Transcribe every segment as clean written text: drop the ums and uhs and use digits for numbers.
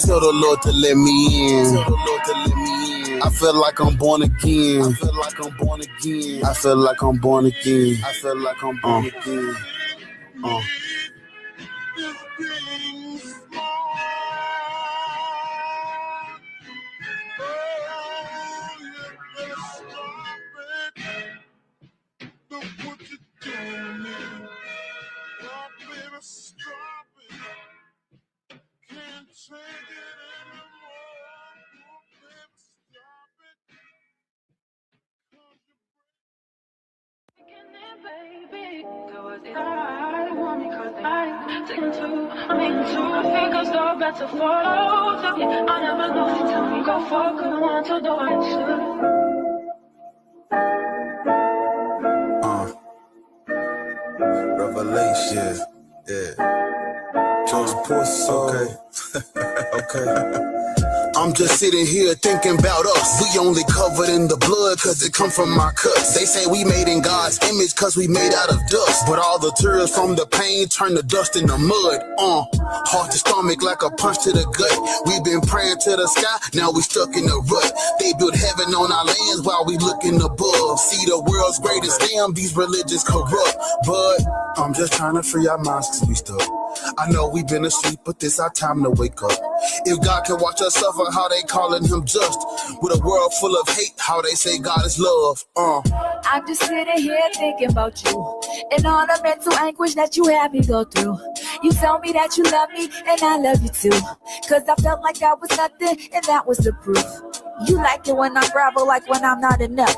Tell the Lord to let me in. I feel like I'm born again. I feel like I'm born again. I feel like I'm born again. I feel like I'm born again. Revelation, yeah. George Post, okay. Okay. I'm just sitting here thinking about us. We only covered in the blood cause it come from our cuts. They say we made in God's image cause we made out of dust. But all the tears from the pain turn the dust into mud. Heart to stomach like a punch to the gut. We've been praying to the sky, now we stuck in the rut. They built heaven on our lands while we looking above. See the world's greatest scam, these religions corrupt. But I'm just trying to free our minds cause we stuck. I know we've been asleep, but this our time to wake up. If God can watch us suffer, how they calling him just? With a world full of hate, how they say God is love. I'm just sitting here thinking about you and all the mental anguish that you had me go through. You told me that you love me and I love you too. Cause I felt like I was nothing and that was the proof. You like it when I gravel, like when I'm not enough.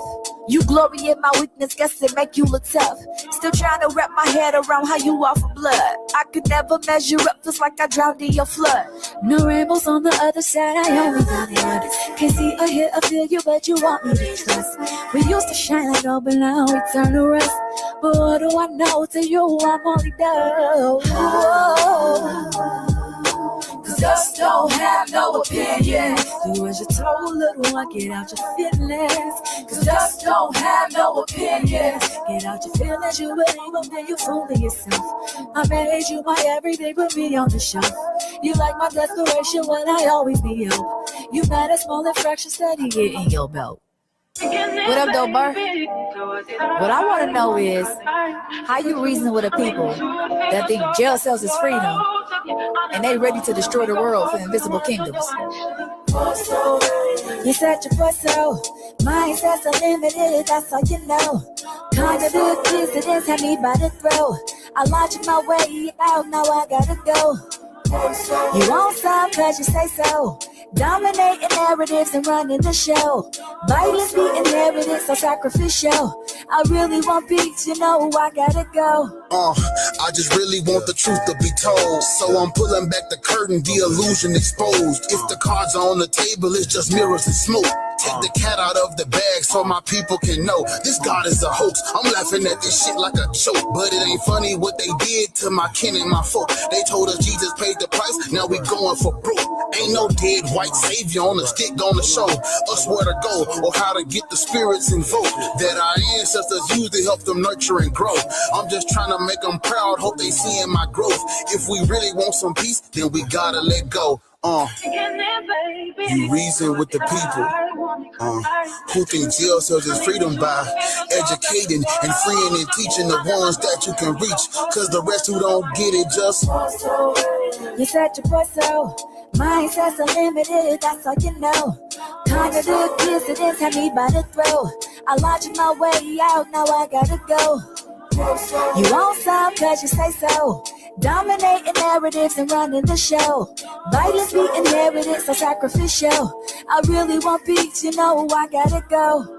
You glory in my weakness, guess it make you look tough. Still trying to wrap my head around how you offer blood. I could never measure up, feels like I drowned in your flood. No rainbows on the other side, I only got the others. Can't see or hear or feel you, but you want me to trust. We used to shine like gold, but now we turn to rust. But what do I know? To you, I'm only dust. Cause dust don't have no opinion. Do as you're told, little one, get out your feelings. Cause dust don't have no opinion. Get out your feelings, you believe them, then you fooling yourself. I made you my everything, put me on the shelf. You like my desperation when I always need help. You mad at small infractions, steady getting your belt. What up, though, Bar? What I want to know is how you reason with the people that think jail cells is freedom and they ready to destroy the world for invisible kingdoms. You said your voice so, mine says unlimited, that's all you know. Kind of good coincidence had me by the throat. I launched my way out, now I gotta go. You want some, cause you say so. Dominating narratives and running the show. Violence be inherited, so sacrificial. I really want peace, you know I gotta go. I just really want the truth to be told. So I'm pulling back the curtain, the illusion exposed. If the cards are on the table, it's just mirrors and smoke. Take the cat out of the bag so my people can know this God is a hoax. I'm laughing at this shit like a joke, but it ain't funny what they did to my kin and my folk. They told us Jesus paid the price, now we going for broke. Ain't no dead white savior on a stick gonna show us where to go or how to get the spirits invoked that our ancestors used to help them nurture and grow. I'm just trying to make them proud, hope they seeing my growth. If we really want some peace, then we gotta let go. You reason with the people who think jail cells is freedom by educating and freeing and teaching the ones that you can reach. Cause the rest who don't get it just you said your voice so, mine says unlimited, that's all you know. Kind of good coincidence had me by the throat. I launched my way out, now I gotta go. You want some, cause you say so. Dominating narratives and running the show. Violence be inherited, so sacrificial. I really want peace, you know I gotta go.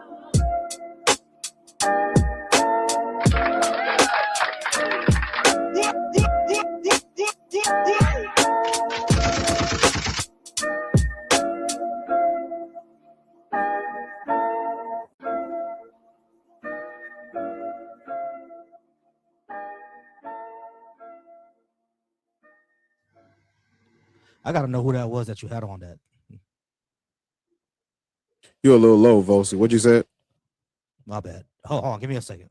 I gotta know who that was that you had on that. You're a little low, Volcy. What'd you say? My bad. Hold on, give me a second.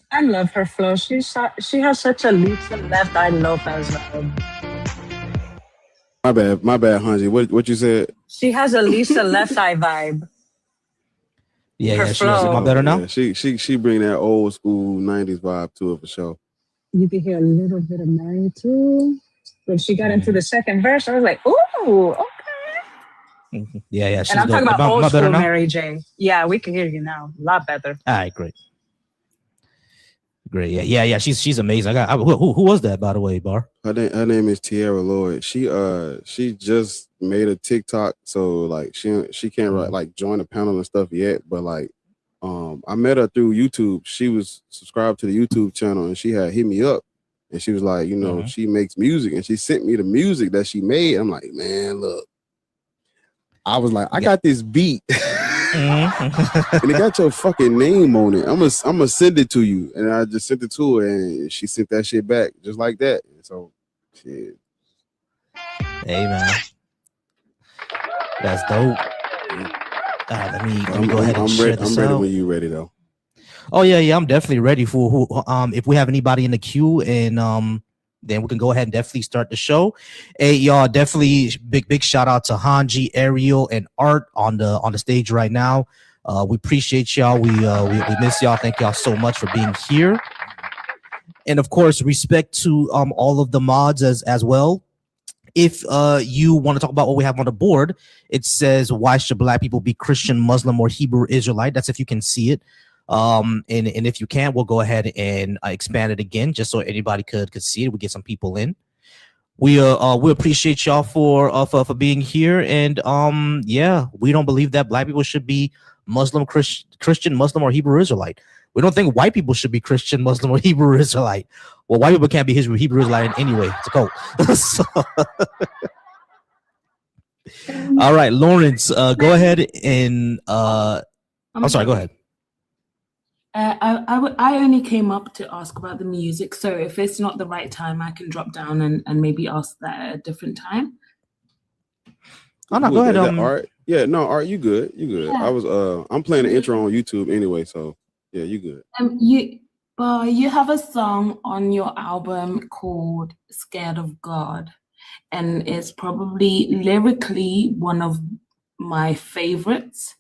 I love her flow. She has such a little left eye low as well. My bad, Hanji. What you said? She has a Lisa Left Eye vibe. Yeah, Her yeah. She is. Am I flow. better now? Yeah, she bring that old school '90s vibe to it for sure. You could hear a little bit of Mary too. When she got into the second verse, I was like, ooh, okay. Yeah, yeah. And She's I'm dope. talking about Am old I better school now? Mary J. Yeah, we can hear you now. A lot better. All right, great. Great. Yeah. She's amazing. Who was that, by the way, Bar? Her name is Tierra Lloyd. She just made a TikTok, so like she can't like join the panel and stuff yet. But like, I met her through YouTube. She was subscribed to the YouTube channel, and she had hit me up, and she was like, you know, she makes music, and she sent me the music that she made. I'm like, man, look. I was like, I got this beat. And it got your fucking name on it. I'm gonna send it to you. And I just sent it to her, and she sent that shit back just like that. So shit. Hey man. That's dope. Let me go ahead and share this I'm ready out. when you ready though. Oh yeah, I'm definitely ready for who if we have anybody in the queue, and then we can go ahead and definitely start the show. Hey y'all, definitely big shout out to Hanji, Ariel, and Art on the stage right now. We appreciate y'all. We miss y'all. Thank y'all so much for being here. And of course, respect to all of the mods as well. If you want to talk about what we have on the board, it says, why should Black people be Christian, Muslim, or Hebrew Israelite? That's if you can see it. And if you can't, we'll go ahead and expand it again, just so anybody could see it. We get some people in. We appreciate y'all for being here. And yeah, we don't believe that Black people should be Muslim, Christian, Muslim, or Hebrew Israelite. We don't think white people should be Christian, Muslim, or Hebrew Israelite. Well, white people can't be Hebrew Israelite anyway. It's a cult. So, all right, Lawrence, go ahead and I'm sorry, go ahead. I only came up to ask about the music, so if it's not the right time, I can drop down and maybe ask that at a different time. Oh no, go ahead. Art. Yeah, no, Art, you good. You good. Yeah. I'm playing the intro on YouTube anyway, so yeah, you good. You have a song on your album called Scared of God, and it's probably lyrically one of my favorites.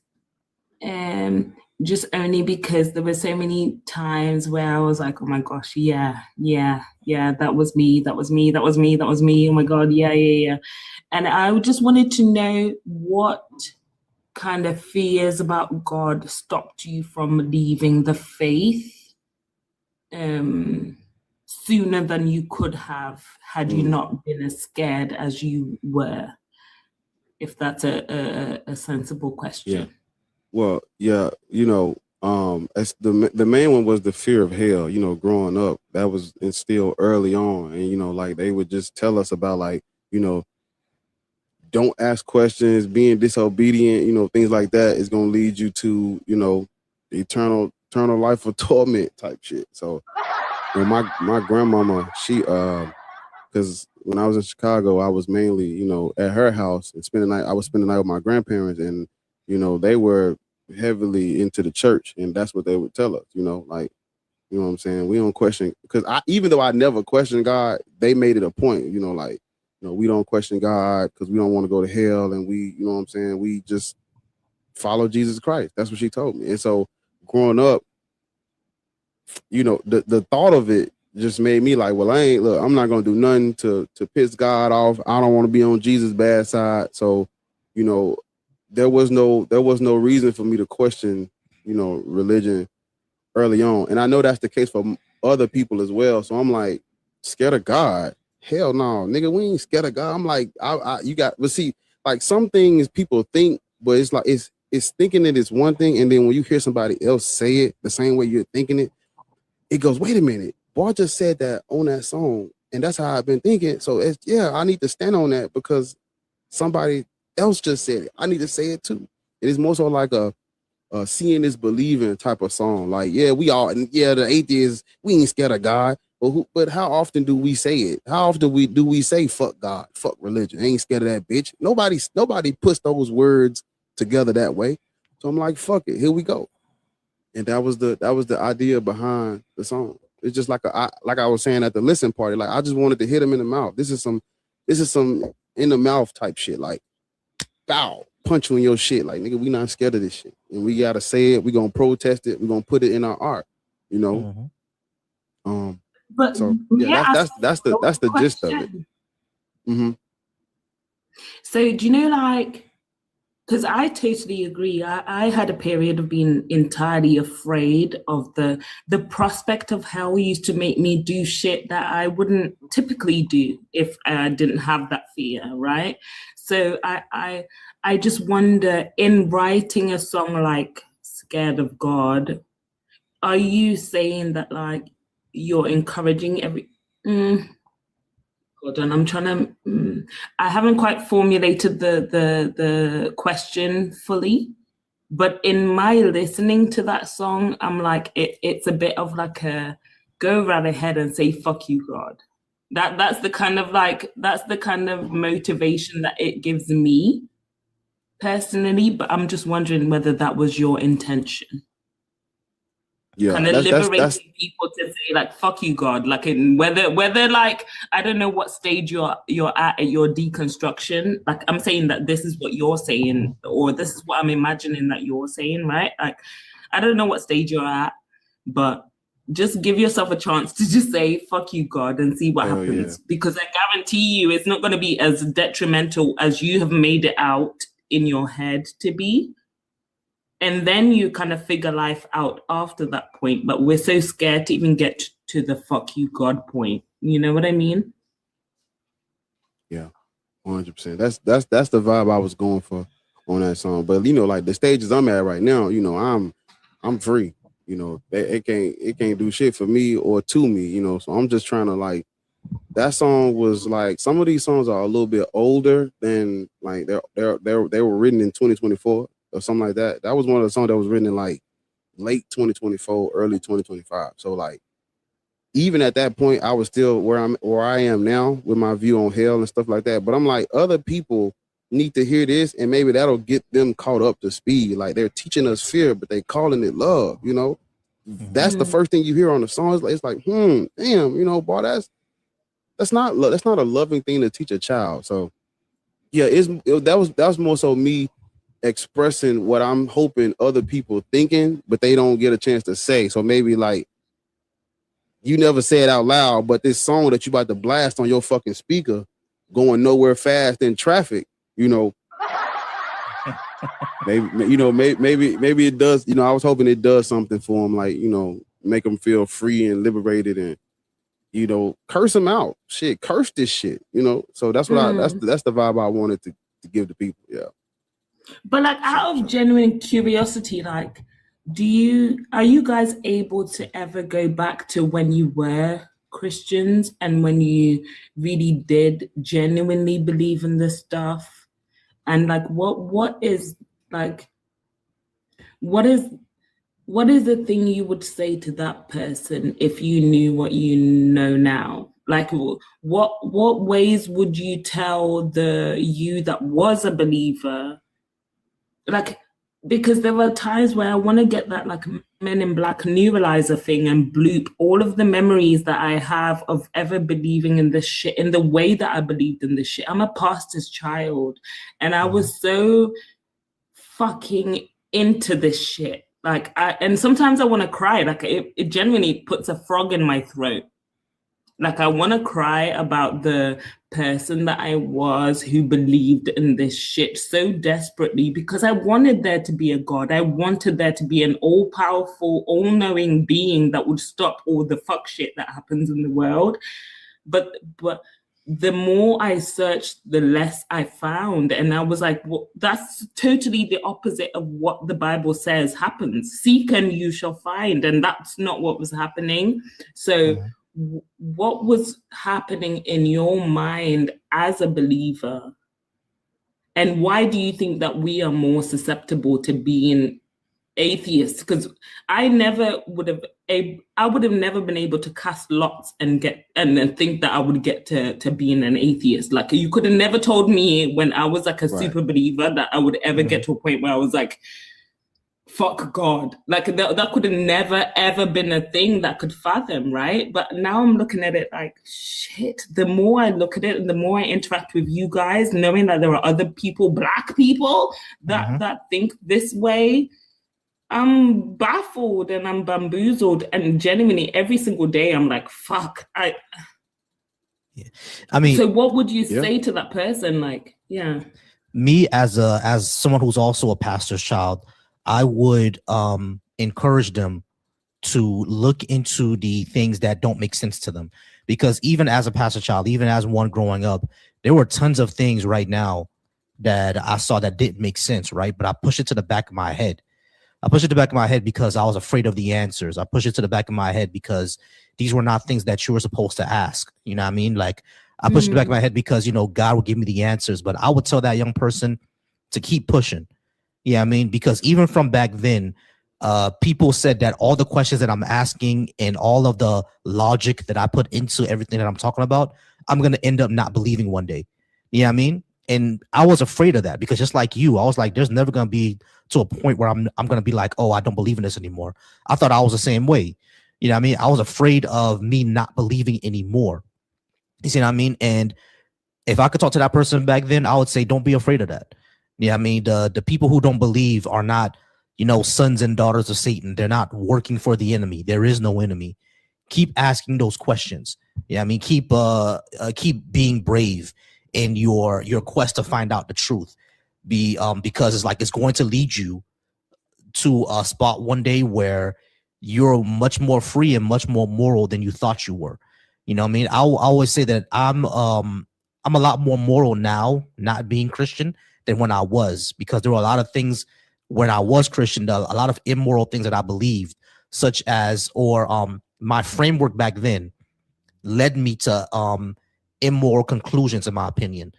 Just only because there were so many times where I was like, oh my gosh, yeah, that was me. Oh my God, yeah. And I just wanted to know what kind of fears about God stopped you from leaving the faith sooner than you could have had you not been as scared as you were, if that's a sensible question. Yeah. Well, yeah, you know, as the main one was the fear of hell. You know, growing up, that was instilled early on, and you know, like they would just tell us about, like, you know, don't ask questions, being disobedient, you know, things like that is gonna lead you to, you know, the eternal life of torment type shit. So, you know, my grandmama, she because when I was in Chicago, I was mainly, you know, at her house and I would spend the night with my grandparents, and you know, they were heavily into the church, and that's what they would tell us, you know, like, you know what I'm saying? We don't question, because even though I never questioned God, they made it a point, you know, like, you know, we don't question God because we don't want to go to hell, and we, you know what I'm saying? We just follow Jesus Christ. That's what she told me. And so growing up, you know, the thought of it just made me like, well, I'm not gonna do nothing to piss God off. I don't want to be on Jesus' bad side. So, you know, there was no reason for me to question, you know, religion early on. And I know that's the case for other people as well. So I'm like, scared of God? Hell no, nigga, we ain't scared of God. I'm like, but see, like some things people think, but it's like, it's thinking that it's one thing. And then when you hear somebody else say it the same way you're thinking it, it goes, wait a minute, boy, I just said that on that song. And that's how I've been thinking. So I need to stand on that because somebody else just said it. I need to say it too. It is more so like a seeing is believing type of song. Like, yeah, the atheists, we ain't scared of God. But how often do we say it? How often do we say fuck God, fuck religion? I ain't scared of that bitch. Nobody puts those words together that way. So I'm like, fuck it, here we go. And that was the idea behind the song. It's just like I was saying at the listen party. Like I just wanted to hit him in the mouth. This is some in the mouth type shit, like bow, punch you in your shit. Like, nigga, we not scared of this shit. And we gotta say it, we gonna protest it, we gonna put it in our art, you know. But so yeah, that's the gist of it. So do you know, like, because I totally agree. I had a period of being entirely afraid of the prospect of hell used to make me do shit that I wouldn't typically do if I didn't have that fear, right? So I just wonder, in writing a song like Scared of God, are you saying that, like, you're encouraging Hold on, I'm trying to. I haven't quite formulated the question fully, but in my listening to that song, I'm like, it's a bit of like a go right ahead and say fuck you, God. That's the kind of motivation that it gives me personally. But I'm just wondering whether that was your intention. Yeah, kind of liberating people to say, like, fuck you, God. Like, in whether like, I don't know what stage you're at your deconstruction. Like, I'm saying that this is what you're saying, or this is what I'm imagining that you're saying, right? Like, I don't know what stage you're at, but just give yourself a chance to just say fuck you, God, and see what happens. Yeah. Because I guarantee you it's not going to be as detrimental as you have made it out in your head to be. And then you kind of figure life out after that point. But we're so scared to even get to the fuck you, God point. You know what I mean? Yeah, 100%. That's the vibe I was going for on that song. But, you know, like the stages I'm at right now, you know, I'm free. You know, it can't do shit for me or to me, you know. So I'm just trying to, like, that song was like, some of these songs are a little bit older than, like, they were written in 2024 or something like that. That was one of the songs that was written in like late 2024, early 2025. So, like, even at that point, I was still where I am now with my view on hell and stuff like that. But I'm like, other people need to hear this, and maybe that'll get them caught up to speed. Like, they're teaching us fear, but they calling it love, you know? That's the first thing you hear on the song. It's like, damn, you know, boy, that's not a loving thing to teach a child. So yeah, that was more so me expressing what I'm hoping other people thinking, but they don't get a chance to say. So maybe, like, you never say it out loud, but this song that you about to blast on your fucking speaker, going nowhere fast in traffic, you know, maybe it does. You know, I was hoping it does something for them, like, you know, make them feel free and liberated, and, you know, curse them out. Shit, curse this shit, you know. So that's what that's the vibe I wanted to give to people. Yeah. But, like, out of genuine curiosity, like, are you guys able to ever go back to when you were Christians and when you really did genuinely believe in this stuff? And, like, what is the thing you would say to that person if you knew what you know now? Like, what ways would you tell the you that was a believer? Like, because there were times where I want to get that, like, Men in Black neuralizer thing and bloop all of the memories that I have of ever believing in this shit in the way that I believed in this shit. I'm a pastor's child, and I was so fucking into this shit. Like, and sometimes I want to cry. Like, it genuinely puts a frog in my throat. Like, I want to cry about the person that I was who believed in this shit so desperately, because I wanted there to be a God. I wanted there to be an all-powerful, all-knowing being that would stop all the fuck shit that happens in the world. But the more I searched, the less I found. And I was like, well, that's totally the opposite of what the Bible says happens. Seek and you shall find. And that's not what was happening. So what was happening in your mind as a believer? And why do you think that we are more susceptible to being atheists? Because I would have never been able to cast lots and think that I would get to being an atheist. Like, you could have never told me when I was like a super believer that I would ever get to a point where I was like, fuck God. Like that could have never ever been a thing that could fathom, right? But now I'm looking at it like, shit, the more I look at it and the more I interact with you guys, knowing that there are other people, Black people, that think this way, I'm baffled and I'm bamboozled. And genuinely every single day I'm like, fuck. I mean, so what would you say to that person? Like, me as someone who's also a pastor's child, I would encourage them to look into the things that don't make sense to them, because even as a pastor child, even as one growing up, there were tons of things right now that I saw that didn't make sense, right? But I pushed it to the back of my head. I pushed it to the back of my head because I was afraid of the answers. I pushed it to the back of my head because these were not things that you were supposed to ask. You know what I mean? Like, I pushed it to the back of my head because, you know, God would give me the answers, but I would tell that young person to keep pushing. Yeah, I mean, because even from back then, people said that all the questions that I'm asking and all of the logic that I put into everything that I'm talking about, I'm going to end up not believing one day. You know what I mean? And I was afraid of that because just like you, I was like, there's never going to be to a point where I'm going to be like, oh, I don't believe in this anymore. I thought I was the same way. You know what I mean? I was afraid of me not believing anymore. You see what I mean? And if I could talk to that person back then, I would say, don't be afraid of that. Yeah, I mean, the people who don't believe are not, you know, sons and daughters of Satan. They're not working for the enemy. There is no enemy. Keep asking those questions. Yeah, I mean, keep being brave in your quest to find out the truth. Because it's like it's going to lead you to a spot one day where you're much more free and much more moral than you thought you were. You know what I mean? I always say that I'm a lot more moral now, not being Christian, than when I was, because there were a lot of things when I was Christian, a lot of immoral things that I believed, such as, or my framework back then led me to immoral conclusions, in my opinion.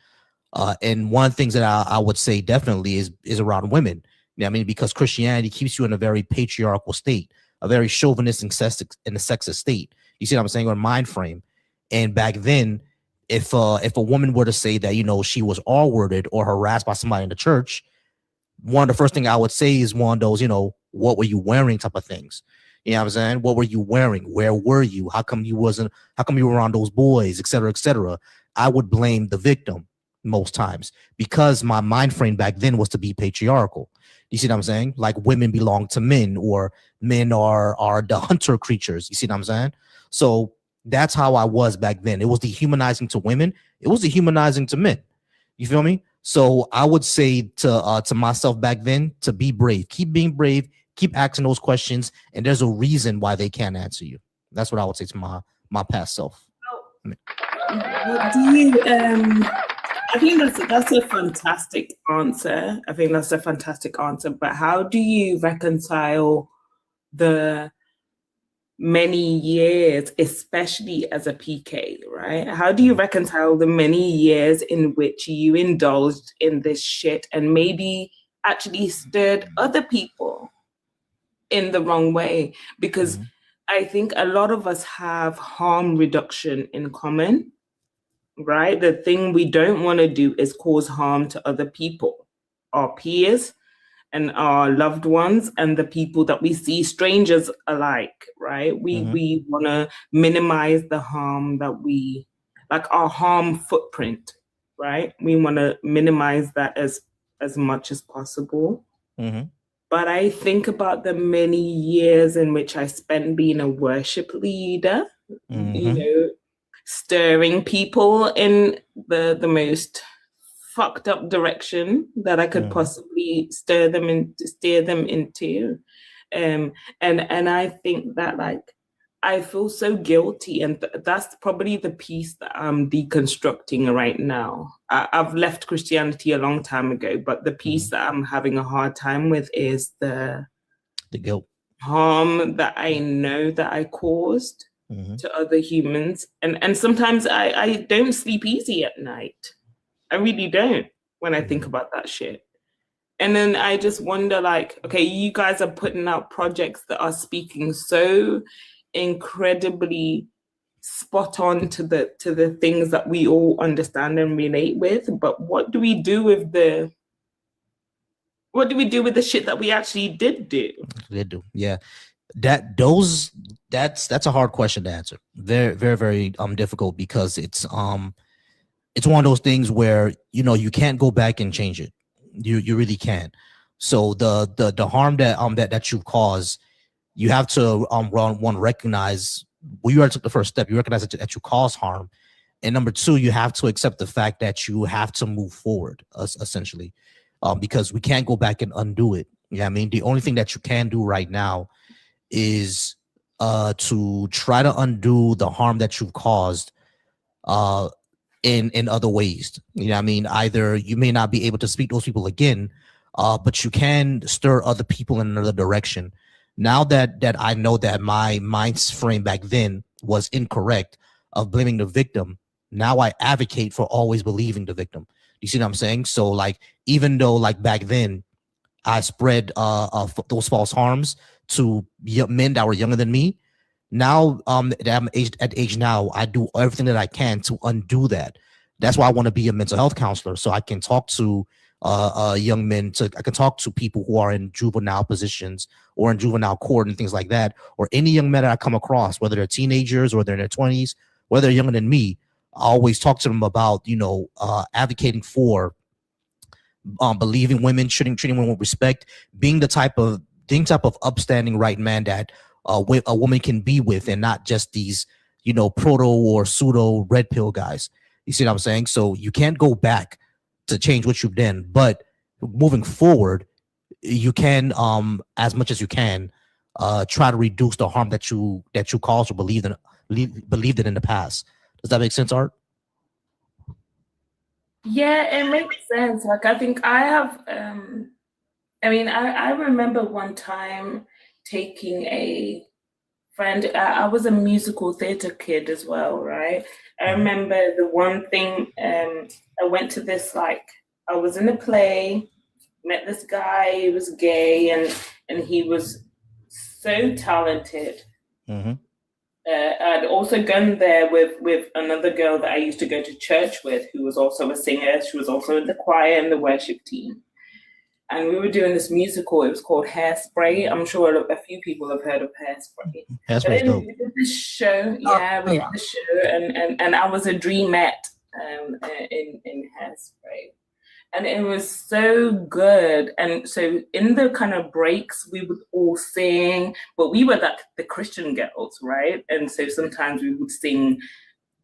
And one of the things that I would say definitely is around women. You know what I mean? Because Christianity keeps you in a very patriarchal state, a very chauvinistic and sexist state. You see what I'm saying? Or mind frame. And back then, if a woman were to say that, you know, she was R-worded or harassed by somebody in the church, one of the first thing I would say is one of those, you know, what were you wearing type of things. You know what I'm saying? What were you wearing? Where were you? How come you were around those boys, et cetera, et cetera? I would blame the victim most times because my mind frame back then was to be patriarchal. You see what I'm saying? Like women belong to men, or men are the hunter creatures. You see what I'm saying? So that's how I was back then. It was dehumanizing to women. It was dehumanizing to men. You feel me? So I would say to myself back then to be brave, keep being brave, keep asking those questions, and there's a reason why they can't answer you. That's what I would say to my past self. What do you? I think that's a fantastic answer. I think that's a fantastic answer. But how do you reconcile the many years, especially as a PK, right? How do you reconcile the many years in which you indulged in this shit and maybe actually stirred other people in the wrong way? Because I think a lot of us have harm reduction in common, right? The thing we don't want to do is cause harm to other people, our peers and our loved ones and the people that we see, strangers alike, right? We want to minimize the harm that we, like our harm footprint, right? We want to minimize that as much as possible. But I think about the many years in which I spent being a worship leader, you know, stirring people in the most fucked up direction that I could possibly steer them into. And I think that, like, I feel so guilty, and that's probably the piece that I'm deconstructing right now. I've left Christianity a long time ago, but the piece that I'm having a hard time with is the guilt, harm that I know that I caused to other humans. And sometimes I don't sleep easy at night. I really don't when I think about that shit. And then I just wonder, like, okay, you guys are putting out projects that are speaking so incredibly spot on to the things that we all understand and relate with. But what do we do with the What do we do with the shit that we actually did do? They do, yeah. That's a hard question to answer. Very, very, very difficult, because it's one of those things where, you know, you can't go back and change it. You really can't. So the harm that you cause, you have to recognize. Well, you already took the first step. You recognize that you cause harm, and number two, you have to accept the fact that you have to move forward, essentially, because we can't go back and undo it. Yeah, I mean, the only thing that you can do right now is to try to undo the harm that you've caused in other ways. You know what I mean? Either you may not be able to speak to those people again, but you can stir other people in another direction. Now that I know that my mind frame back then was incorrect of blaming the victim, now I advocate for always believing the victim. You see what I'm saying? So like, even though like back then I spread those false harms to men that were younger than me, now that I'm at age now, I do everything that I can to undo that. That's why I want to be a mental health counselor, so I can talk to young men. I can talk to people who are in juvenile positions or in juvenile court and things like that, or any young men that I come across, whether they're teenagers or they're in their 20s, whether they're younger than me. I always talk to them about, you know, advocating for believing women, treating women with respect, being the type of upstanding right man that a woman can be with, and not just these, you know, proto or pseudo red pill guys. You see what I'm saying? So you can't go back to change what you've done, but moving forward, you can, as much as you can, try to reduce the harm that you caused or believed in the past. Does that make sense, Art? Yeah, it makes sense. Like, I think I have, I remember one time taking a friend, I was a musical theater kid as well, right? I remember the one thing, I went to this, like, I was in a play, met this guy, he was gay, and he was so talented. Mm-hmm. I'd also gone there with another girl that I used to go to church with, who was also a singer. She was also in the choir and the worship team. And we were doing this musical. It was called Hairspray. I'm sure a few people have heard of Hairspray. Hairspray's dope. We did this show, we did this show, and I was a dreamette in Hairspray. And it was so good. And so in the kind of breaks, we would all sing, but we were the Christian girls, right? And so sometimes we would sing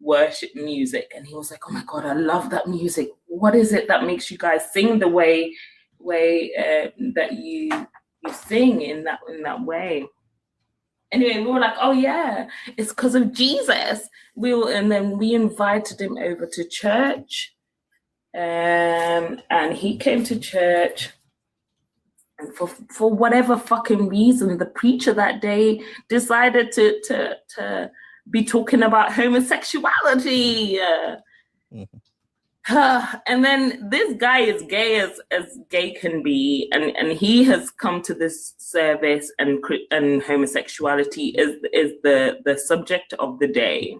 worship music. And he was like, oh my God, I love that music. What is it that makes you guys sing the way that you sing in that way? Anyway, we were like, oh yeah, it's because of Jesus. And then we invited him over to church. And he came to church, and for whatever fucking reason, the preacher that day decided to be talking about homosexuality. And then this guy is gay as gay can be, and he has come to this service, and homosexuality is the subject of the day.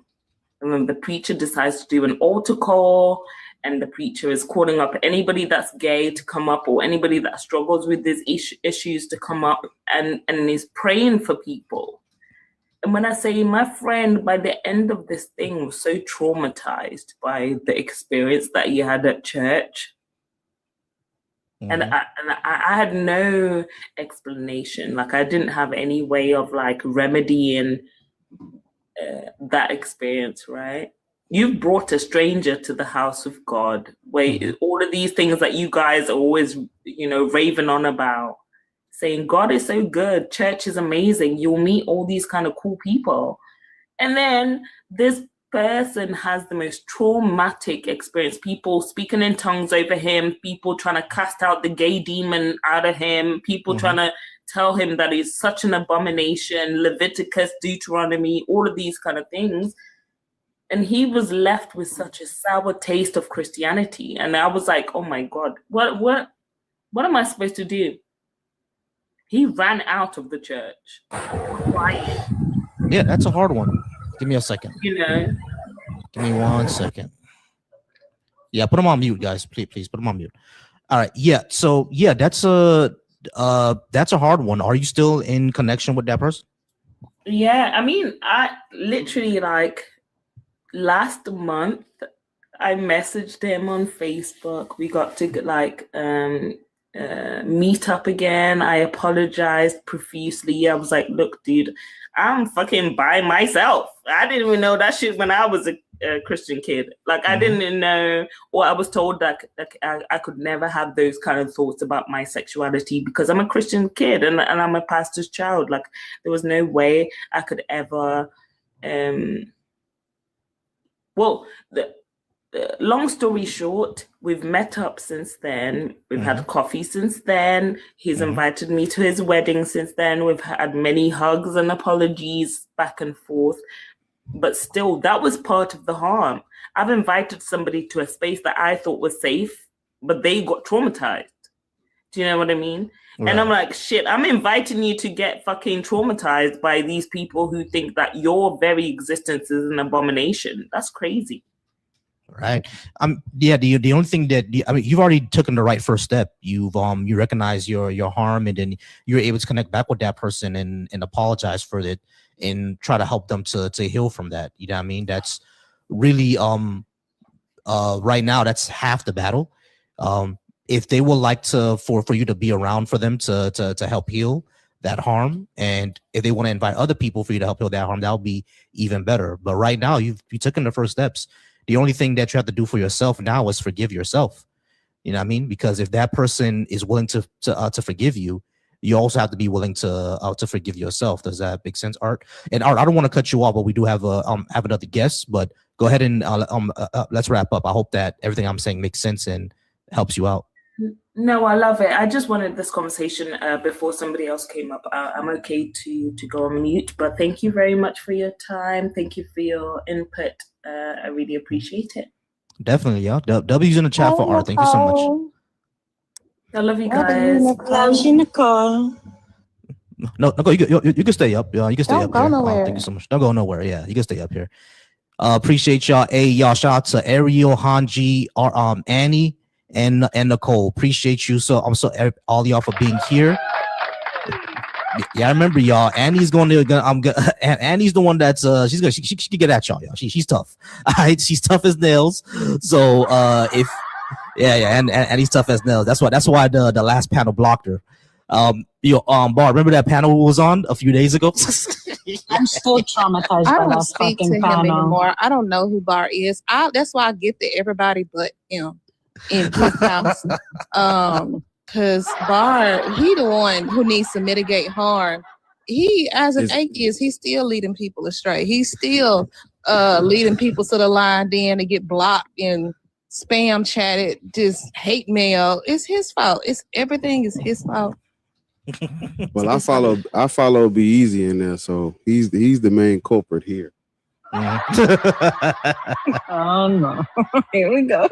And then the preacher decides to do an altar call, and the preacher is calling up anybody that's gay to come up, or anybody that struggles with these issues to come up, and is praying for people. And when I say, my friend, by the end of this thing, was so traumatized by the experience that he had at church. Mm-hmm. And I had no explanation. Like, I didn't have any way of like remedying that experience, right? You've brought a stranger to the house of God, where all of these things that you guys are always, raving on about, saying God is so good, church is amazing, you'll meet all these kind of cool people. And then this person has the most traumatic experience, people speaking in tongues over him, people trying to cast out the gay demon out of him, people trying to tell him that he's such an abomination, Leviticus, Deuteronomy, all of these kind of things. And he was left with such a sour taste of Christianity. And I was like, oh my God, what am I supposed to do? He ran out of the church. Quiet. Yeah, that's a hard one. Give me a second. Give me 1 second. Yeah, put him on mute, guys. Please put him on mute. All right. Yeah. So yeah, that's a hard one. Are you still in connection with that person? Yeah, I mean, I literally like last month I messaged him on Facebook. We got to like meet up again. I apologized profusely. I was like, look, dude, I'm fucking by myself. I didn't even know that shit when I was a Christian kid. Like, I didn't know, or I was told that I could never have those kind of thoughts about my sexuality because I'm a Christian kid and I'm a pastor's child. Like, there was no way I could ever long story short, we've met up since then. We've had coffee since then. He's invited me to his wedding since then. We've had many hugs and apologies back and forth. But still, that was part of the harm. I've invited somebody to a space that I thought was safe, but they got traumatized. Do you know what I mean? Right. And I'm like, shit, I'm inviting you to get fucking traumatized by these people who think that your very existence is an abomination. That's crazy. Right. Yeah. The only thing that you've already taken the right first step. You recognize your harm, and then you're able to connect back with that person and apologize for it and try to help them to heal from that. You know what I mean? That's really right now that's half the battle. If they would like to for you to be around for them to help heal that harm, and if they want to invite other people for you to help heal that harm, that would be even better. But right now you've taken the first steps. The only thing that you have to do for yourself now is forgive yourself. You know what I mean? Because if that person is willing to forgive you, you also have to be willing to forgive yourself. Does that make sense, Art? And Art, I don't want to cut you off, but we do have another guest. But go ahead and let's wrap up. I hope that everything I'm saying makes sense and helps you out. No, I love it. I just wanted this conversation before somebody else came up. I'm okay to go on mute, but thank you very much for your time. Thank you for your input. I really appreciate it. Definitely, yeah. W's in the chat for Art. Thank you so much. I love you guys. Love you, Nicole. No, you can stay up. You can stay up Don't go here. nowhere. Thank you so much. Don't go nowhere. Yeah, you can stay up here. Appreciate y'all. Hey, y'all, shout out to Ariel, Hanji, Annie, and Nicole. Appreciate you. So all y'all for being here. Yeah, I remember y'all. Annie's Annie's the one that's she can get at y'all. She's tough. All right, she's tough as nails. So and Annie's tough as nails. That's why the last panel blocked her. Bar, remember that panel was on a few days ago? I'm still traumatized. I by don't that speak to fucking him panel. anymore. I don't know who Bar is. That's why I get to everybody but him in his house. Because Bar, he the one who needs to mitigate harm. He, as an atheist, he's still leading people astray. He's still leading people to the line then to get blocked and spam chatted, just hate mail. It's his fault. Everything is his fault. Well, I follow Be Easy in there, so he's the main culprit here. Oh no! Here we go.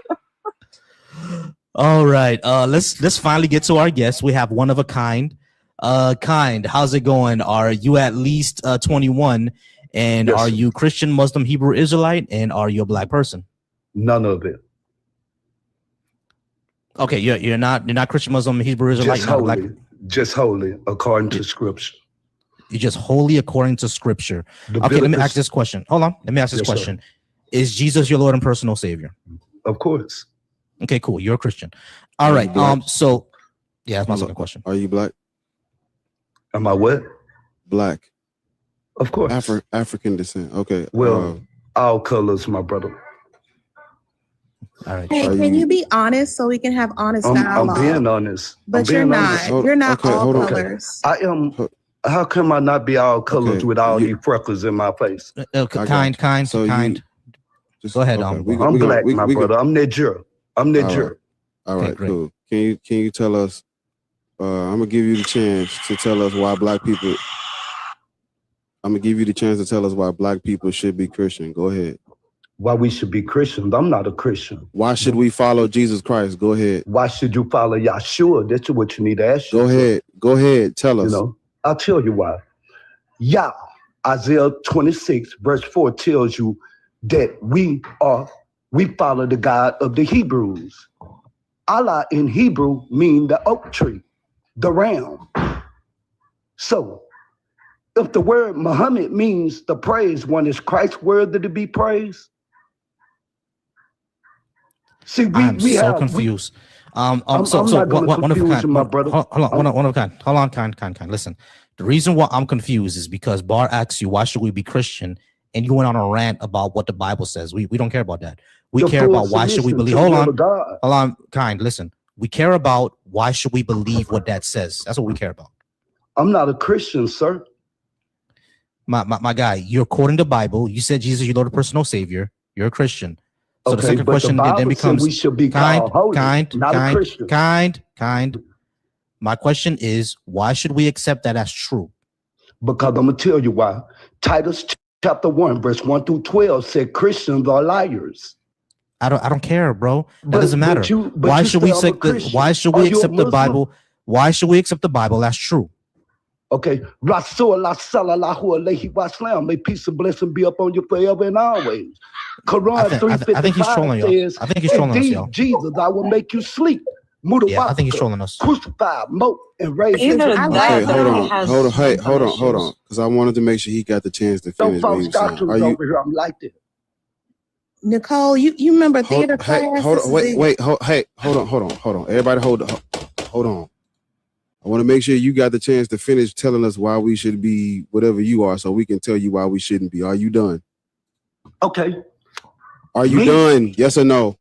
All right, let's finally get to our guest. We have one of a kind. Kind, how's it going? Are you at least 21? And yes. Are you Christian, Muslim, Hebrew Israelite? And are you a black person? None of it. Okay, you're not Christian, Muslim, Hebrew Israelite. Just holy according to Scripture. You're just holy according to Scripture. Okay, let me ask this question. Hold on, let me ask this question. Sir. Is Jesus your Lord and personal Savior? Of course. Okay, cool. You're a Christian. All right. So yeah, that's my second question. Are you black? Am I what? Black. Of course. African descent. Okay. Well, all colors, my brother. All right. Hey, can you be honest so we can have honest dialogue? I'm being honest. But you're not. You're not all colors. I am. How come I not be all colors with all these freckles in my face? Kind. Go ahead. I'm black, my brother. I'm Niger. All right, cool. Can you tell us? I'm gonna give you the chance to tell us why black people. I'm gonna give you the chance to tell us why black people should be Christian. Go ahead. Why we should be Christians? I'm not a Christian. Why should we follow Jesus Christ? Go ahead. Why should you follow Yahshua? That's what you need to ask. Go ahead. Tell us. I'll tell you why. Yah, Isaiah 26 verse 4 tells you that we follow the God of the Hebrews. Allah in Hebrew mean the oak tree, the ram. So if the word Muhammad means the praised one, is Christ worthy to be praised? See, I'm so confused. I'm not going to confuse you, my brother. Hold on, kind. Listen, the reason why I'm confused is because Bar asks you, why should we be Christian? And you went on a rant about what the Bible says. We don't care about that. We care about why should we believe. Hold on, kind. Listen, we care about why should we believe what that says. That's what we care about. I'm not a Christian, sir. My guy, you're quoting the Bible. You said Jesus, your Lord and personal Savior. You're a Christian. So okay, the second question then becomes, we should be kind. My question is, why should we accept that as true? Because I'm going to tell you why. Titus chapter 1, verse 1 through 12 said Christians are liars. I don't care, bro. That doesn't matter. Why should we accept the Bible? Why should we accept the Bible as true? Okay. May peace and blessing be upon you forever and always. Quran 3:55 says, I think he's trolling us, y'all. Jesus, I will make you sleep. Yeah, I think he's trolling us. Crucified, moat, and raised. Okay, hold on. Because I wanted to make sure he got the chance to finish. False doctrines over here. I'm like that. Nicole, you remember theater class? Hold on. Everybody hold on. I want to make sure you got the chance to finish telling us why we should be whatever you are, so we can tell you why we shouldn't be. Are you done? Okay. Are you done? Yes or no?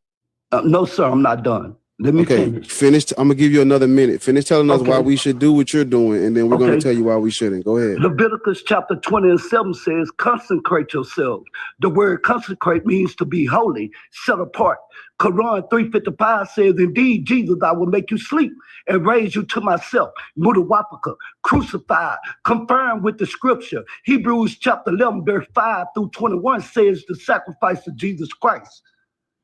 No, sir, I'm not done. Let me finish. I'm gonna give you another minute. Finish telling us why we should do what you're doing, and then we're gonna tell you why we shouldn't. Go ahead. Leviticus chapter 20:7 says, consecrate yourselves. The word consecrate means to be holy, set apart. Quran 3:55 says, indeed, Jesus, I will make you sleep and raise you to myself. Mutawapaka, crucified, confirmed with the scripture. Hebrews chapter 11, verse 5 through 21 says the sacrifice of Jesus Christ.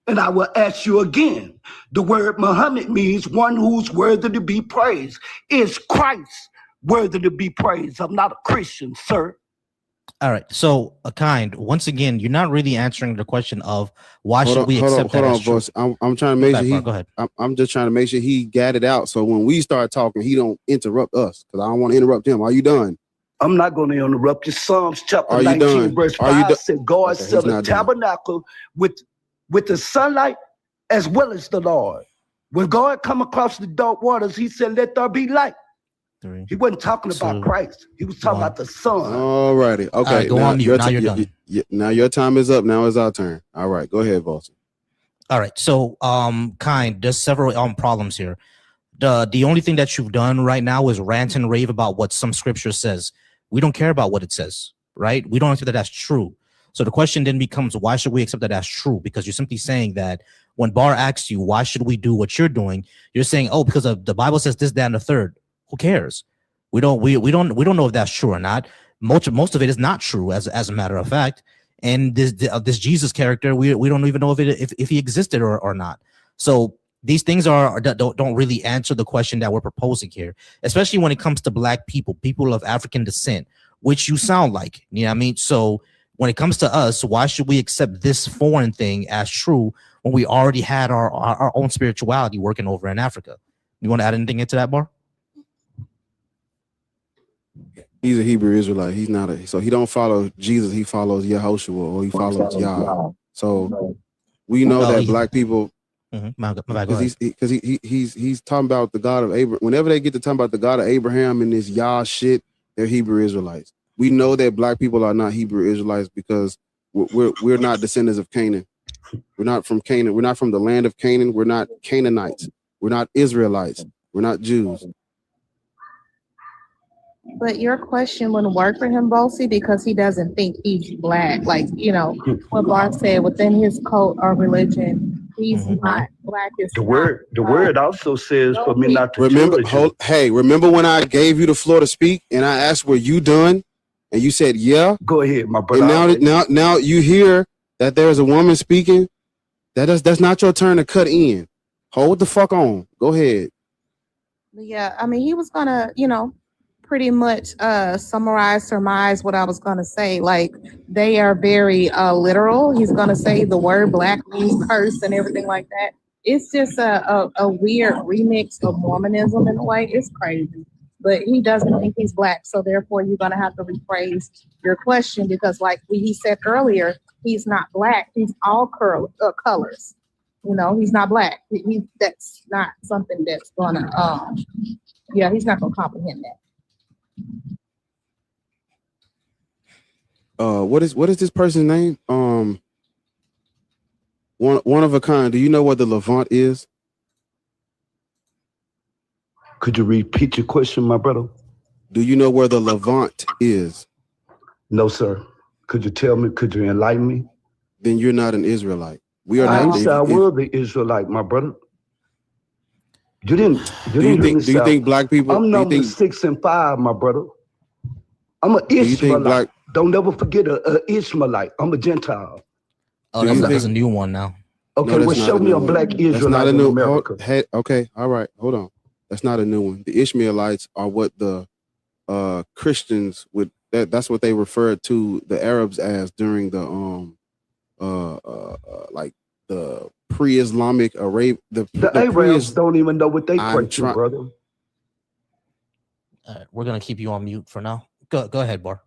And I will ask you again, the word Muhammad means one who's worthy to be praised. Is Christ worthy to be praised? I'm not a Christian, sir. All right. So, once again, you're not really answering the question of why should we accept that as true. I'm trying to make sure go ahead. I'm just trying to make sure he got it out. So when we start talking, he don't interrupt us, because I don't want to interrupt him. Are you done? I'm not going to interrupt you. Psalms chapter 19, verse 5 said, God set a tabernacle with the sunlight as well as the Lord. When God come across the dark waters, he said, let there be light. He wasn't talking about Christ. He was talking about the sun. All righty. Okay. Right, go on mute. Now you're done. Now your time is up. Now it's our turn. All right. Go ahead, Volcy. All right. So, there's several problems here. The only thing that you've done right now is rant and rave about what some scripture says. We don't care about what it says, right? We don't accept that that's true. So the question then becomes, why should we accept that as true? Because you're simply saying that when Bar asks you, why should we do what you're doing? You're saying, oh, because of the Bible says this, that, and the third. Who cares? We don't know if that's true or not. Most of it is not true, as a matter of fact. And this Jesus character, we don't even know if he existed or not. So these things don't really answer the question that we're proposing here, especially when it comes to Black people of African descent, which you sound like. You know what I mean? So when it comes to us, why should we accept this foreign thing as true when we already had our own spirituality working over in Africa? You want to add anything into that, Bar? He's a Hebrew Israelite. He's not so he don't follow Jesus. He follows Yehoshua, or he follows Yah. So we know that Black people, because he's talking about the God of Abraham. Whenever they get to talking about the God of Abraham and this Yah shit, they're Hebrew Israelites. We know that Black people are not Hebrew Israelites because we're not descendants of Canaan. We're not from Canaan. We're not from the land of Canaan. We're not Canaanites. We're not Israelites. We're not Jews. But your question wouldn't work for him, Volcy, because he doesn't think he's Black. Like, what Bar said, within his cult or religion, he's not Black. The word also says for me not to remember when I gave you the floor to speak and I asked, were you done? And you said, yeah. Go ahead, my brother. And now you hear that there's a woman speaking. That's not your turn to cut in. Hold the fuck on. Go ahead. Yeah, I mean, he was gonna, pretty much surmise what I was gonna say. Like, they are very literal. He's gonna say the word Black means curse and everything like that. it's just a weird remix of Mormonism in a way. It's crazy. But he doesn't think he's black, so therefore you're gonna have to rephrase your question because, like he said earlier, he's not black. He's all colors. You know, he's not black. That's not something that's gonna he's not gonna comprehend that. What is this person's name? One of a kind. Do you know what the Levant is? Could you repeat your question, my brother? Do you know where the Levant is? No, sir. Could you tell me? Could you enlighten me? Then you're not an Israelite. We are I not. didn't say I was the Israelite, my brother. You didn't. Do you think black people? I'm number 6 and 5, my brother. I'm an Ishmaelite. Don't never forget a Ishmaelite. I'm a Gentile. Oh, that's a new one now. Okay, well, show me a black Israelite in America. Okay, all right, hold on. That's not a new one. The Ishmaelites are what the Christians would. That's what they referred to the Arabs as during the like the pre-Islamic Arab. The Arabs don't even know what they pray to, brother. We're gonna keep you on mute for now. Go ahead, Bar.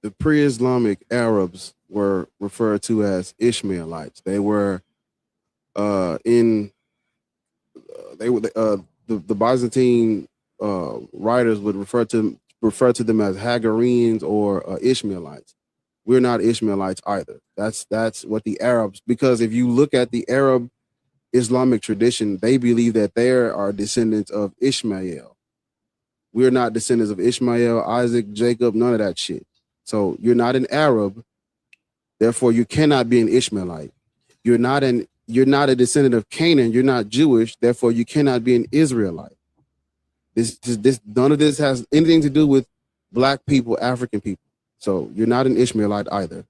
The pre-Islamic Arabs were referred to as Ishmaelites. They were the Byzantine writers would refer to them as Hagarenes or Ishmaelites. We're not Ishmaelites either. That's what the Arabs, because if you look at the Arab Islamic tradition, they believe that they are descendants of Ishmael. We're not descendants of Ishmael, Isaac, Jacob, none of that shit. So you're not an Arab, therefore you cannot be an Ishmaelite. You're not a descendant of Canaan. You're not Jewish, therefore you cannot be an Israelite. None of this has anything to do with black people, African people. So you're not an Ishmaelite either.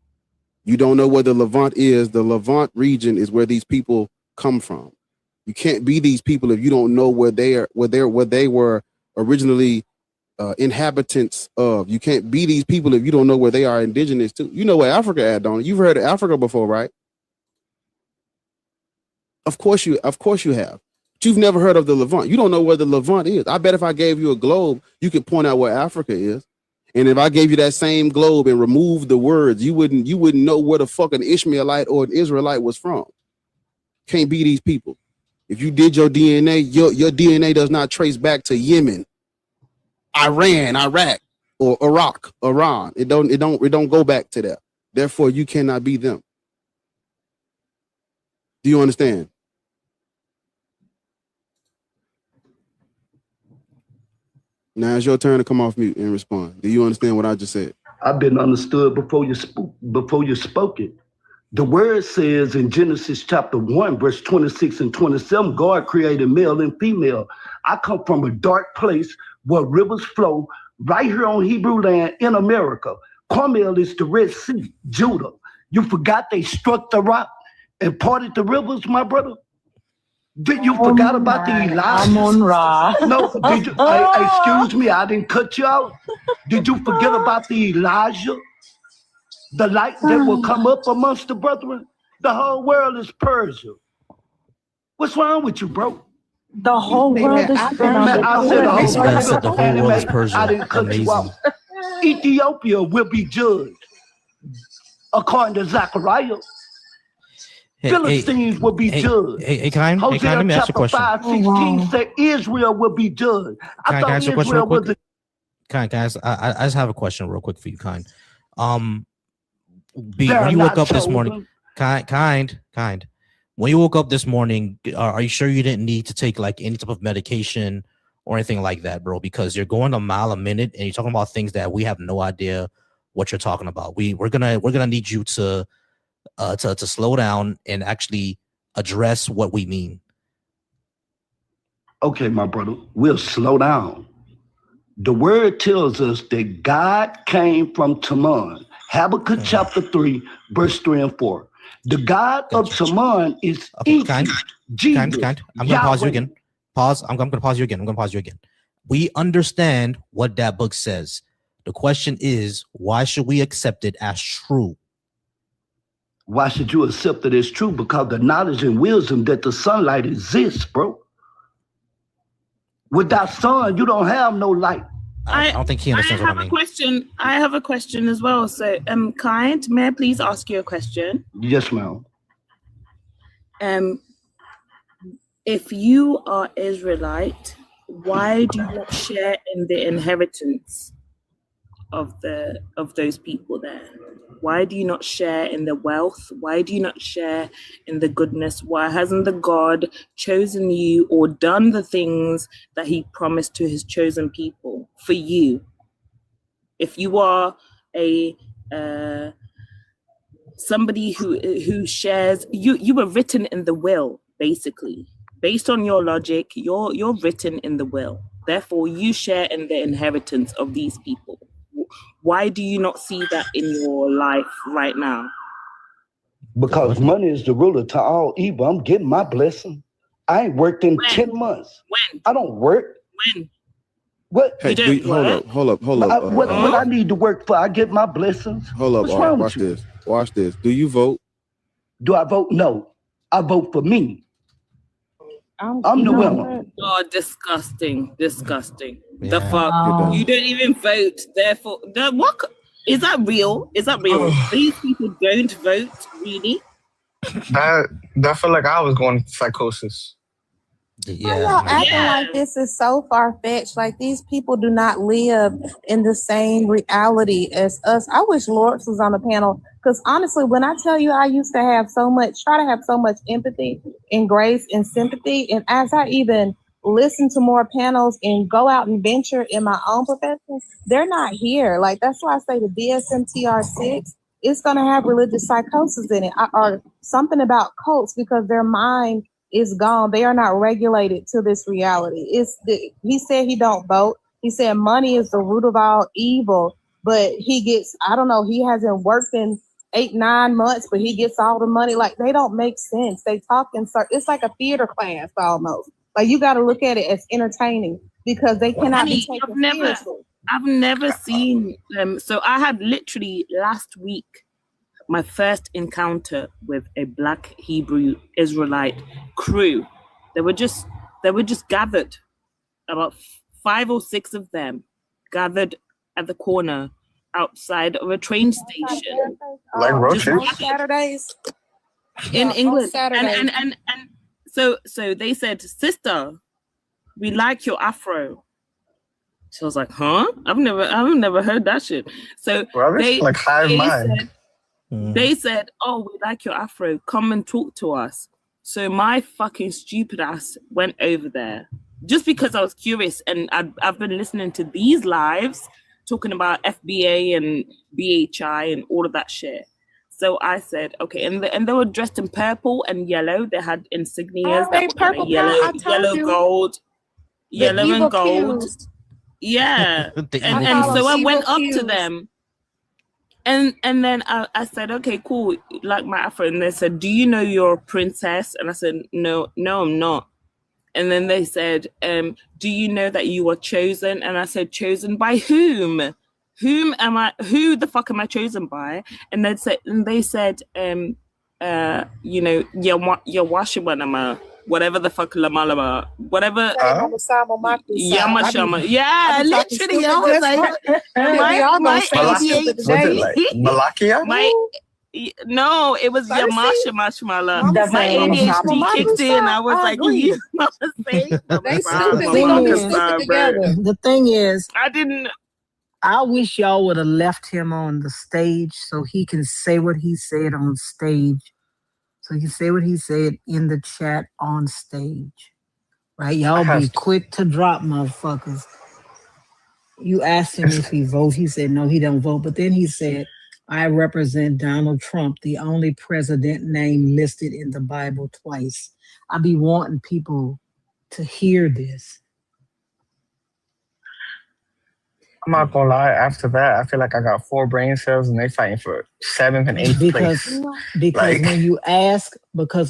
You don't know where the Levant is. The Levant region is where these people come from. You can't be these people if you don't know where they were originally inhabitants of. You can't be these people if you don't know where they are indigenous to. You know where Africa at, don't you? You've heard of Africa before, right? Of course you have. But you've never heard of the Levant. You don't know where the Levant is. I bet if I gave you a globe, you could point out where Africa is. And if I gave you that same globe and removed the words, you wouldn't know where the fuck an Ishmaelite or an Israelite was from. Can't be these people. If you did your DNA, your DNA does not trace back to Yemen, Iran, Iraq, or Iraq, Iran. It don't go back to that. Therefore, you cannot be them. Do you understand? Now it's your turn to come off mute and respond. Do you understand what I just said? I've been understood before you spoke it. The word says in Genesis chapter 1, verse 26 and 27, God created male and female. I come from a dark place where rivers flow right here on Hebrew land in America. Carmel is the Red Sea, Judah. You forgot they struck the rock and parted the rivers, my brother? Did you forgot about the Elijah? No, did you? Excuse me, I didn't cut you out. Did you forget about the Elijah? The light that will come up amongst the brethren? The whole world is Persia. What's wrong with you, bro? The whole world is Persia. I said the whole world is Persia. I didn't cut you out. Ethiopia will be judged according to Zechariah. Philistines will be judged. Kind, let me ask you a question. 5:16 said Israel will be judged. I thought Israel was a... Guys, I just have a question real quick for you, Kind. When you woke up this morning, kind, when you woke up this morning, are you sure you didn't need to take like any type of medication or anything like that, bro? Because you're going a mile a minute and you're talking about things that we have no idea what you're talking about. We're gonna need you to slow down and actually address what we mean. Okay, my brother, we'll slow down. The word tells us that God came from Teman. Habakkuk chapter 3, verse 3 and 4. The God of Teman is Kind. I'm gonna pause you again. I'm gonna pause you again. We understand what that book says. The question is, why should we accept it as true? Why should you accept it as true? Because the knowledge and wisdom that the sunlight exists, bro. Without sun, you don't have no light. I don't think he understands what I mean. I have a question as well. So, Kind, may I please ask you a question? Yes, ma'am. If you are Israelite, why do you not share in the inheritance of those people there? Why do you not share in the wealth? Why do you not share in the goodness? Why hasn't the God chosen you or done the things that he promised to his chosen people for you? If you are a somebody who shares, you were written in the will, basically. Based on your logic, you're written in the will. Therefore, you share in the inheritance of these people. Why do you not see that in your life right now? Because money is the ruler to all evil. I'm getting my blessing. I ain't worked in 10 months. When? I don't work. When? What? Hey, hold up. What I need to work for, I get my blessings. Hold up. What's wrong Watch with you? this. Watch this. Do you vote? Do I vote? No. I vote for me. I'm the winner. Oh, disgusting. Yeah. The fuck? You don't even vote. Therefore, what? Is that real? These people don't vote, really? That felt like I was going psychosis. Why y'all acting like this is so far-fetched? Like, these people do not live in the same reality as us. I wish Lawrence was on the panel, because honestly, when I tell you I used to try to have so much empathy and grace and sympathy, and as I even listen to more panels and go out and venture in my own profession, they're not here. Like, that's why I say the DSM-TR6, it's going to have religious psychosis in it, or something about cults, because their mind is gone. They are not regulated to this reality. He said he don't vote. He said money is the root of all evil, but he gets, I don't know, he hasn't worked in 8-9 months, but he gets all the money. Like, they don't make sense. They talk in it's like a theater class almost. Like, you got to look at it as entertaining, because they cannot be taken seriously. I've never seen them. So I had literally last week my first encounter with a Black Hebrew Israelite crew. They were just gathered, about 5 or 6 of them gathered at the corner outside of a train station. Like roaches? Saturdays? In England. Saturdays. And so they said, "Sister, we like your afro." So I was like, "Huh? I've never heard that shit." So they said, "Oh, we like your afro. Come and talk to us." So my fucking stupid ass went over there just because I was curious, and I've been listening to these lives talking about FBA and BHI and all of that shit. So I said, okay, and they were dressed in purple and yellow. They had insignias that were kind of yellow, gold, yellow and gold. Yeah, and so I went up to them. And then I said, okay, cool, like my afro. And they said, "Do you know you're a princess?" And I said, no, I'm not. And then they said, "Do you know that you were chosen?" And I said, "Chosen by whom? Who the fuck am I chosen by?" And they said, Yawashimanama, whatever the fuck Lama, whatever. Yamashama. Yeah, literally. I was like, Malakia? No, it was Yamashimashmala. My ADHD kicked in. I was like, you The thing is, I wish y'all would have left him on the stage so he can say what he said on stage. So he can say what he said in the chat on stage. Right? Y'all be quick to drop motherfuckers. You asked him if he vote. He said no, he don't vote. But then he said, "I represent Donald Trump, the only president name listed in the Bible twice." I be wanting people to hear this. I'm not gonna lie, after that, I feel like I got 4 brain cells and they fighting for 7th and 8th place. Because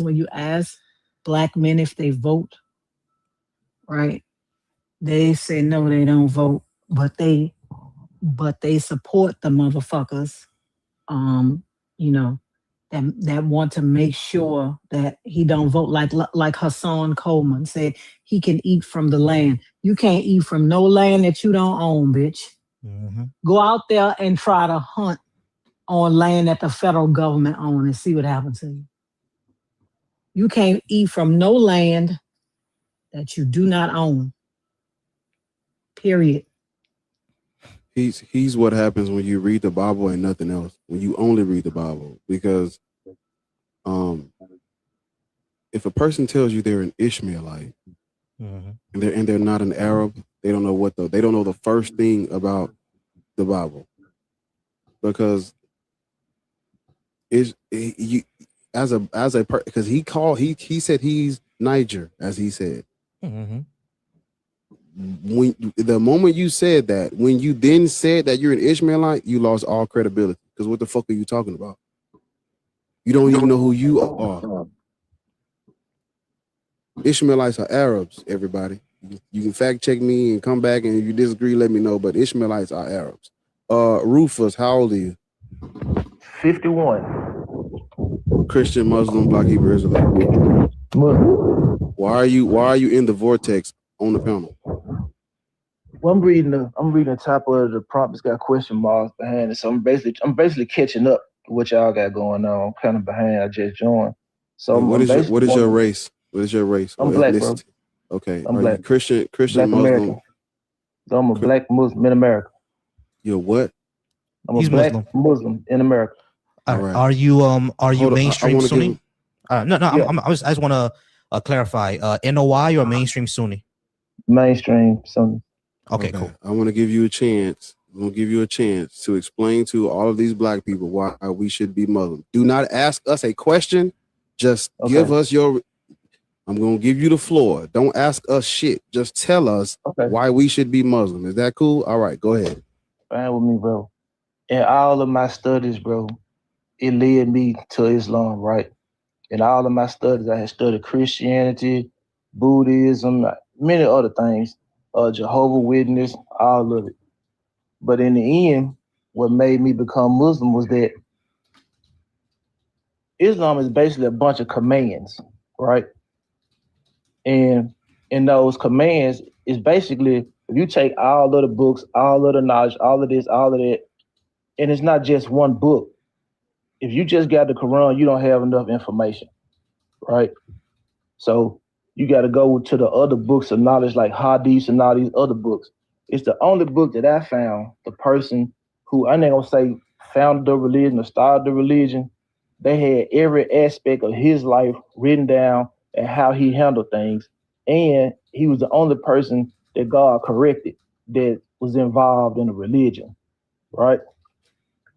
when you ask Black men if they vote, right, they say no, they don't vote, but they but they support the motherfuckers, you know, that want to make sure that he don't vote like Hassan Coleman said he can eat from the land. You can't eat from no land that you don't own, bitch. Mm-hmm. Go out there and try to hunt on land that the federal government owns and see what happens to you. You can't eat from no land that you do not own. Period. He's what happens when you read the Bible and nothing else. When you only read the Bible, because if a person tells you they're an Ishmaelite and they're not an Arab, they don't know they don't know the first thing about the Bible, because because he said he's Niger, as he said. Mm-hmm. When the moment you said that, when you then said that you're an Ishmaelite, you lost all credibility. Because what the fuck are you talking about? You don't even know who you are. Ishmaelites are Arabs, everybody. You can fact check me and come back, and if you disagree, let me know. But Ishmaelites are Arabs. Rufus, how old are you? 51. Christian, Muslim, Black, Hebrew Israelite. Why are you in the vortex on the panel? Well, I'm reading the top of the prompt. It's got question marks behind it, so I'm basically catching up to what y'all got going on. I'm kind of behind. I just joined. So what is your race? What is your race? I'm black, bro. Okay, I'm are black. you Christian, Black Muslim? American. So I'm a black Muslim in America. You're what? He's black Muslim in America. All right. Are you mainstream Sunni? Yeah. I just want to clarify. NOI or mainstream Sunni? Mainstream Sunni. Okay, cool. I want to give you a chance. I'm going to give you a chance to explain to all of these black people why we should be Muslim. Do not ask us a question. Just give us your. I'm going to give you the floor. Don't ask us shit. Just tell us why we should be Muslim. Is that cool? All right, go ahead. Fine with me, bro. In all of my studies, bro, it led me to Islam, right? In all of my studies, I had studied Christianity, Buddhism, many other things, Jehovah's Witness, all of it. But in the end, what made me become Muslim was that Islam is basically a bunch of commands, right? And in those commands, is basically, if you take all of the books, all of the knowledge, all of this, all of that, and it's not just one book. If you just got the Quran, you don't have enough information, right? So you got to go to the other books of knowledge like Hadith and all these other books. It's the only book that I found, the person who, I ain't gonna say founded the religion or started the religion, they had every aspect of his life written down and how he handled things. And he was the only person that God corrected that was involved in the religion, right?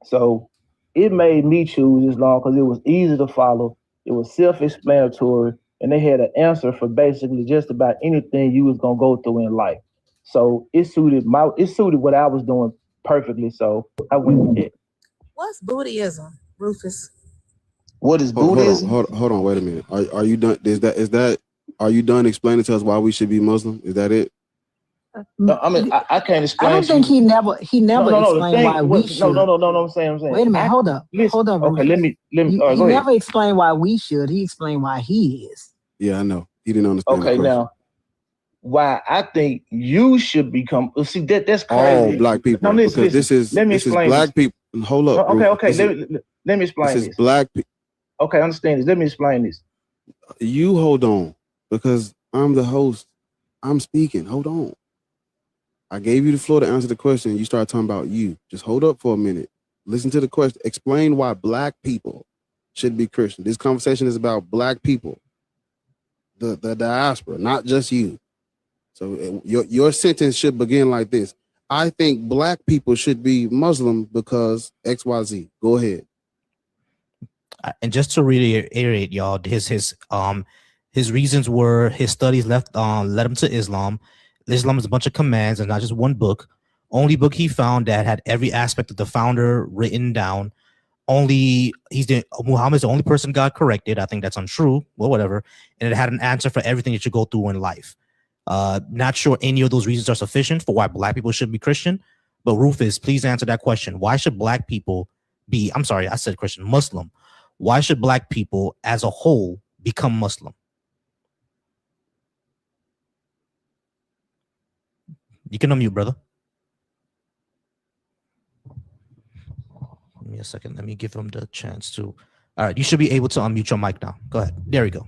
So it made me choose Islam because it was easy to follow. It was self-explanatory, and they had an answer for basically just about anything you was gonna go through in life. So it suited what I was doing perfectly. So I went with it. What's Buddhism, Rufus? What is Buddhism? Hold on, wait a minute. Are you done? Are you done explaining to us why we should be Muslim? Is that it? I mean, I can't explain. I don't think he never explained why we should. No. I'm saying. Wait a minute, hold up. Okay, let me. He go ahead. never explained why we should. He explained why he is. Yeah, I know. He didn't understand. Okay, now, why I think you should become. See, that's crazy. All black people. No, listen, this is black people. Hold up. Okay. Let me explain this. This is black people. Okay, understand this. Let me explain this. You hold on, because I'm the host. I'm speaking. Hold on. I gave you the floor to answer the question. You started talking about you. Just hold up for a minute. Listen to the question. Explain why black people should be Christian. This conversation is about black people, the diaspora, not just you. So your sentence should begin like this. I think black people should be Muslim because XYZ. Go ahead. And just to reiterate, y'all, his reasons were his studies led him to Islam. Islam is a bunch of commands and not just one book. Only book he found that had every aspect of the founder written down. Muhammad's the only person God corrected. I think that's untrue. Well, whatever. And it had an answer for everything that you go through in life. Not sure any of those reasons are sufficient for why black people should be Christian, But Rufus, please answer that question. Why should black people be, I'm sorry, I said Christian, Muslim. Why should black people as a whole become Muslim? You can unmute, brother. Give me a second. Let me give him the chance to. All right, you should be able to unmute your mic now. Go ahead. There we go.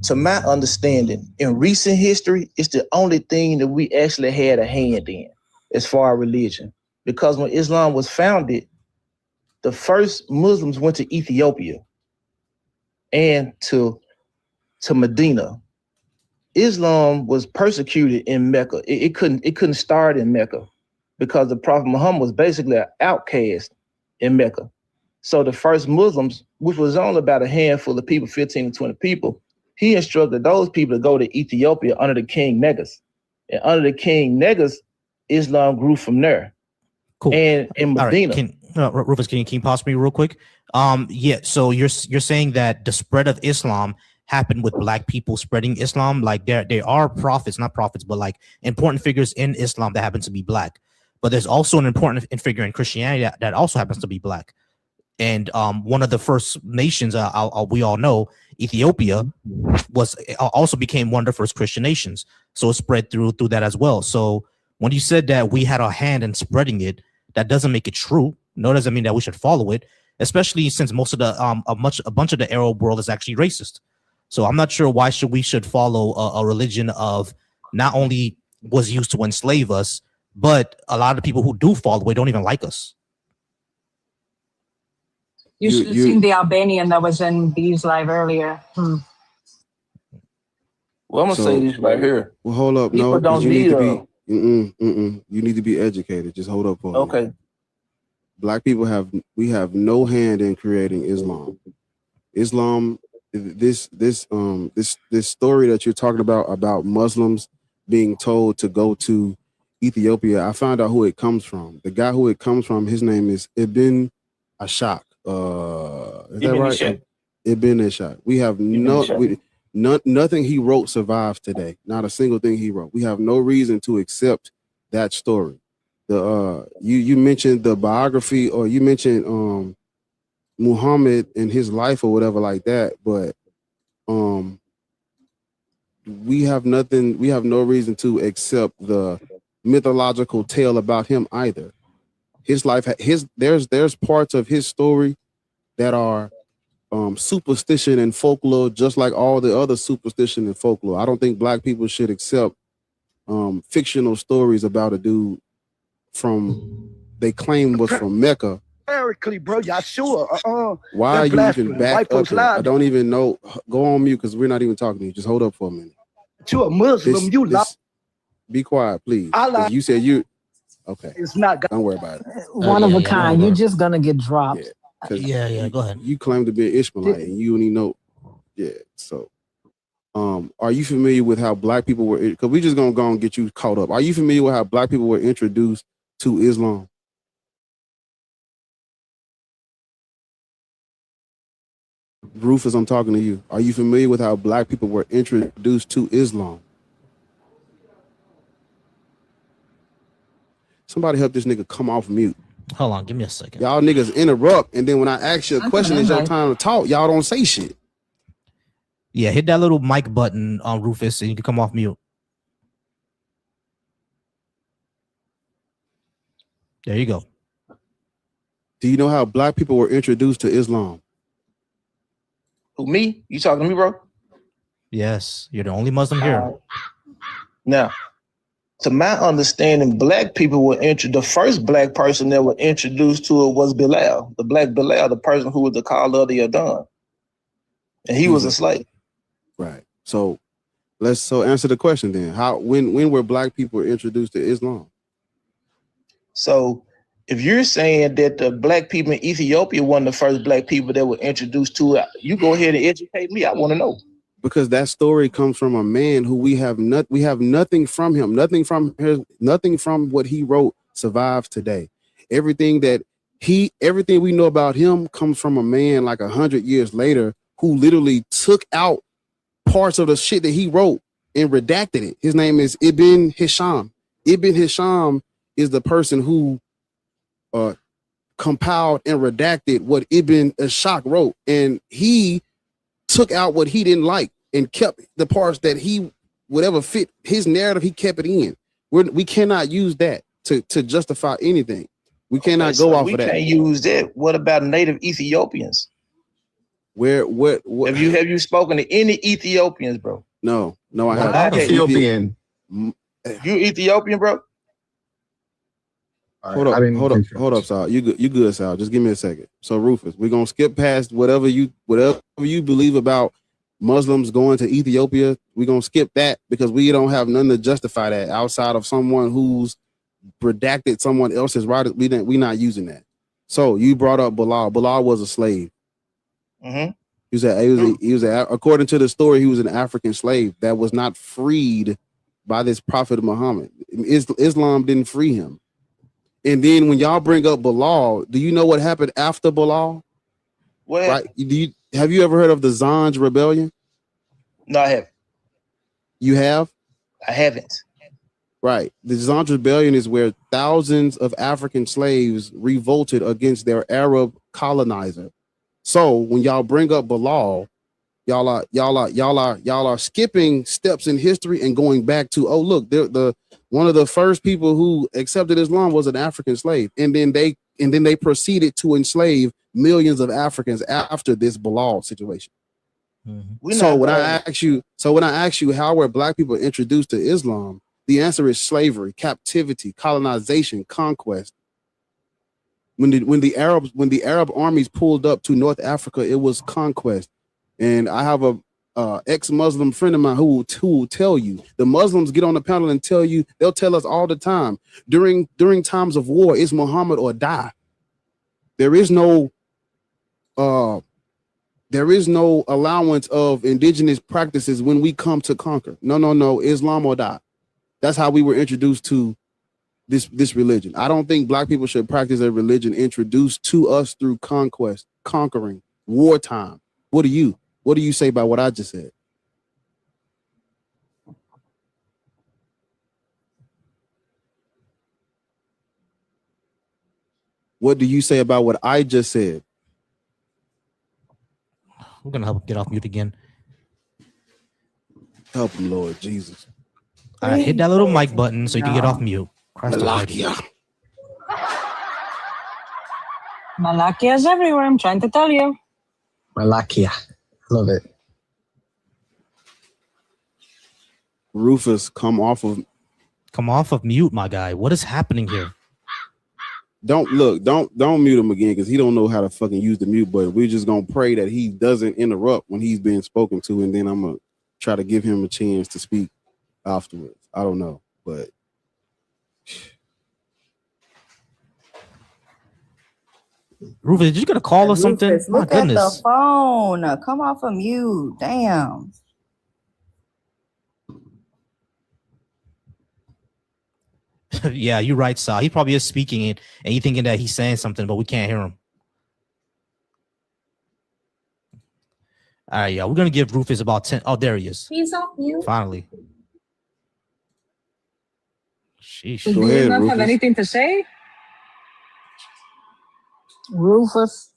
To my understanding, in recent history, it's the only thing that we actually had a hand in as far as religion. Because when Islam was founded, the first Muslims went to Ethiopia and to Medina. Islam was persecuted in Mecca. It couldn't start in Mecca because the Prophet Muhammad was basically an outcast in Mecca. So the first Muslims, which was only about a handful of people, 15 to 20 people, he instructed those people to go to Ethiopia under the King Negus. And under the King Negus, Islam grew from there. Cool. And in Medina. Right, Rufus, can you pause me real quick? Yeah, so you're saying that the spread of Islam happened with black people spreading Islam. Like there are prophets, not prophets, but like important figures in Islam that happen to be black. But there's also an important figure in Christianity that also happens to be black. And one of the first nations we all know, Ethiopia, also became one of the first Christian nations. So it spread through that as well. So when you said that we had a hand in spreading it, that doesn't make it true. No, it doesn't mean that we should follow it, especially since most of the a bunch of the Arab world is actually racist. So I'm not sure why we should follow a religion of not only was used to enslave us, but a lot of the people who do follow it don't even like us. You should have seen the Albanian that was in B's live earlier. Well, I'm gonna say this right here. Well, hold up. People No, don't you need need to be. You need to be educated. Just hold up for Okay. me. Black people have no hand in creating Islam. Islam, this story that you're talking about Muslims being told to go to Ethiopia. I found out who it comes from. The guy who it comes from, his name is Ibn Ashaq. Is that right? Ibn Ashaq. We have nothing he wrote survives today. Not a single thing he wrote. We have no reason to accept that story. You mentioned the biography, or you mentioned Muhammad and his life or whatever like that, but we have no reason to accept the mythological tale about him either. His life, there's parts of his story that are superstition and folklore, just like all the other superstition and folklore. I don't think black people should accept fictional stories about a dude they claim was from Mecca. Numerically, bro, y'all sure? Why are you even back up here? I don't even know. Go on mute because we're not even talking to you. Just hold up for a minute. To a Muslim, you lie. Be quiet, please. I lie. You said you. Okay. It's not. Don't worry about it. One of a kind. You're just gonna get dropped. Yeah. Go ahead. You claim to be an Ishmaelite, and you only know. Yeah. So, are you familiar with how black people were? Because we just gonna go and get you caught up. Are you familiar with how black people were introduced to Islam? Rufus, I'm talking to you. Are you familiar with how black people were introduced to Islam? Somebody help this nigga come off mute. Hold on, give me a second. Y'all niggas interrupt, and then when I ask you a question, it's your time to talk. Y'all don't say shit. Yeah, hit that little mic button on Rufus, and you can come off mute. There you go. Do you know how black people were introduced to Islam? Who, me? You talking to me, bro? Yes, you're the only Muslim here. Now, to my understanding, black people were the first black person that were introduced to it was Bilal, the black Bilal, the person who was the caller of the Adhan. And he was a slave. Right. So answer the question then. When were black people introduced to Islam? So if you're saying that the black people in Ethiopia weren't the first black people that were introduced to it, you go ahead and educate me. I want to know. Because that story comes from a man who we have nothing from him, nothing from what he wrote survives today. Everything we know about him comes from a man like 100 years later who literally took out parts of the shit that he wrote and redacted it. His name is Ibn Hisham. Ibn Hisham is the person who compiled and redacted what Ibn Ishaq wrote, and he took out what he didn't like and kept the parts that he whatever fit his narrative. He kept it in. We cannot use that to justify anything. We cannot go off of that. We can't use that. What about native Ethiopians? What have you spoken to any Ethiopians, bro? No, I haven't. Ethiopian. You Ethiopian, bro? Hold up, Sal. You good, Sal. Just give me a second. So Rufus, we're gonna skip past whatever you believe about Muslims going to Ethiopia. We're gonna skip that because we don't have nothing to justify that outside of someone who's redacted someone else's right. We're not using that. So you brought up Bilal. Bilal was a slave. Mm-hmm. He was according to the story, he was an African slave that was not freed by this Prophet Muhammad. Islam didn't free him. And then when y'all bring up Bilal, do you know what happened after Bilal? What? Right? Have you ever heard of the Zanj rebellion? No, I haven't. You have? I haven't. Right. The Zanj rebellion is where thousands of African slaves revolted against their Arab colonizer. So when y'all bring up Bilal, y'all are skipping steps in history and going back to, oh look, the one of the first people who accepted Islam was an African slave, and then they proceeded to enslave millions of Africans after this Bilal situation. Mm-hmm. So when I ask you how were black people introduced to Islam, the answer is slavery, captivity, colonization, conquest. When the Arab armies pulled up to North Africa, it was conquest. And I have a ex-Muslim friend of mine who will tell you, the Muslims get on the panel and they'll tell us all the time, during times of war, it's Muhammad or die. There is no allowance of indigenous practices when we come to conquer. No, Islam or die. That's how we were introduced to this religion. I don't think black people should practice a religion introduced to us through conquest, conquering, wartime. What do you say about what I just said? What do you say about what I just said? We're gonna help him get off mute again. Help him, Lord Jesus. All right, hit that little mic button so you can get off mute. Malakia's everywhere. I'm trying to tell you. Malakia. Love it. Rufus, come off of mute, my guy. What is happening here? Don't mute him again because he don't know how to fucking use the mute button. We're just gonna pray that he doesn't interrupt when he's being spoken to, and then I'm gonna try to give him a chance to speak afterwards. I don't know, but Rufus, did you get a call or something? Rufus, My look goodness. at the phone. Come off of mute. Damn. Yeah, you're right, Sal. He probably is speaking it, and you thinking that he's saying something, but we can't hear him. All right, yeah, we're gonna give Rufus about 10. Oh, there he is. He's off mute. Finally. Sheesh. Do you not have anything to say? Rufus.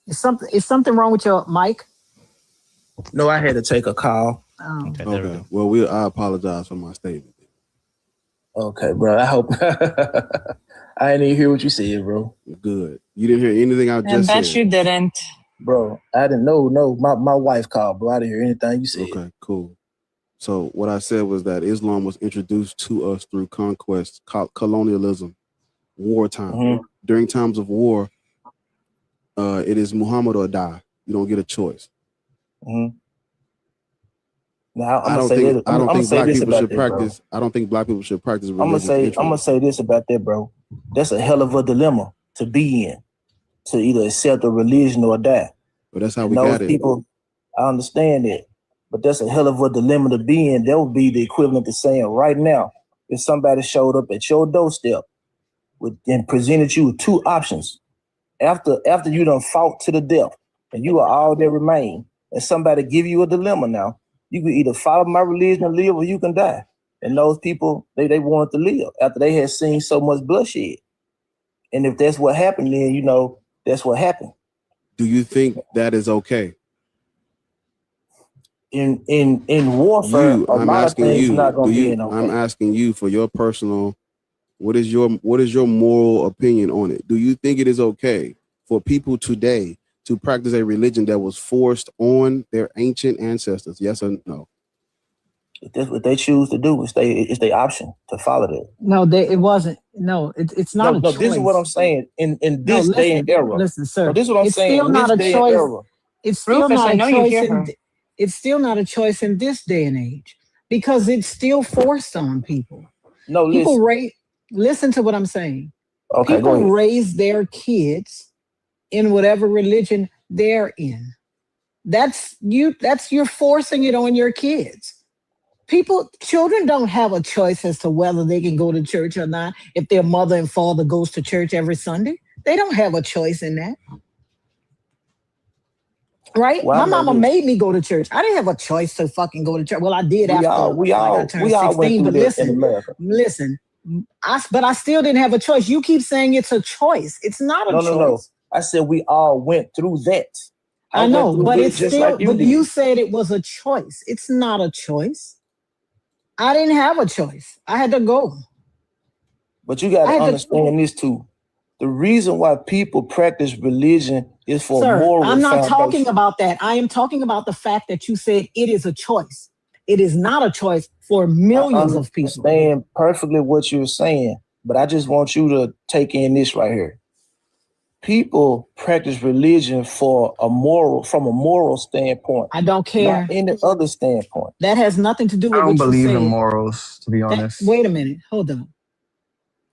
Is something wrong with your mic? No, I had to take a call. Oh. Okay. Well, I apologize for my statement. Okay, bro. I hope I didn't even hear what you said, bro. Good. You didn't hear anything I just said. I bet you didn't. Bro, I didn't know. No, my wife called, bro. I didn't hear anything you said. Okay, cool. So what I said was that Islam was introduced to us through conquest, colonialism, wartime. Mm-hmm. During times of war, it is Muhammad or die. You don't get a choice. Mm-hmm. Now, I don't think black people should practice. I don't think black people should practice religion. I'm gonna say this about that, bro. That's a hell of a dilemma to be in, to either accept a religion or die. But that's how we got it. People, I understand that, but that's a hell of a dilemma to be in. That would be the equivalent to saying right now, if somebody showed up at your doorstep and presented you with two options, after you done fought to the death and you are all that remain, and somebody give you a dilemma now. You can either follow my religion and live, or you can die. And those people, they wanted to live after they had seen so much bloodshed. And if that's what happened, then, you know, that's what happened. Do you think that is okay? In warfare, a lot of things not gonna be in okay. I'm asking you for your personal, what is your moral opinion on it? Do you think it is okay for people today to practice a religion that was forced on their ancient ancestors? Yes or no? If that's what they choose to do, it's their option to follow that. No, it wasn't. No, it's not a choice. This is what I'm saying. In this day and era. Listen, sir. No, this is what I'm saying. Still not a choice. It's still Rufus, not I a know you choice. hear her. It's still not a choice in this day and age because it's still forced on people. No, people listen to what I'm saying. Okay, people raise their kids in whatever religion they're in. You're forcing it on your kids. Children don't have a choice as to whether they can go to church or not. If their mother and father goes to church every Sunday, they don't have a choice in that. Right? Well, my mama made me go to church. I didn't have a choice to fucking go to church. Well, I did we all I turned 16. But listen, I still didn't have a choice. You keep saying it's a choice. It's not a choice. No. I said we all went through that. I know, but it's still. Like but you said it was a choice. It's not a choice. I didn't have a choice. I had to go. But you got to understand this too. The reason why people practice religion is for moral I'm not foundation. talking about that. I am talking about the fact that you said it is a choice. It is not a choice for millions of people. I understand perfectly what you're saying, but I just want you to take in this right here. People practice religion from a moral standpoint. I don't care. Not any other standpoint. That has nothing to do with I don't what you believe said. in morals, to be honest. Wait a minute. Hold on.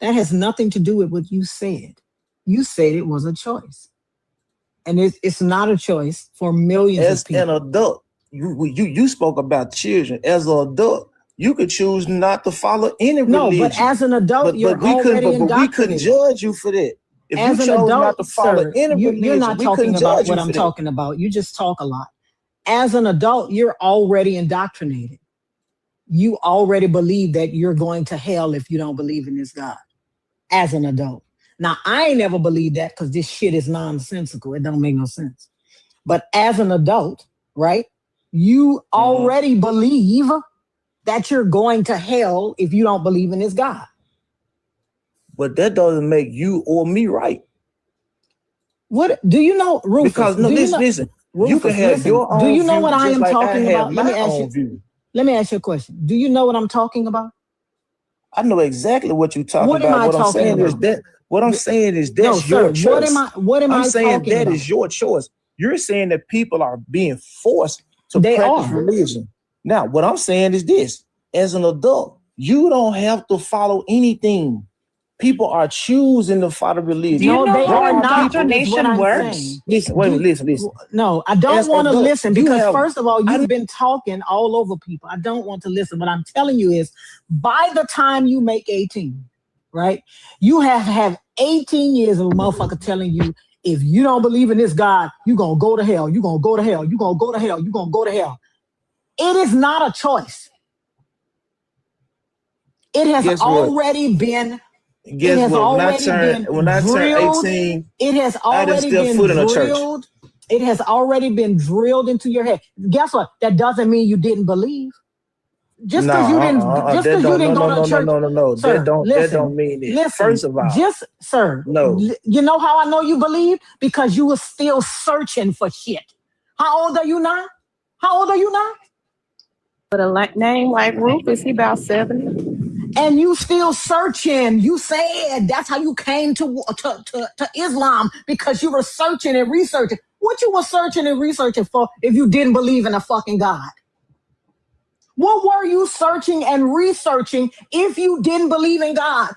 That has nothing to do with what you said. You said it was a choice. And it's not a choice for millions of people. As an adult, you spoke about children. As an adult, you could choose not to follow any religion. No, but as an adult, you're already indoctrinated. But we couldn't judge you for that. If as you an chose adult, not to follow any religion, you're not talking about what I'm talking about. You just talk a lot. As an adult, you're already indoctrinated. You already believe that you're going to hell if you don't believe in this God. As an adult. Now, I ain't never believed that because this shit is nonsensical. It don't make no sense. But as an adult, right, you already believe that you're going to hell if you don't believe in this God. But that doesn't make you or me right. What do you know, Rufus? Because listen, Rufus, you can have your own. Do you know view, what I am like talking about? Let me ask you a question. Do you know what I'm talking about? I know exactly what you're talking about. What I'm saying is that's your choice. I'm saying that is your choice. You're saying that people are being forced to practice religion. Now, what I'm saying is this: as an adult, you don't have to follow anything. People are choosing to follow religion. Do you know how indoctrination works? Listen. No, I don't want to listen because first of all, you've been talking all over people. I don't want to listen. What I'm telling you is by the time you make 18, right, you have 18 years of a motherfucker telling you, if you don't believe in this God, you're going to go to hell. You're going to go to hell. You're going to go to hell. You're going to go to hell. It is not a choice. It has already been. Guess what? When I turned 18, it has already been drilled. It has already been drilled into your head. Guess what? That doesn't mean you didn't believe. Just because you didn't, just because you didn't go to church. No. Sir, that don't mean it. Listen, first of all, no. You know how I know you believe? Because you were still searching for shit. How old are you now? With a name like Rufus, he about 70. And you still searching. You said that's how you came to Islam, because you were searching and researching. What you were searching and researching for if you didn't believe in a fucking God? What were you searching and researching if you didn't believe in God?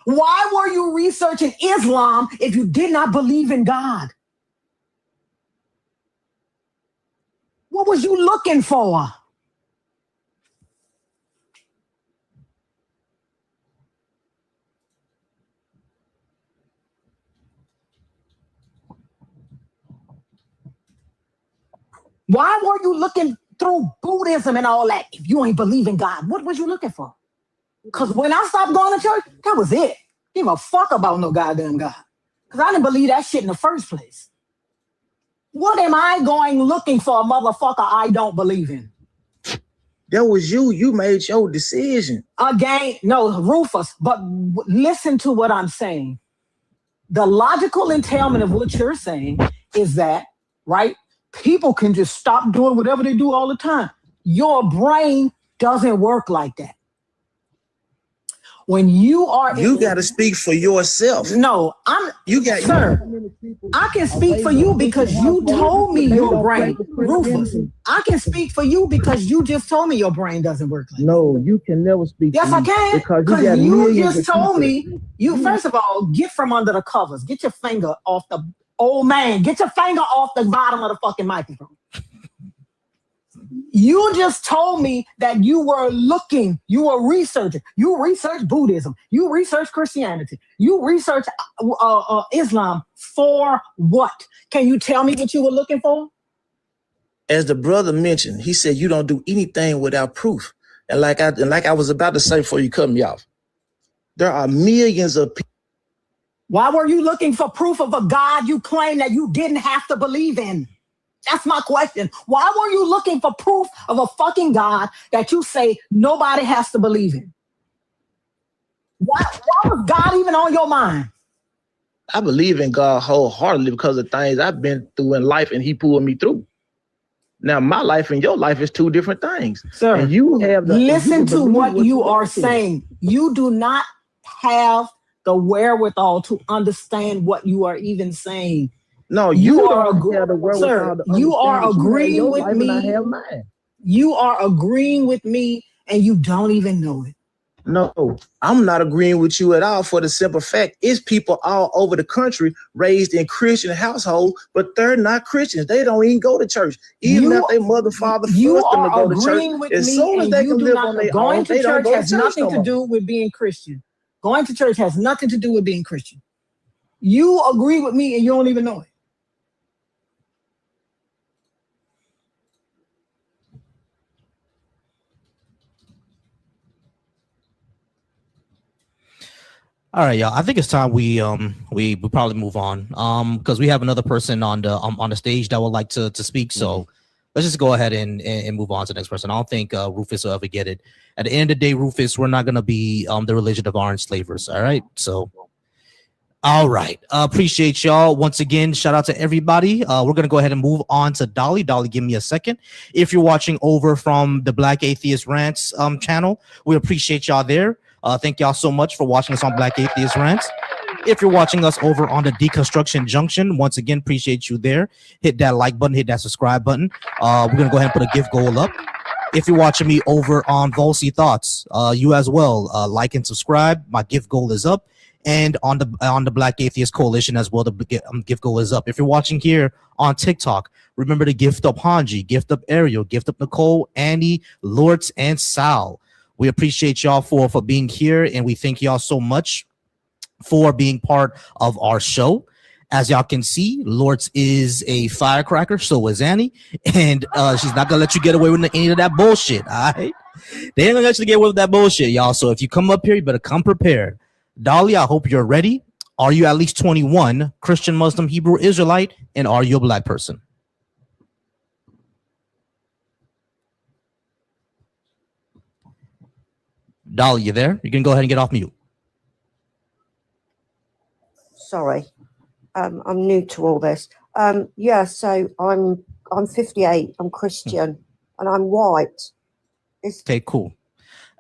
Why were you researching Islam if you did not believe in God? What was you looking for? Why were you looking through Buddhism and all that, if you ain't believe in God, what was you looking for? Because when I stopped going to church, that was it. Give a fuck about no goddamn God. Because I didn't believe that shit in the first place. What am I going looking for a motherfucker I don't believe in? That was you. You made your decision. Again, no, Rufus, but listen to what I'm saying. The logical entailment of what you're saying is that, right, people can just stop doing whatever they do all the time. Your brain doesn't work like that. When you are... You got to speak for yourself. No, sir, I can speak for you because you told me your brain. Rufus, I can speak for you because you just told me your brain doesn't work like that. No, you can never speak Yes, for I me can. because you just told me, first of all, get from under the covers. Get your finger off the... Old man, get your finger off the bottom of the fucking microphone. You just told me that you were looking, you were researching. You researched Buddhism. You researched Christianity. You researched Islam for what? Can you tell me what you were looking for? As the brother mentioned, he said you don't do anything without proof. And like I was about to say before you cut me off, there are millions of people. Why were you looking for proof of a God you claim that you didn't have to believe in? That's my question. Why were you looking for proof of a fucking God that you say nobody has to believe in? Why was God even on your mind? I believe in God wholeheartedly because of things I've been through in life and he pulled me through. Now, my life and your life is two different things. Sir, and you have listen to what you are saying. You do not have the wherewithal to understand what you are even saying. No, you are agreeing with me. You are agreeing with me and you don't even know it. No, I'm not agreeing with you at all for the simple fact it's people all over the country raised in Christian households, but they're not Christians. They don't even go to church. Even if their mother, father forced them to go to church. As soon as they can live on their own, they don't go to church. Going to church has nothing to do with being Christian. Going to church has nothing to do with being Christian. You agree with me and you don't even know it. All right, y'all. I think it's time we probably move on because we have another person on the stage that would like to speak. So let's just go ahead and move on to the next person. I don't think Rufus will ever get it. At the end of the day, Rufus, we're not gonna be the religion of orange slavers. All right. So, all right. Appreciate y'all once again. Shout out to everybody. We're gonna go ahead and move on to Dolly. Dolly, give me a second. If you're watching over from the Black Atheist Rants channel, we appreciate y'all there. Thank y'all so much for watching us on Black Atheist Rants. If you're watching us over on the Deconstruction Junction, once again, appreciate you there. Hit that like button, hit that subscribe button. We're going to go ahead and put a gift goal up. If you're watching me over on Volcy Thoughts, you as well, like and subscribe. My gift goal is up. And on the Black Atheist Coalition as well, the gift goal is up. If you're watching here on TikTok, remember to gift up Hanji, gift up Ariel, gift up Nicole, Annie, Lortz, and Sal. We appreciate y'all for being here, and we thank y'all so much for being part of our show. As y'all can see, Lortz is a firecracker, so is Annie, and she's not gonna let you get away with any of that bullshit. All right, they ain't gonna let you get away with that bullshit, y'all. So if you come up here, you better come prepared. Dolly, I hope you're ready. Are you at least 21, Christian, Muslim, Hebrew Israelite, and are you a black person? Dolly, you there? You can go ahead and get off mute. Sorry, I'm new to all this. Yeah, so I'm 58. I'm Christian, and I'm white. Okay, cool.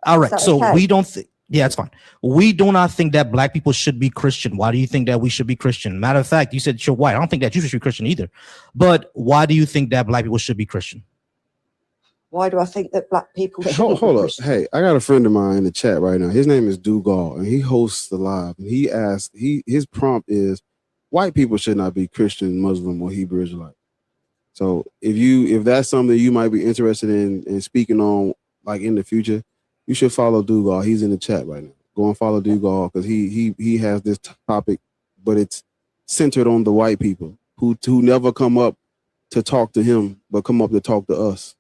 All right, so okay? we don't think. Yeah, it's fine. We do not think that black people should be Christian. Why do you think that we should be Christian? Matter of fact, you said you're white. I don't think that you should be Christian either. But why do you think that black people should be Christian? Why do I think that black people should hold be up. Christian? Hey, I got a friend of mine in the chat right now. His name is Dugal, and he hosts the live. And he asked, his prompt is, white people should not be Christian, Muslim, or Hebrew Israelite. So if that's something you might be interested in speaking on, like in the future, you should follow Dugal. He's in the chat right now. Go and follow Dugal because he has this topic, but it's centered on the white people who never come up to talk to him, but come up to talk to us.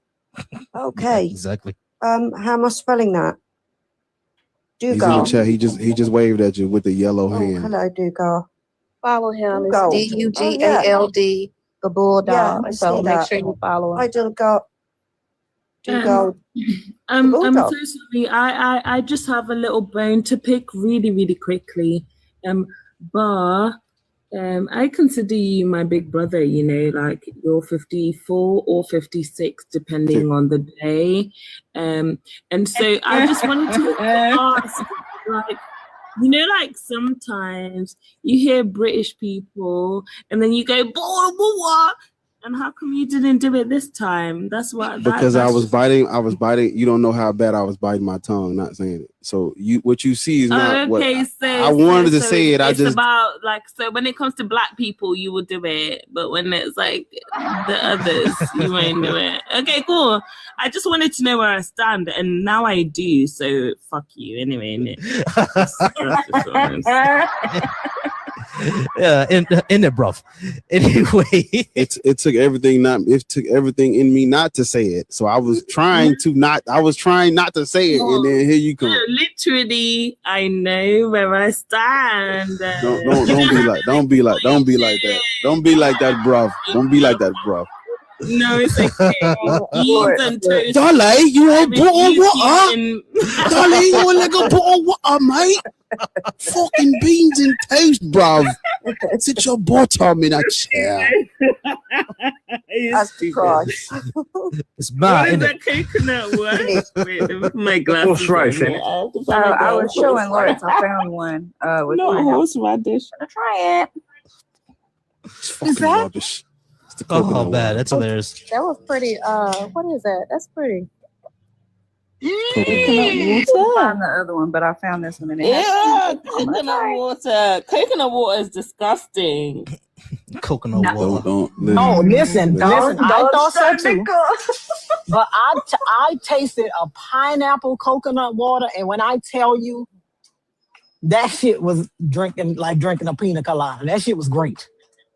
Okay. Exactly. How am I spelling that? He's in the Dugar. chat. He just waved at you with the yellow Oh, hand. hello, Dugar. Follow him. It's Dugald. Dugald, the bulldog. Yeah, I So see make that. sure you follow him. I Dugald. Dugald. I'm so bulldog. sorry. I just have a little bone to pick really quickly. Bar, I consider you my big brother, you know, like you're 54 or 56, depending on the day. And so I just wanted to ask, like, you know, like sometimes you hear British people and then you go, what? And how come you didn't do it this time? That's what. Because I was biting. You don't know how bad I was biting my tongue, not saying it. So what you see is not what I wanted to say. It's about like, so when it comes to black people, you will do it, but when it's like the others, you won't do it. Okay, cool. I just wanted to know where I stand, and now I do. So fuck you, anyway. Yeah, in it, bruv. Anyway, it took everything in me not to say it. So I was trying not to say it, and then here you come. Literally, I know where I stand. Don't be like that. Don't be like that, bruv. Don't be like that, bruv. No, it's okay. Dolly, you want put on water? Dolly, you want to put on water, mate? Fucking beans and toast, bruv. Sit your bottom in a chair. That's the price. It's mad. What is that coconut? What? My glasses. Horseradish. I was showing Lawrence. I found one. With horseradish. Try it. It's fucking rubbish. Oh, bad. That's hilarious. That was pretty. What is that? That's pretty. I found the other one, but I found this one. And Coconut water. Coconut water is disgusting. Coconut water. Oh, listen. I thought so too. But I tasted a pineapple coconut water, and when I tell you, that shit was drinking a pina colada. That shit was great.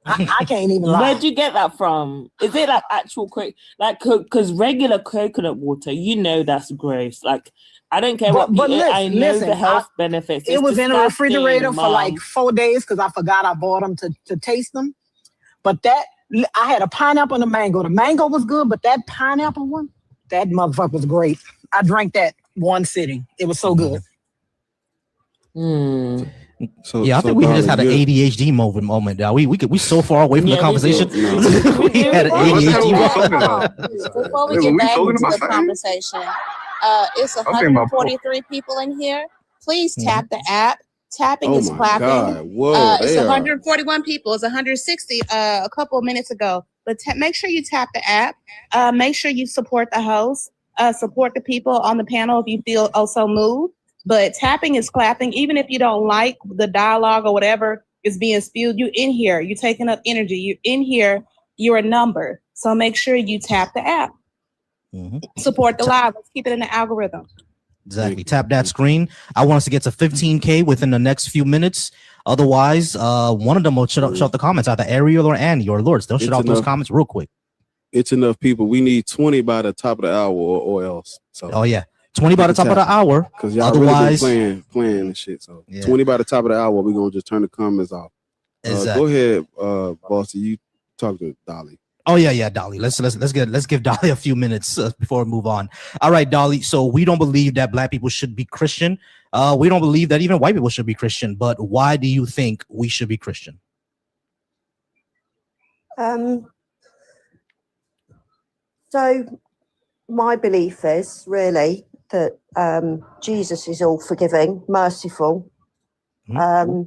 I can't even lie. Where'd you get that from? Is it like actual because regular coconut water, you know, that's gross. Like, I don't care what people, I know the health benefits. It was in a refrigerator for like 4 days because I forgot I bought them to taste them. But I had a pineapple and a mango. The mango was good, but that pineapple one, that motherfucker was great. I drank that one sitting. It was so good. I think we just had an ADHD moment. We so far away from the conversation. We had an ADHD moment. Before we get back into the conversation, it's 143 people in here. Please tap the app. Tapping is clapping. It's 141 people. It's 160 a couple of minutes ago. But make sure you tap the app. Make sure you support the host. Support the people on the panel if you feel so moved. But tapping is clapping. Even if you don't like the dialogue or whatever is being spewed, you in here. You're taking up energy. You're in here. You're a number. So make sure you tap the app. Support the live. Let's keep it in the algorithm. Exactly. Tap that screen. I want us to get to 15K within the next few minutes. Otherwise, one of them will shut off the comments, either Ariel or Annie or Lords. They'll shut off those comments real quick. It's enough people. We need 20 by the top of the hour or else. So. Oh, yeah. 20 by the top of the hour. Because y'all otherwise really playing and shit. So 20 by the top of the hour, we're gonna just turn the comments off. Go ahead, Volcy. You talk to Dolly. Oh yeah, Dolly. Let's give Dolly a few minutes before we move on. All right, Dolly. So we don't believe that black people should be Christian. We don't believe that even white people should be Christian. But why do you think we should be Christian? So my belief is really that Jesus is all forgiving, merciful. The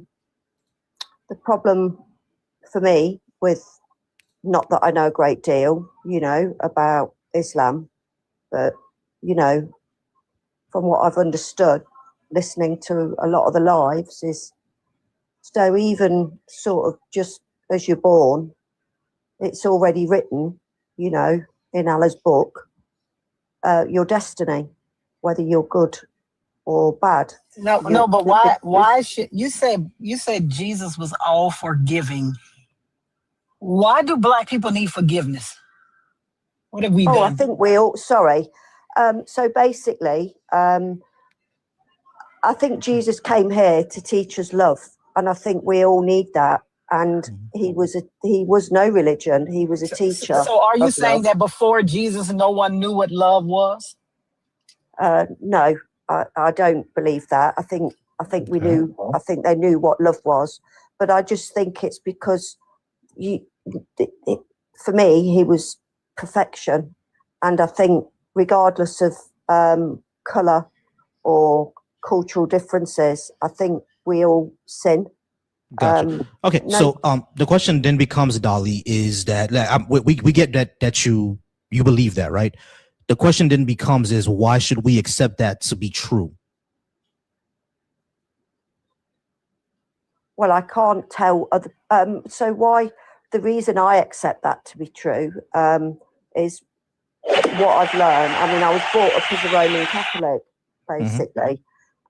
problem for me with, not that I know a great deal, about Islam, but, from what I've understood, listening to a lot of the lives is, so even sort of just as you're born, it's already written, in Allah's book, your destiny, whether you're good or bad. No, but why should you said Jesus was all forgiving? Why do black people need forgiveness? What have we I done? think we all, sorry. So basically, I think Jesus came here to teach us love. And I think we all need that. And he was no religion. He was a teacher. So are you of saying love. that before Jesus, no one knew what love was? No, I don't believe that. I think we knew. I think they knew what love was, but I just think it's because for me, he was perfection, and I think regardless of color or cultural differences, I think we all sin. Gotcha. Okay, so the question then becomes, Dolly, is that we get that you believe that, right? The question then becomes is why should we accept that to be true? Well, I can't tell other. So why? The reason I accept that to be true is what I've learned. I mean, I was brought up as a Roman Catholic, basically.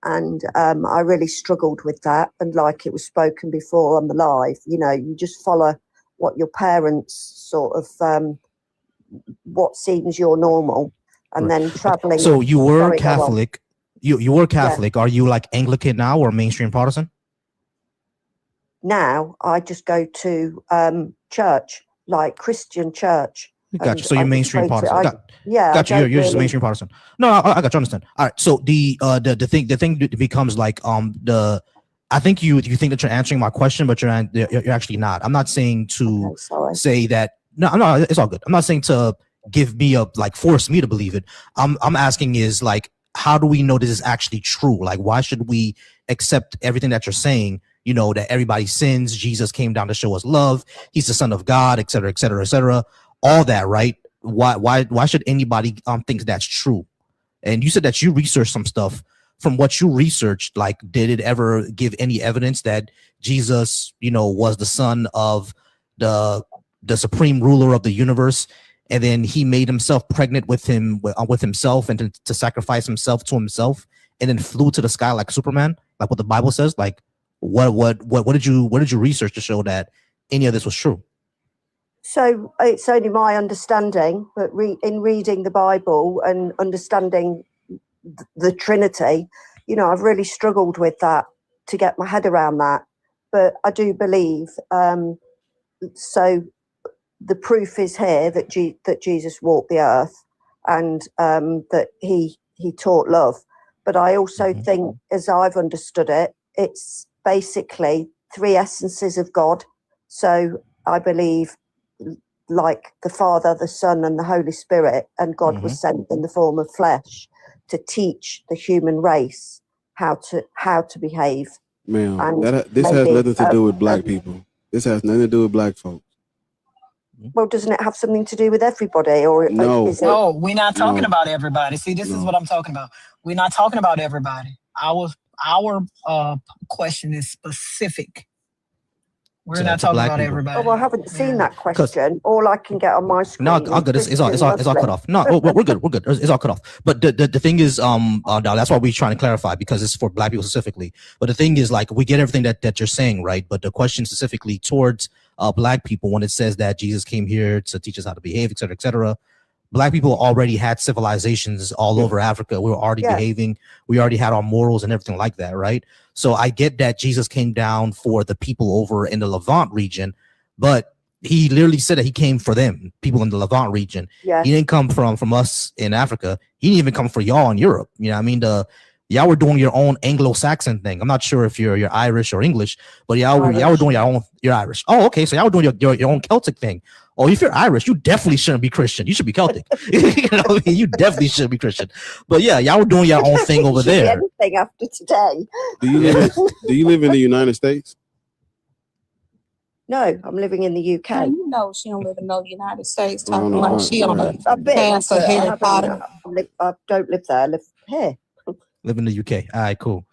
And I really struggled with that. And like it was spoken before on the live, you know, you just follow what your parents sort of, what seems your normal. And then traveling. So you were Catholic. You were Catholic. Yeah. Are you like Anglican now or mainstream Protestant? Now I just go to church, like Christian church. Gotcha. So you're mainstream Protestant. Yeah. Gotcha. You're just mainstream Protestant. No, I got you. Understand. All right. So the thing becomes like I think you think that you're answering my question, but you're actually not. I'm not saying to say that. No, it's all good. I'm not saying to give me force me to believe it. I'm asking is like, how do we know this is actually true? Like, why should we accept everything that you're saying? You know, that everybody sins. Jesus came down to show us love. He's the Son of God, et cetera, et cetera, et cetera. All that, right? Why should anybody think that's true? And you said that you researched some stuff. From what you researched, like, did it ever give any evidence that Jesus, you know, was the son of the supreme ruler of the universe, and then he made himself pregnant with himself and to sacrifice himself to himself, and then flew to the sky like Superman, like what the Bible says? Like, what did you research to show that any of this was true? So it's only my understanding, but in reading the Bible and understanding the Trinity, you know, I've really struggled with that to get my head around that. But I do believe, so the proof is here that Jesus walked the earth and that he taught love. But I also think, as I've understood it, it's basically three essences of God. So I believe, like the Father, the Son, and the Holy Spirit, and God was sent in the form of flesh to teach the human race how to behave. Ma'am, this has nothing to do with black people. This has nothing to do with black folks. Well, doesn't it have something to do with everybody? Or no, no, we're not talking about everybody. See, this is what I'm talking about. We're not talking about everybody. Our question is specific. We're not talking about everybody. Oh, well, I haven't seen that question. All I can get on my screen. No, all good. It's all cut off. No, we're good. We're good. It's all cut off. But the thing is, that's why we're trying to clarify, because it's for black people specifically. But the thing is, like, we get everything that you're saying, right? But the question specifically towards black people, when it says that Jesus came here to teach us how to behave, et cetera, et cetera. Black people already had civilizations all over Africa. We were already behaving. We already had our morals and everything like that, right? So I get that Jesus came down for the people over in the Levant region, but he literally said that he came for them, people in the Levant region. Yeah. He didn't come from us in Africa. He didn't even come for y'all in Europe. You know what I mean? Y'all were doing your own Anglo-Saxon thing. I'm not sure if you're Irish or English, but y'all were doing your own. You're Irish. Oh, okay. So y'all were doing your own Celtic thing. Oh, if you're Irish, you definitely shouldn't be Christian. You should be Celtic. You know what I mean? You definitely shouldn't be Christian. But yeah, y'all were doing your own thing over there. Anything after today. Do you live in the United States? No, I'm living in the UK. You know she don't live in the United States. Talking like she on a pass for Harry Potter. I don't live there. I live here. Live in the UK. All right, cool.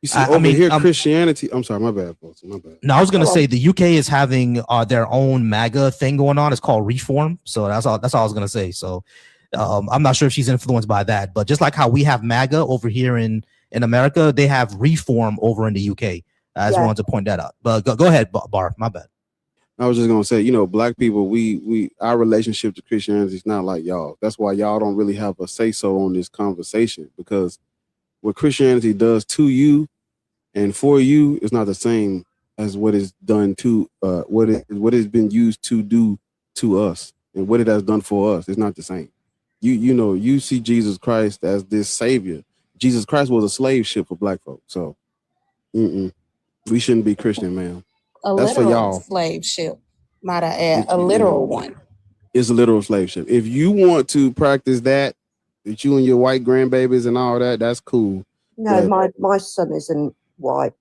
You see, over here, Christianity. I'm sorry, my bad, folks. My bad. No, I was gonna say the UK is having their own MAGA thing going on. It's called Reform. So that's all I was gonna say. So I'm not sure if she's influenced by that, but just like how we have MAGA over here in America, they have Reform over in the UK. I just wanted to point that out. But go ahead, Bar. My bad. I was just gonna say, black people, we our relationship to Christianity is not like y'all. That's why y'all don't really have a say so on this conversation, because what Christianity does to you and for you is not the same as what is done to what has been used to do to us, and what it has done for us is not the same. You see Jesus Christ as this savior. Jesus Christ was a slave ship for black folks, so we shouldn't be Christian, man. A That's for literal y'all. slave ship, might I add, a literal one. It's a literal slave ship. If you want to practice that, with you and your white grandbabies and all that, that's cool. No, my son isn't white.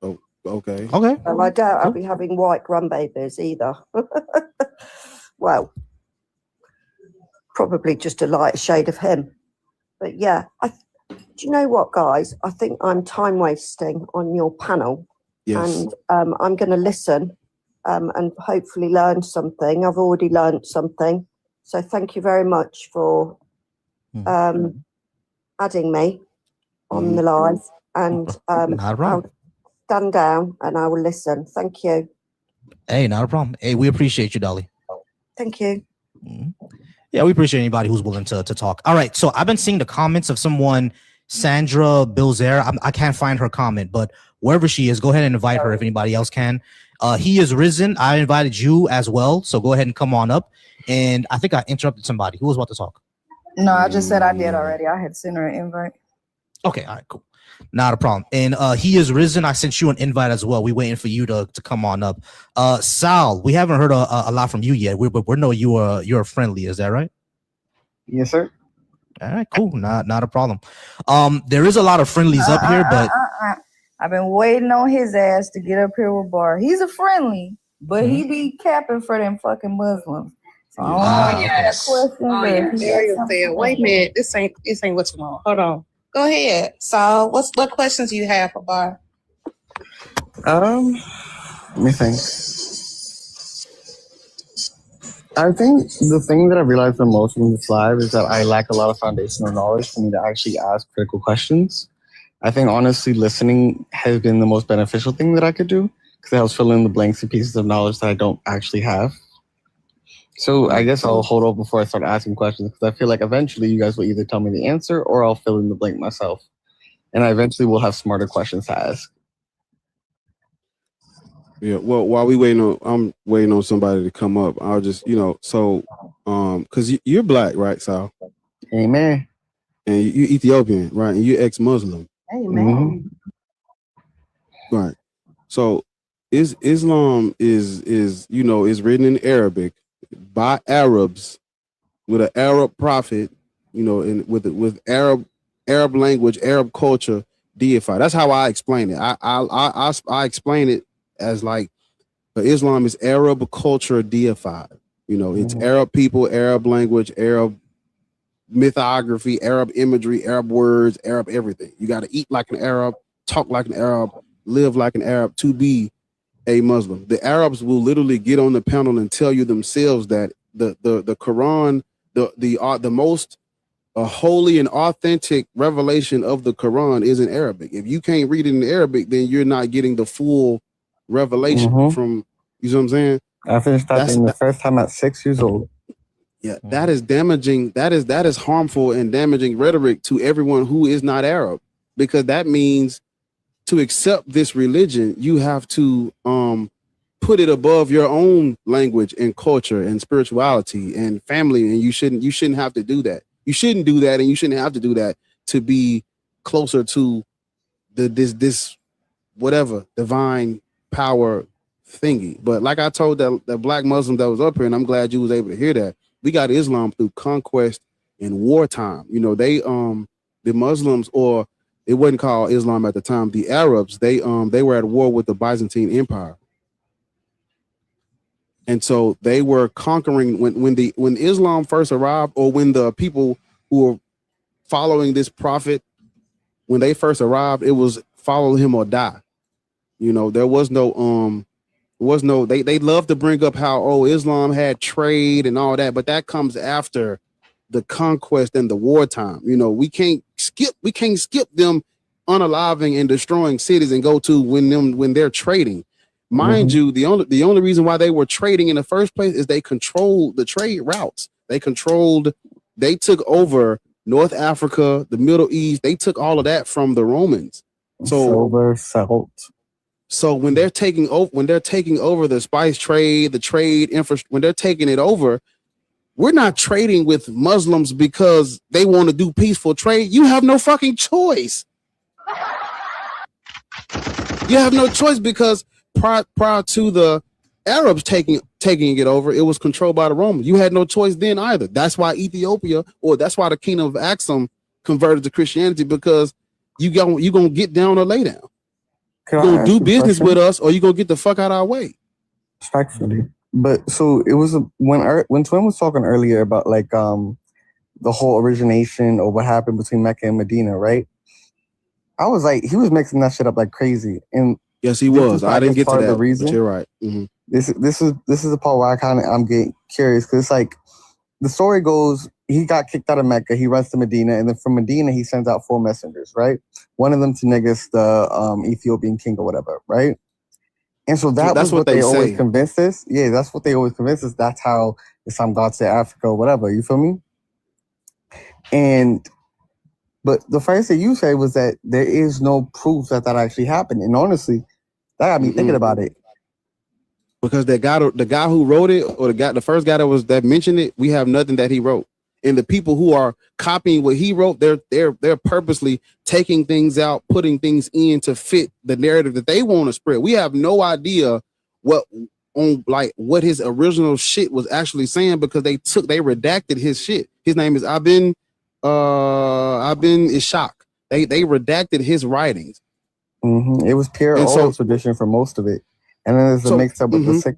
Oh, okay. And I doubt I'll be having white grandbabies either. Well, probably just a lighter shade of him. But yeah, do you know what, guys? I think I'm time wasting on your panel. Yes. And I'm going to listen and hopefully learn something. I've already learned something. So thank you very much for adding me on the live. And I'll stand down and I will listen. Thank you. Hey, not a problem. Hey, we appreciate you, Dolly. Thank you. Yeah, we appreciate anybody who's willing to talk. All right, so I've been seeing the comments of someone, Sandra Bilzer. I can't find her comment, but wherever she is, go ahead and invite her if anybody else can. He is risen. I invited you as well, so go ahead and come on up. And I think I interrupted somebody. Who was about to talk? No, I just said I did already. I had sent her an invite. Okay, all right, cool. Not a problem. And he is risen. I sent you an invite as well. We're waiting for you to come on up. Sal, we haven't heard a lot from you yet. We know you're friendly. Is that right? Yes, sir. All right, cool. Not a problem. There is a lot of friendlies up here, but I've been waiting on his ass to get up here with Bar. He's a friendly, but he be capping for them fucking Muslims. So I don't know that question. Ariel said, wait a minute, this ain't what you want. Hold on. Go ahead. So what questions do you have for Bar? Let me think. I think the thing that I realized the most in this live is that I lack a lot of foundational knowledge for me to actually ask critical questions. I think honestly listening has been the most beneficial thing that I could do, because it helps fill in the blanks and pieces of knowledge that I don't actually have. So I guess I'll hold off before I start asking questions, because I feel like eventually you guys will either tell me the answer or I'll fill in the blank myself. And I eventually will have smarter questions to ask. Yeah, well, while I'm waiting on somebody to come up. I'll just, because you're black, right, Sal? Amen. And you Ethiopian, right? And you're ex-Muslim. Amen. Right. So Islam is written in Arabic by Arabs with an Arab prophet, and with Arab language, Arab culture deified. That's how I explain it. I explain it as like Islam is Arab culture deified. It's Arab people, Arab language, Arab mythography, Arab imagery, Arab words, Arab everything. You got to eat like an Arab, talk like an Arab, live like an Arab to be a Muslim. The Arabs will literally get on the panel and tell you themselves that the Quran, the most holy and authentic revelation of the Quran is in Arabic. If you can't read it in Arabic, then you're not getting the full revelation from, you know what I'm saying? I finished that the first time at 6 years old. Yeah, that is damaging. That is harmful and damaging rhetoric to everyone who is not Arab, because that means to accept this religion, you have to put it above your own language and culture and spirituality and family, and you shouldn't have to do that. You shouldn't do that, and you shouldn't have to do that to be closer to this whatever divine power thingy. But like I told that black Muslim that was up here, and I'm glad you was able to hear that, we got Islam through conquest and wartime. They the Muslims, or it wasn't called Islam at the time, the Arabs, they were at war with the Byzantine Empire. And so they were conquering when Islam first arrived, or when the people who were following this prophet, when they first arrived, it was follow him or die. There was no they love to bring up how Islam had trade and all that, but that comes after the conquest and the wartime. We can't skip them unaliving and destroying cities and go to when they're trading. Mind you, the only reason why they were trading in the first place is they controlled the trade routes. They took over North Africa, the Middle East. They took all of that from the Romans. Silver, salt. So when they're taking over the spice trade, the trade infrastructure, when they're taking it over, we're not trading with Muslims because they want to do peaceful trade. You have no fucking choice. You have no choice because prior to the Arabs taking it over, it was controlled by the Romans. You had no choice then either. That's why Ethiopia, or that's why the Kingdom of Axum converted to Christianity, because you gonna get down or lay down. You're gonna do business with us, or you gonna get the fuck out of our way. Respectfully. But so it was when Twin was talking earlier about like the whole origination or what happened between Mecca and Medina, right? I was like, he was mixing that shit up like crazy. And yes, he was. I didn't get to that. The reason, but you're right. Mm-hmm. This is the part where I'm getting curious, because it's like the story goes, he got kicked out of Mecca, he runs to Medina, and then from Medina he sends out 4 messengers, right? One of them to Negus, the Ethiopian king or whatever, right? And so that's what they always convinced us. Yeah, that's what they always convinced us. That's how Islam got to Africa or whatever. You feel me? But the first thing you said was that there is no proof that actually happened. And honestly, that got me thinking about it. Because the guy who wrote it, or the first guy that mentioned it, we have nothing that he wrote. And the people who are copying what he wrote, they're purposely taking things out, putting things in to fit the narrative that they want to spread. We have no idea what his original shit was actually saying, because they redacted his shit. His name is Ibn Ishaq. They redacted his writings. Mm-hmm. It was pure oral tradition for most of it, and then there's a mix up with the sick.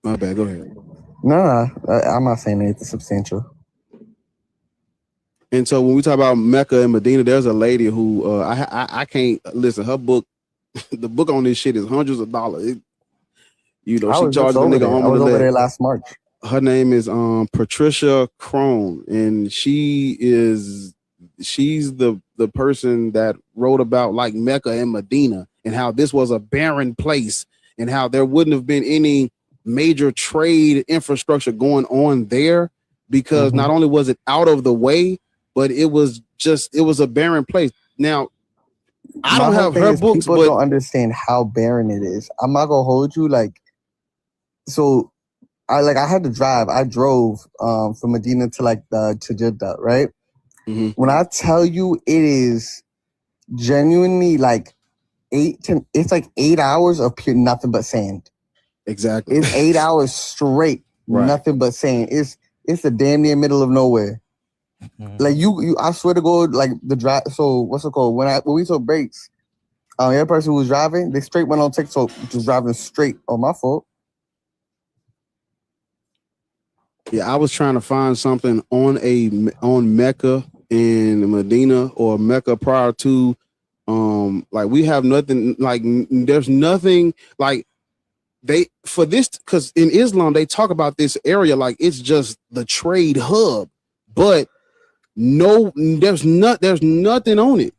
My bad. Go ahead. No, I'm not saying anything substantial. And so when we talk about Mecca and Medina, there's a lady who I can't listen. Her book, the book on this shit is hundreds of dollars. She charges a nigga I was over there last March. Her name is Patricia Crone, and she's the person that wrote about like Mecca and Medina and how this was a barren place and how there wouldn't have been any major trade infrastructure going on there, because not only was it out of the way, but it was a barren place. Now, I don't have her books, people don't understand how barren it is. I'm not gonna hold you. I had to drive. I drove from Medina to Jeddah, right? Mm-hmm. When I tell you, it is genuinely like 8 hours of pure nothing but sand. Exactly. It's 8 hours straight, right. Nothing but sand. It's the damn near middle of nowhere. Like you, I swear to God, like the drive. So what's it called? When we took breaks, the other person who was driving, they straight went on TikTok, just driving straight. Oh, my fault. Yeah, I was trying to find something on Mecca and Medina, or Mecca prior to, we have nothing. Like there's nothing like. Because in Islam they talk about this area like it's just the trade hub, but no, there's nothing on it.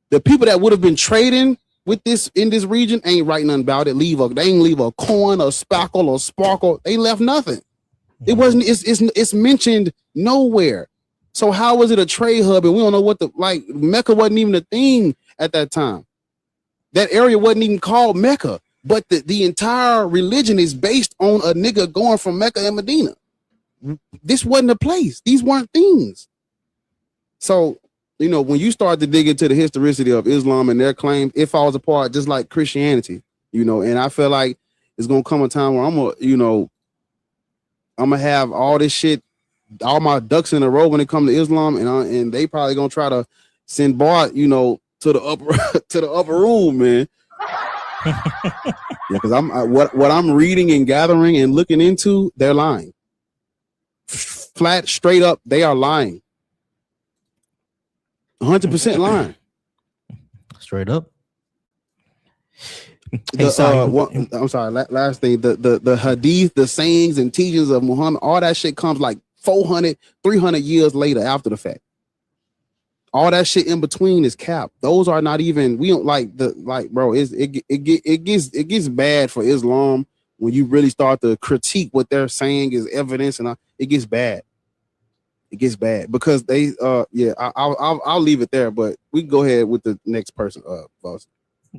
The people that would have been trading with this in this region ain't writing nothing about it. They ain't leave a coin, a spackle, or sparkle. They left nothing. It wasn't. It's mentioned nowhere. So how was it a trade hub? And we don't know Mecca wasn't even a thing at that time. That area wasn't even called Mecca. But the entire religion is based on a nigga going from Mecca and Medina. This wasn't a place. These weren't things. So, when you start to dig into the historicity of Islam and their claims, it falls apart just like Christianity, and I feel like it's going to come a time where I'm going to have all this shit, all my ducks in a row when it comes to Islam, and they probably going to try to send BAR, to the upper room, man. Yeah, because what I'm reading and gathering and looking into, they're lying. Flat, straight up, they are lying. 100% lying. Straight up. I'm sorry. Last thing, the hadith, the sayings and teachings of Muhammad, all that shit comes like 400, 300 years later after the fact. All that shit in between is cap. Those are not even. We don't bro. It gets bad for Islam when you really start to critique what they're saying is evidence, and it gets bad. It gets bad because they I'll leave it there, but we can go ahead with the next person. Boss.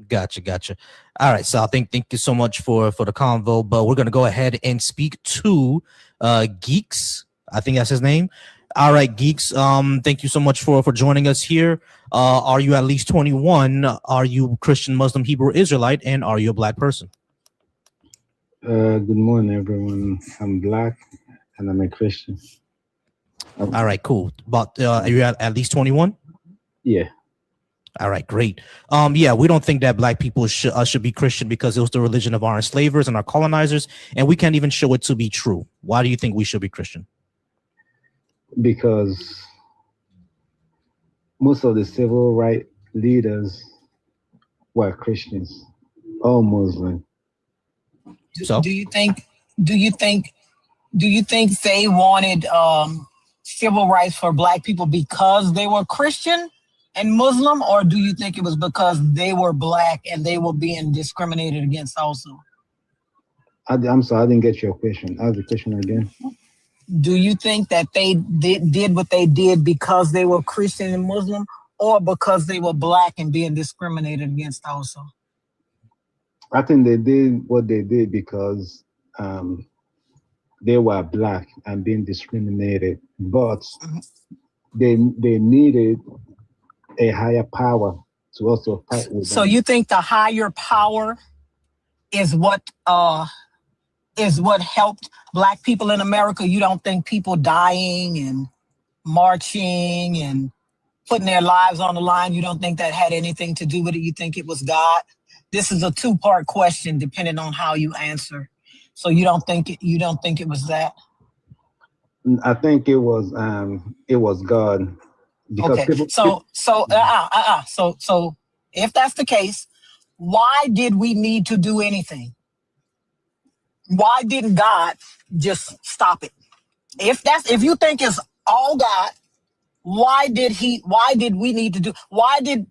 Gotcha. All right, so thank you so much for the convo, but we're gonna go ahead and speak to Geeks. I think that's his name. All right, Geeks. Thank you so much for joining us here. Are you at least 21? Are you Christian, Muslim, Hebrew Israelite, and are you a black person? Good morning, everyone. I'm black and I'm a Christian. All right, cool. But are you at least 21? Yeah. All right, great. Yeah, we don't think that black people should be Christian because it was the religion of our enslavers and our colonizers, and we can't even show it to be true. Why do you think we should be Christian? Because most of the civil rights leaders were Christians or Muslim. So do you think they wanted civil rights for black people because they were Christian and Muslim, or do you think it was because they were black and they were being discriminated against also? I'm sorry, I didn't get your question. Ask the question again. Do you think that they did what they did because they were Christian and Muslim, or because they were black and being discriminated against also? I think they did what they did because they were black and being discriminated, but they needed a higher power to also fight with them. So you think the higher power is what helped black people in America? You don't think people dying and marching and putting their lives on the line, you don't think that had anything to do with it? You think it was God? This is a two-part question depending on how you answer. So you don't think it was that? I think it was God. Because okay. So if that's the case, why did we need to do anything? Why didn't God just stop it? If you think it's all God, why did we need to do? Why did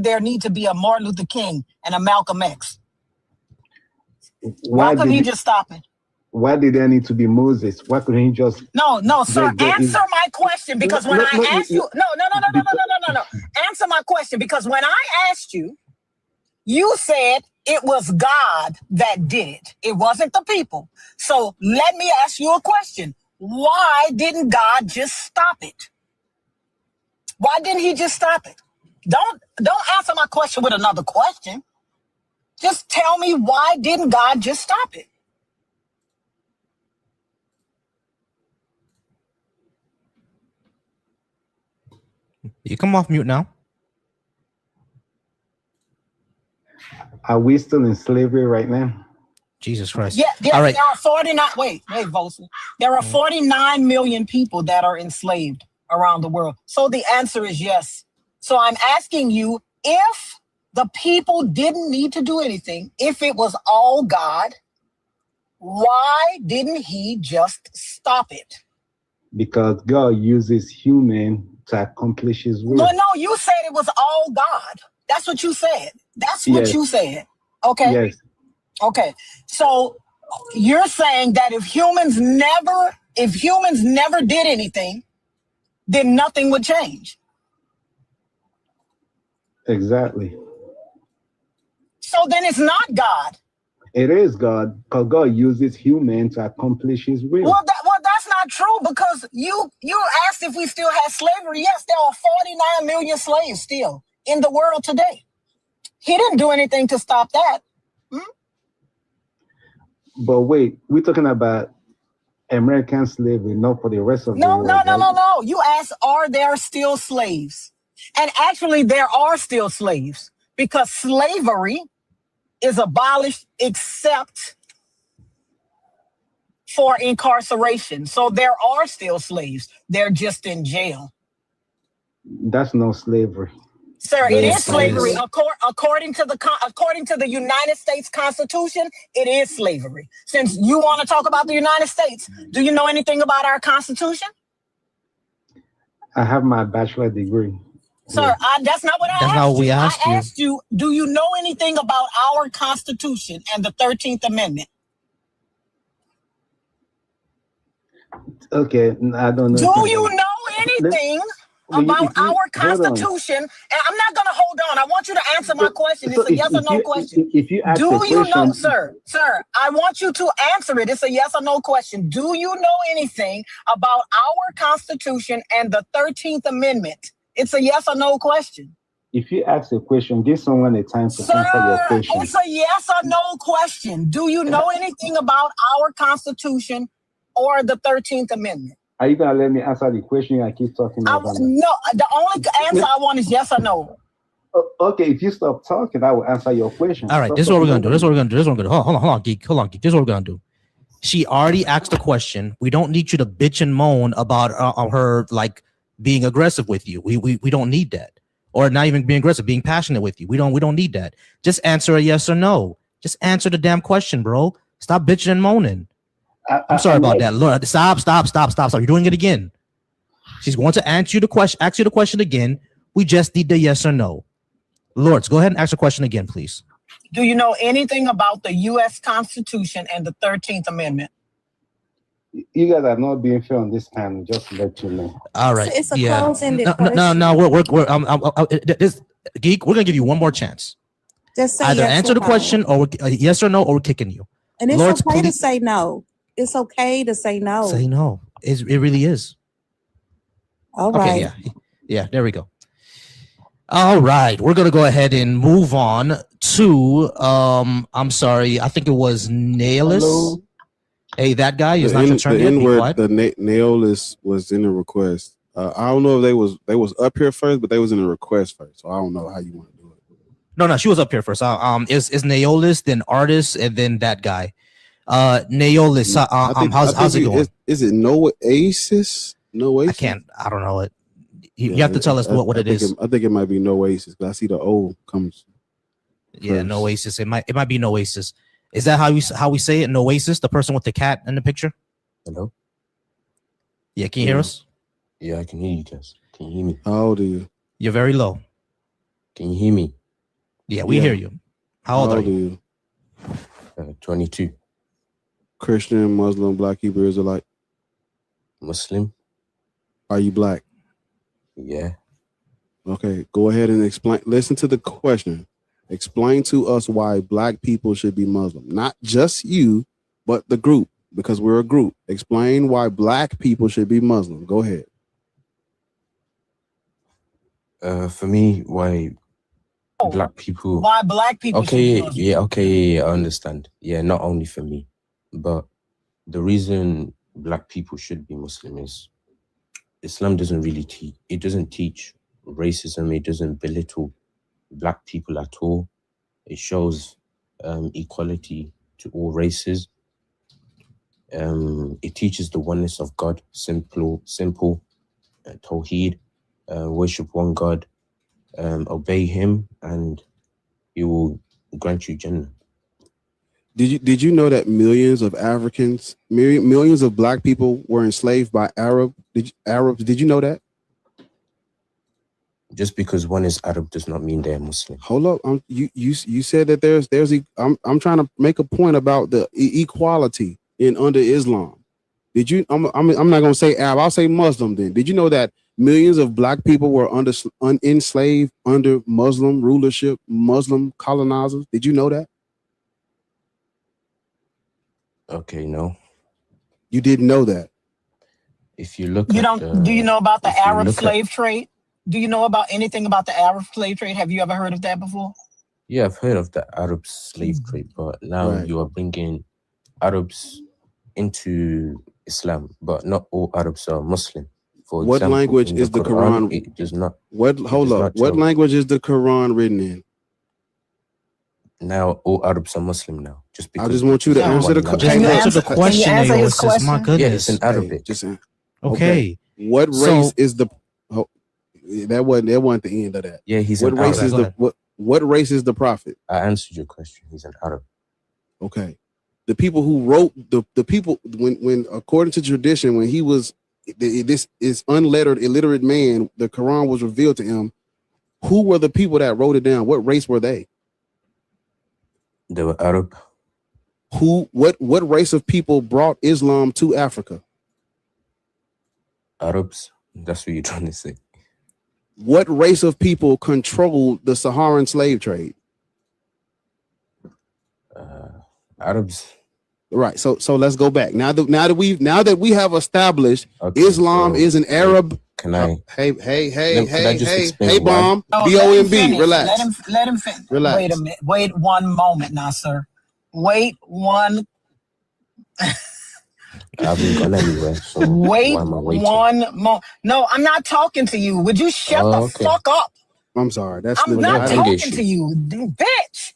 there need to be a Martin Luther King and a Malcolm X? Why couldn't he just stop it? Why did there need to be Moses? Why couldn't he just? No, sir. Answer my question, because when I asked you, no. Answer my question, because when I asked you, you said it was God that did it. It wasn't the people. So let me ask you a question. Why didn't God just stop it? Why didn't he just stop it? Don't answer my question with another question. Just tell me, why didn't God just stop it? You come off mute now. Are we still in slavery right now? Jesus Christ. Yeah. All right. There are 49. Wait, Volcy. There are 49 million people that are enslaved around the world. So the answer is yes. So I'm asking you, if the people didn't need to do anything, if it was all God, why didn't he just stop it? Because God uses human to accomplish his will. No, you said it was all God. That's what you said. That's what you said. Okay. Yes. Okay. So you're saying that if humans never did anything, then nothing would change. Exactly. So then it's not God. It is God, because God uses human to accomplish his will. Well, that's not true, because you asked if we still had slavery. Yes, there are 49 million slaves still in the world today. He didn't do anything to stop that. But wait, we're talking about American slavery, not for the rest of the world. No. You asked, are there still slaves? And actually, there are still slaves, because slavery is abolished except for incarceration. So there are still slaves. They're just in jail. That's no slavery. Sir, it is slavery. According to the United States Constitution, it is slavery. Since you want to talk about the United States, do you know anything about our Constitution? I have my bachelor's degree. Sir, that's not what I That's asked not what we you. asked I you. asked you, do you know anything about our Constitution and the 13th Amendment? Okay, I don't know. Do you know anything about our Constitution? And I'm not going to hold on. I want you to answer my question. It's a yes or no question. If you ask Do a you know, question, sir, I want you to answer it. It's a yes or no question. Do you know anything about our Constitution and the 13th Amendment? It's a yes or no question. if you ask a question, give someone a time to answer your question. It's a yes or no question. Do you know anything about our Constitution or the 13th Amendment? Are you gonna let me answer the question? I keep talking about it. No, the only answer I want is yes or no. Okay, if you stop talking, I will answer your question. All right, this is what we're gonna do. Hold on, geek. Hold on, geek. This is what we're gonna do. She already asked a question. We don't need you to bitch and moan about her like being aggressive with you. We don't need that, or not even being aggressive, being passionate with you. We don't need that. Just answer a yes or no. Just answer the damn question, bro. Stop bitching and moaning. I'm sorry about that. Lord, stop. You're doing it again. She's going to ask you the question again. We just need the yes or no. Lords, go ahead and ask the question again, please. Do you know anything about the U.S. Constitution and the 13th Amendment? You guys are not being fair on this panel, just to let you know. All right. It's a close-ended question. No. This geek, we're gonna give you one more chance. Just say Either yes answer or the no. question or yes or no, or we're kicking you. And it's Lords, okay to please say no. It's okay to say no. say no. It really is. All right. Okay, yeah. There we go. All right, we're gonna go ahead and move on to I'm sorry, I think it was Nailus. Hello? Hey, that guy is not your turn yet. Be quiet. The Nailus was in the request. I don't know if they was up here first, but they was in the request first. So I don't know how you want to do it. No, she was up here first. Is Naolus, then Artist, and then that guy. Naolus, how's it going? Is it No Oasis? No Oasis? I don't know it. You have to tell us what it is. I think it might be No Oasis because I see the O comes. Yeah, No Oasis. It might be No Oasis. Is that how we say it? No Oasis, the person with the cat in the picture. Hello. Yeah, can you hear us? Yeah, I can hear you guys. Can you hear me? How old are you? You're very low. Can you hear me? Yeah, we hear you. How old are you? 22. Christian, Muslim, Black, Hebrew Israelite. Muslim. Are you black? Yeah. Okay, go ahead and explain. Listen to the question. Explain to us why black people should be Muslim. Not just you, but the group, because we're a group. Explain why black people should be Muslim. Go ahead. For me, why black people... Why black people should be Muslim. Okay, I understand. Yeah, not only for me, but the reason black people should be Muslim is Islam doesn't really teach. It doesn't teach racism. It doesn't belittle black people at all. It shows equality to all races. It teaches the oneness of God, simple Tawheed, worship one God, obey him, and he will grant you Jannah. Did you know that millions of Africans, millions of black people were enslaved by Arabs? Did you know that? Just because one is Arab does not mean they're Muslim. Hold up, you said that I'm trying to make a point about the equality under Islam. Did you? I'm not gonna say Arab. I'll say Muslim. Then did you know that millions of black people were enslaved under Muslim rulership, Muslim colonizers? Did you know that? Okay, no. You didn't know that. If you look, do you know about the Arab slave trade? Do you know about anything about the Arab slave trade? Have you ever heard of that before? Yeah, I've heard of the Arab slave trade, but now you are bringing Arabs into Islam, but not all Arabs are Muslim. For what example, language is the Quran? It does not. What language is the Quran written in? Now all Arabs are Muslim now. Just because I just want you to answer the question. Can you answer the question? My goodness. Yeah, it's in Arabic. Okay. What race is the? That wasn't the end of that. Yeah, he's what an race Arab. is the what race is the prophet? I answered your question. He's an Arab. Okay. The people who wrote the people when according to tradition, when he was this is unlettered, illiterate man, the Quran was revealed to him. Who were the people that wrote it down? What race were they? They were Arab. What race of people brought Islam to Africa? Arabs. That's what you're trying to say. What race of people controlled the Saharan slave trade? Arabs. Right. So let's go back. Now that we have established Islam is an Arab. Can I? Hey, explain bomb. No, BOMB. Relax. Let him finish. Relax. Wait a minute. Wait one moment now, sir. Wait one. I haven't gone anywhere. So Wait why am I waiting? one moment. No, I'm not talking to you. Would you shut the fuck up? I'm sorry. I'm not talking to you, bitch.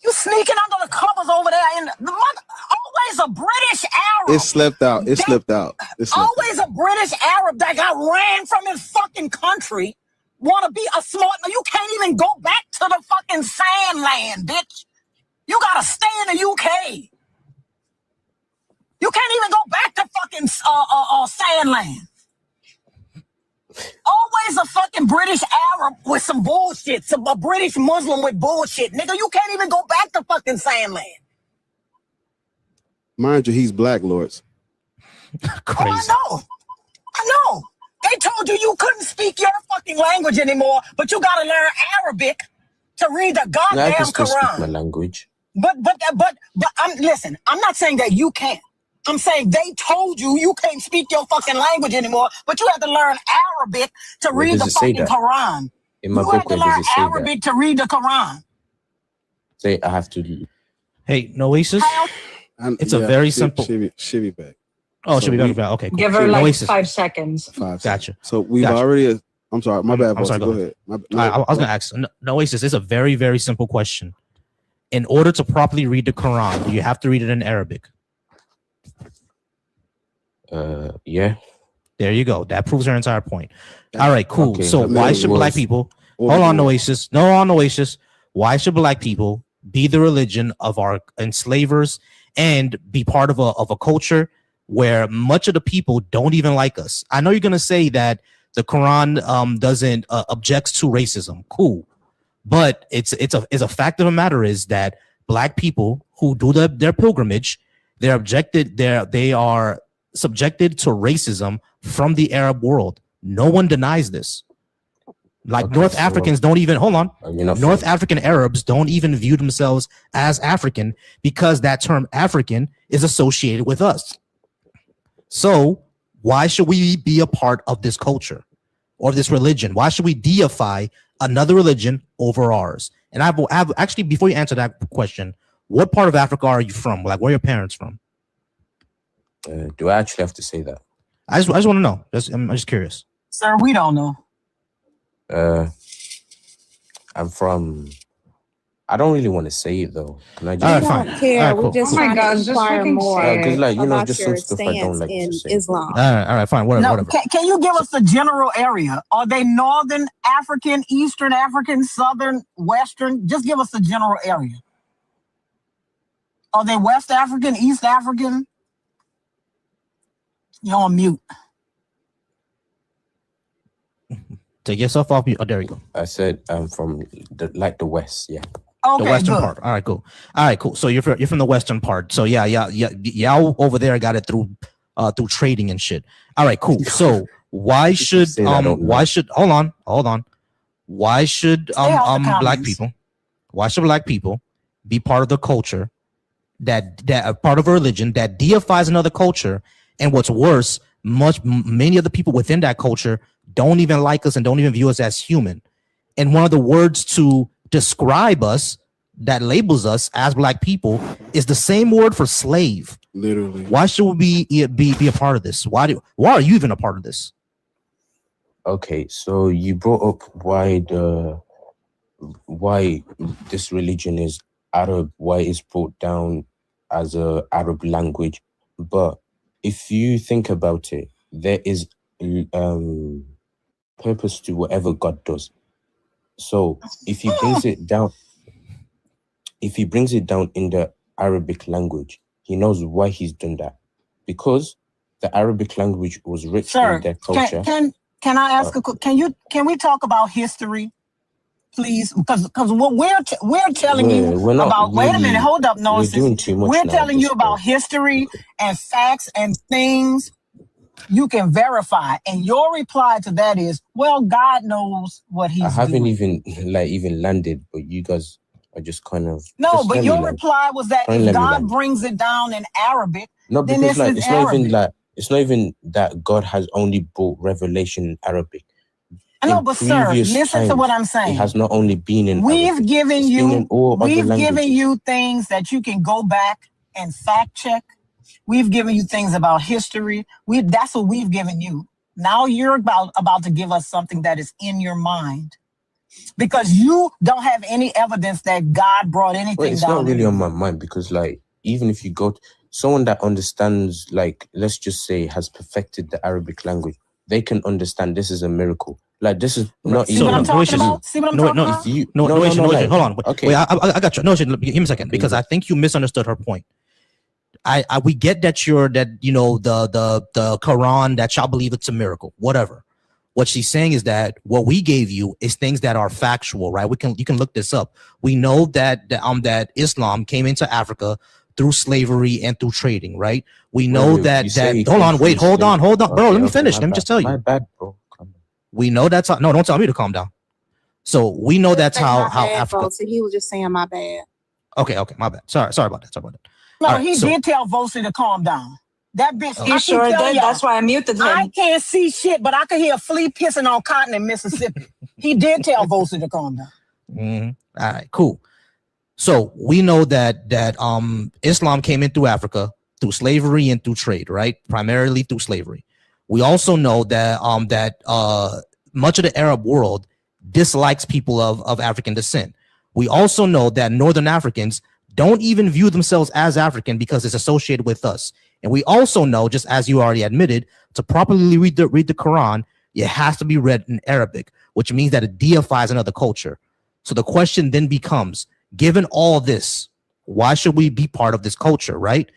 You sneaking under the covers over there in the mother. Always a British Arab. It slipped out. It slipped out. Always a British Arab that got ran from his fucking country. Want to be a smart? You can't even go back to the fucking sand land, bitch. You gotta stay in the UK. You can't even go back to fucking sand land. Always a fucking British Arab with some bullshit, a British Muslim with bullshit. Nigga, you can't even go back to fucking sand land. Mind you, he's black, Lords. Crazy. Oh, I know. They told you couldn't speak your fucking language anymore, but you gotta learn Arabic to read the I goddamn can still speak Quran. my language. But listen, I'm not saying that you can't. I'm saying they told you can't speak your fucking language anymore, but you have to learn Arabic to Where read does the it say fucking that? Quran. In my You book, have to where learn does it say Arabic to read the Quran. Say I have to. Hey, Noasis. It's a very simple. She'll be back. Oh, she'll be back. Okay, cool. Give her like Noasis. 5 seconds. 5 seconds. Gotcha. So we've Gotcha. already. I'm sorry. My bad. I'm sorry. Go ahead. I was gonna ask. Noasis, it's a very, very simple question. In order to properly read the Quran, do you have to read it in Arabic? Yeah. There you go. That proves her entire point. All right, cool. Okay, So why should black people hold on, Noasis? No, on Noasis. Why should black people be the religion of our enslavers and be part of a culture where much of the people don't even like us? I know you're gonna say that the Quran doesn't objects to racism. Cool. But it's a fact of the matter is that black people who do their pilgrimage, they are subjected to racism from the Arab world. No one denies this. Like North Africans don't even North African Arabs don't even view themselves as African because that term African is associated with us. So why should we be a part of this culture or this religion? Why should we deify another religion over ours? And I have actually, before you answer that question, what part of Africa are you from? Like, where are your parents from? Do I actually have to say that? I just want to know. I'm just curious. Sir, we don't know. I'm from. I don't really want to say it though. Can I just? We don't care. We're just trying to inquire more Because, like, you know, about just your some stuff I don't stance like in to say. Islam. All right, fine, whatever. Can you give us a general area? Are they Northern African, Eastern African, Southern, Western? Just give us a general area. Are they West African, East African? You're on mute. Take yourself off mute. Oh, there you go. I said I'm from the West. Yeah. Okay, the western good. part. All right, cool. So you're from the western part. So yeah. Y'all over there got it through trading and shit. All right, cool. So why should hold on. Why should black people be part of the culture that are part of a religion that deifies another culture? And what's worse, many of the people within that culture don't even like us and don't even view us as human. And one of the words to describe us that labels us as black people is the same word for slave. Literally. Why should we be a part of this? Why are you even a part of this? Okay, so you brought up why this religion is Arab, why it's brought down as a Arab language. But if you think about it, there is purpose to whatever God does. So if he brings it down in the Arabic language, he knows why he's done that. Because the Arabic language was rich in their culture. Can Can I ask can we talk about history, please? Because what we're telling you We're not about. Wait a minute, really. hold up, no, We're doing too much we're now. telling you about history and facts and things you can verify. And your reply to that is, well, God knows what He's I haven't doing. even landed, but you guys are just kind of No, but your reply was that if God brings it down in Arabic, no, then because this is it's Arabic. not even that God has only brought revelation in Arabic. No, but sir, listen to what I'm saying. It has not only been in We've Arabic. given It's been in all other given languages. you things that you can go back and fact check. We've given you things about history. That's what we've given you. Now you're about to give us something that is in your mind, because you don't have any evidence that God brought anything Well, it's down. not really on my mind, because like, even if you go to someone that understands, like, let's just say has perfected the Arabic language, they can understand this is a miracle. Like, this is not See what I'm talking about? See what I'm talking about? No, hold on. Okay. Wait, I got you. No, give me a second, because I think you misunderstood her point. We get that the Quran, that y'all believe it's a miracle, whatever. What she's saying is that what we gave you is things that are factual, right? You can look this up. We know that Islam came into Africa through slavery and through trading, right? We know that hold on, bro. Let me finish. Let me just tell you. My bad, bro. We know that's how, no, don't tell me to calm down. So we know that's how Africa. So he was just saying my bad. Okay, my bad. Sorry about that. No, he did tell Volcy to calm down. That bitch. He sure did. That's why I muted him. I can't see shit, but I can hear a flea pissing on cotton in Mississippi. He did tell Volcy to calm down. Mm-hmm. All right, cool. So we know that Islam came in through Africa through slavery and through trade, right? Primarily through slavery. We also know that much of the Arab world dislikes people of African descent. We also know that Northern Africans don't even view themselves as African because it's associated with us. And we also know, just as you already admitted, to properly read the Quran, it has to be read in Arabic, which means that it deifies another culture. So the question then becomes, given all this, why should we be part of this culture, right?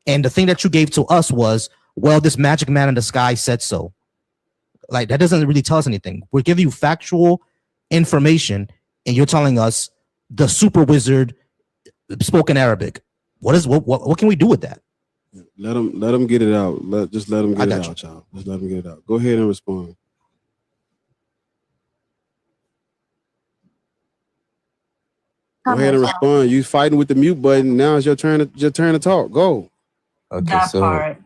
And the thing that you gave to us was, well, this magic man in the sky said so. Like, that doesn't really tell us anything. We're giving you factual information, and you're telling us the super wizard spoke in Arabic. What can we do with that? Let him get it out. Just let him get it out, y'all. Just let him get it out. Go ahead and respond. Go ahead and respond. You fighting with the mute button. Now it's your turn to talk. Go. Okay,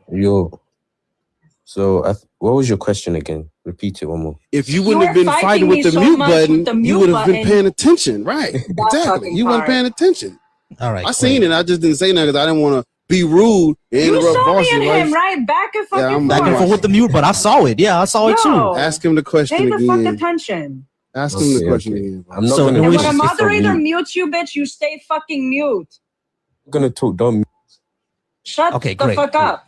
what was your question again? Repeat it one more. If you wouldn't have been fighting with the mute button, you would have been paying attention. Right. Exactly. You weren't paying attention. All right. I seen it. I just didn't say nothing because I didn't want to be rude and interrupt You saw me and him, right? Back and forth with the mute, but I saw it. Yeah, I saw it too. Ask him the question again. Pay the fuck attention. Ask him the question again. I'm not gonna. When a moderator mutes you, bitch, you stay fucking mute. I'm gonna talk. Don't. Shut the fuck up.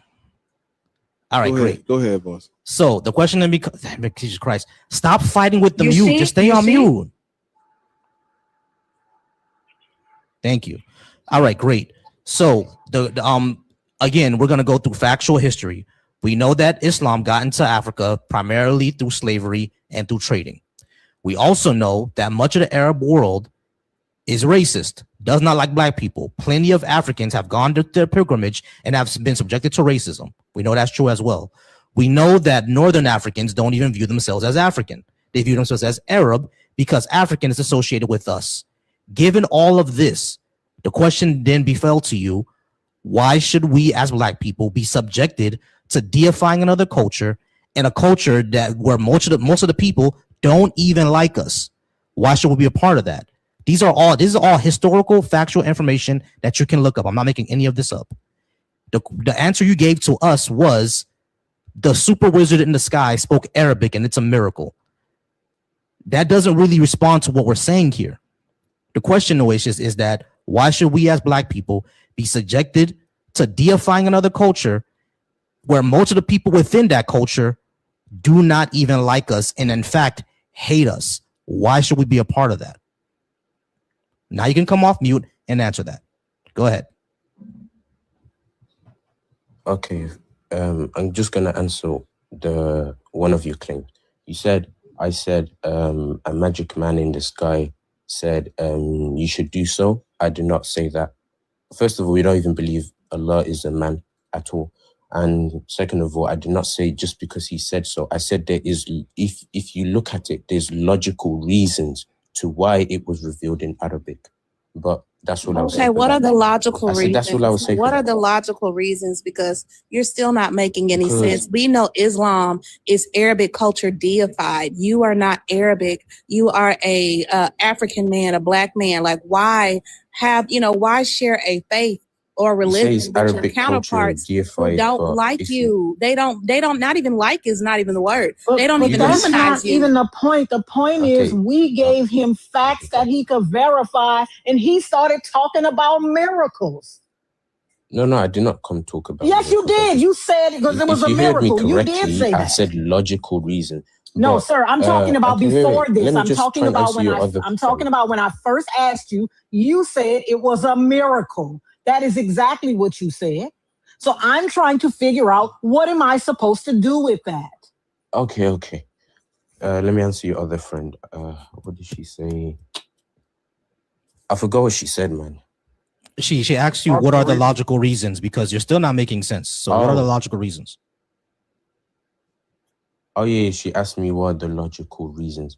All right, great. Go ahead, boss. So the question then becomes, Jesus Christ, stop fighting with the mute. Just stay on mute. Thank you. All right, great. So again, we're gonna go through factual history. We know that Islam got into Africa primarily through slavery and through trading. We also know that much of the Arab world is racist, does not like black people. Plenty of Africans have gone to their pilgrimage and have been subjected to racism. We know that's true as well. We know that Northern Africans don't even view themselves as African. They view themselves as Arab because African is associated with us. Given all of this, the question then befell to you, why should we as black people be subjected to deifying another culture, and a culture where most of the people don't even like us? Why should we be a part of that? This is all historical, factual information that you can look up. I'm not making any of this up. The answer you gave to us was the super wizard in the sky spoke Arabic and it's a miracle. That doesn't really respond to what we're saying here. The question, Oasis, is that why should we as black people be subjected to deifying another culture where most of the people within that culture do not even like us and in fact hate us? Why should we be a part of that? Now you can come off mute and answer that. Go ahead. Okay. I'm just gonna answer one of your claims. I said, a magic man in the sky said, you should do so. I did not say that. First of all, we don't even believe Allah is a man at all. And second of all, I did not say just because he said so. I said there is, if you look at it, there's logical reasons to why it was revealed in Arabic. But that's all I was saying. Okay, what are the logical reasons? That's all I was saying. What are the logical reasons? Because you're still not making any Because- sense. We know Islam is Arabic culture deified. You are not Arabic. You are a African man, a black man. Like, why why share a faith or religion with your Arabic culture counterparts who deified, don't but like if you? They don't, not even like is not even the word. They don't But even that's humanize not you. even the point. The point is we gave him facts that he could verify, and he started talking about miracles. No, I did not come talk about Yes, you did. You said because it was a If you heard me miracle. You did correctly, say I that. said logical reason. No, But, sir. I'm talking about okay, before wait. this. Let me I'm just talking try and about answer when your I. other I'm talking about when I first asked you. You said it was a miracle. That is exactly what you said. So I'm trying to figure out what am I supposed to do with that. Okay. Let me answer your other friend. What did she say? I forgot what she said, man. She asked you what are the logical reasons because you're still not making sense. So what are the logical reasons? Oh yeah, she asked me what are the logical reasons.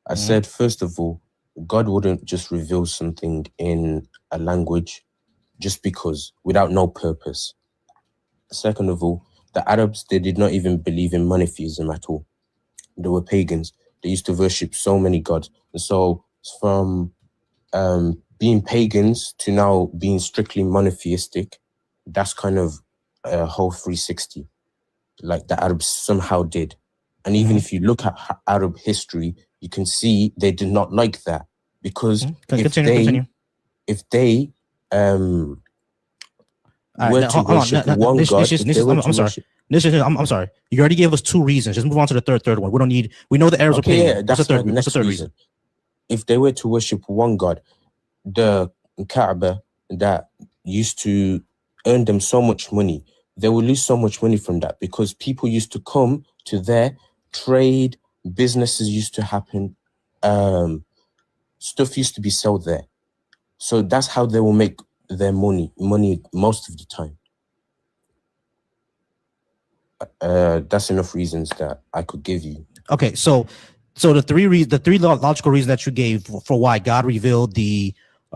I said, first of all, God wouldn't just reveal something in a language just because, without no purpose. Second of all, the Arabs, they did not even believe in monotheism at all. They were pagans. They used to worship so many gods. And so from being pagans to now being strictly monotheistic, that's kind of a whole 360, like the Arabs somehow did. And even if you look at Arab history, you can see they did not like that because if they were to worship one God, I'm sorry. You already gave us two reasons. Just move on to the third one. We know the Arabs are pagan. Yeah, that's the next reason. If they were to worship one God, the Kaaba that used to earn them so much money, they will lose so much money from that because people used to come to there, trade, businesses used to happen, stuff used to be sold there. So that's how they will make their money most of the time. That's enough reasons that I could give you. Okay, so the three logical reasons that you gave for why God revealed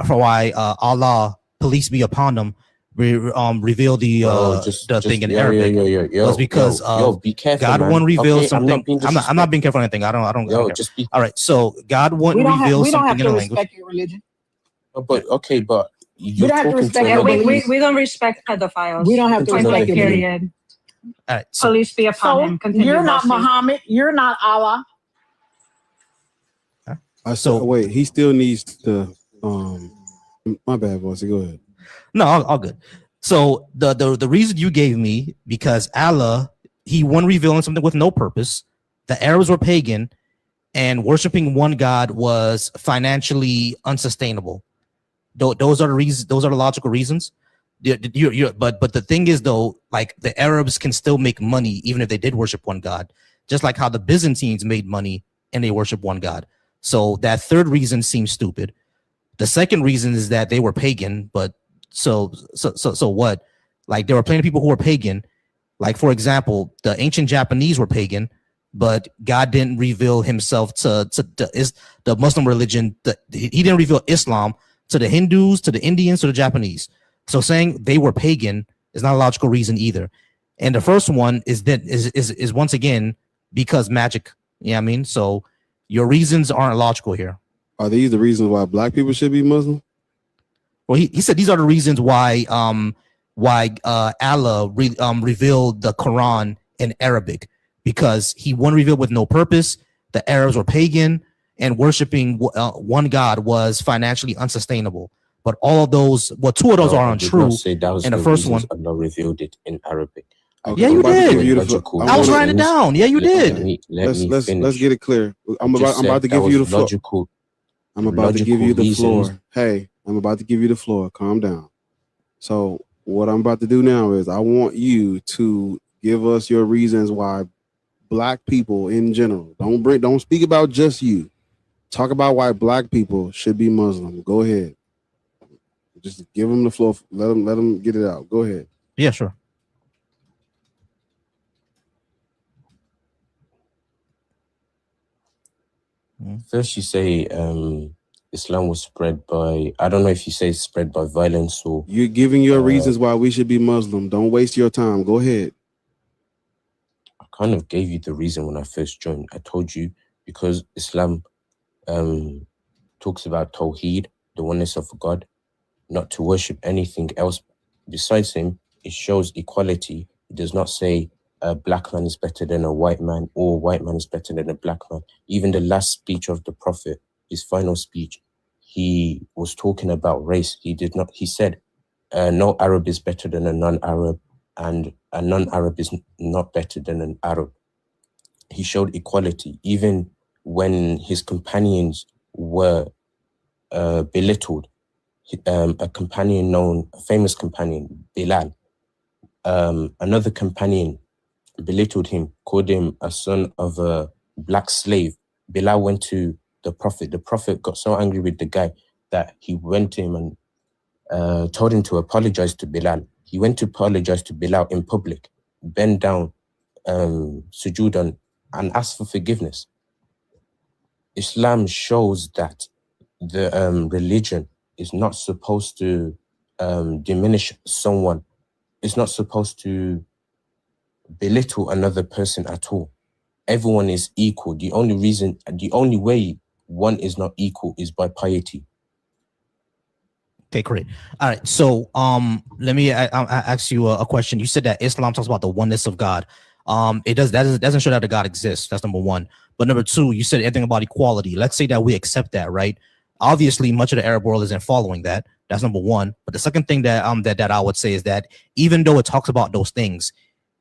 for why Allah, peace be upon them, revealed the thing in Arabic was because be careful, God man. won't reveal something. I'm not being careful on anything. I don't care. Just be. All right, so God wouldn't reveal something in a language. Respect your religion. But you're don't have to talking respect to your another. We don't respect pedophiles. We don't have to respect your period. All right, so, Police be upon him. Continue, you're not Volcy. Muhammad. You're not Allah. So wait, he still needs to. My bad, Volcy. Go ahead. No, all good. So the reason you gave me because Allah, he wasn't revealing something with no purpose. The Arabs were pagan, and worshiping one God was financially unsustainable. Those are the reasons. Those are the logical reasons. But the thing is though, like the Arabs can still make money even if they did worship one God, just like how the Byzantines made money and they worship one God. So that third reason seems stupid. The second reason is that they were pagan, but so what? Like there were plenty of people who were pagan. Like for example, the ancient Japanese were pagan, but God didn't reveal himself to the Muslim religion. He didn't reveal Islam to the Hindus, to the Indians, to the Japanese. So saying they were pagan is not a logical reason either. And the first one is once again because magic. You know what I mean? So your reasons aren't logical here. Are these the reasons why black people should be Muslim? Well, he said these are the reasons why Allah revealed the Quran in Arabic, because he wouldn't reveal with no purpose. The Arabs were pagan, and worshiping one God was financially unsustainable. But all of those, two of those are untrue. And the first one, Allah revealed it in Arabic. Yeah, you did. I was writing it down. Yeah, you did. Let's get it clear. I'm about to give you the floor. I'm about to give you the floor. Hey, I'm about to give you the floor. Calm down. So what I'm about to do now is I want you to give us your reasons why black people in general. Don't speak about just you. Talk about why black people should be Muslim. Go ahead. Just give them the floor. Let them get it out. Go ahead. Yeah, sure. First, you say Islam was spread by, I don't know if you say spread by violence or... You're giving your reasons why we should be Muslim. Don't waste your time. Go ahead. I kind of gave you the reason when I first joined. I told you because Islam talks about Tawheed, the oneness of God, not to worship anything else besides him. It shows equality. It does not say a black man is better than a white man or a white man is better than a black man. Even the last speech of the Prophet, his final speech, he was talking about race. He said, no Arab is better than a non-Arab and a non-Arab is not better than an Arab. He showed equality. Even when his companions were belittled, a famous companion, Bilal, another companion belittled him, called him a son of a black slave. Bilal went to the Prophet. The Prophet got so angry with the guy that he went to him and told him to apologize to Bilal. He went to apologize to Bilal in public, bend down, sujood on, and ask for forgiveness. Islam shows that the religion is not supposed to diminish someone. It's not supposed to belittle another person at all. Everyone is equal. The only way one is not equal is by piety. Okay, great. All right. So let me ask you a question. You said that Islam talks about the oneness of God. It doesn't show that the God exists. That's number one. But number two, you said anything about equality. Let's say that we accept that, right? Obviously, much of the Arab world isn't following that. That's number one. But the second thing that I would say is that even though it talks about those things,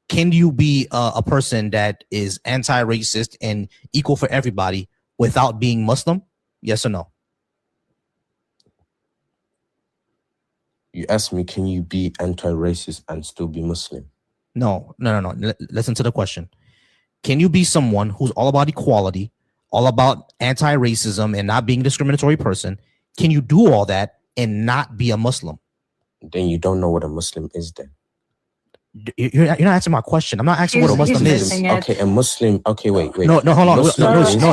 can you be a person that is anti-racist and equal for everybody without being Muslim? Yes or no? You asked me, can you be anti-racist and still be Muslim? No. Listen to the question. Can you be someone who's all about equality, all about anti-racism and not being a discriminatory person? Can you do all that and not be a Muslim? Then you don't know what a Muslim is then. You're not answering my question. I'm not asking what a Muslim is. Okay, a Muslim. Okay, wait. No, hold on.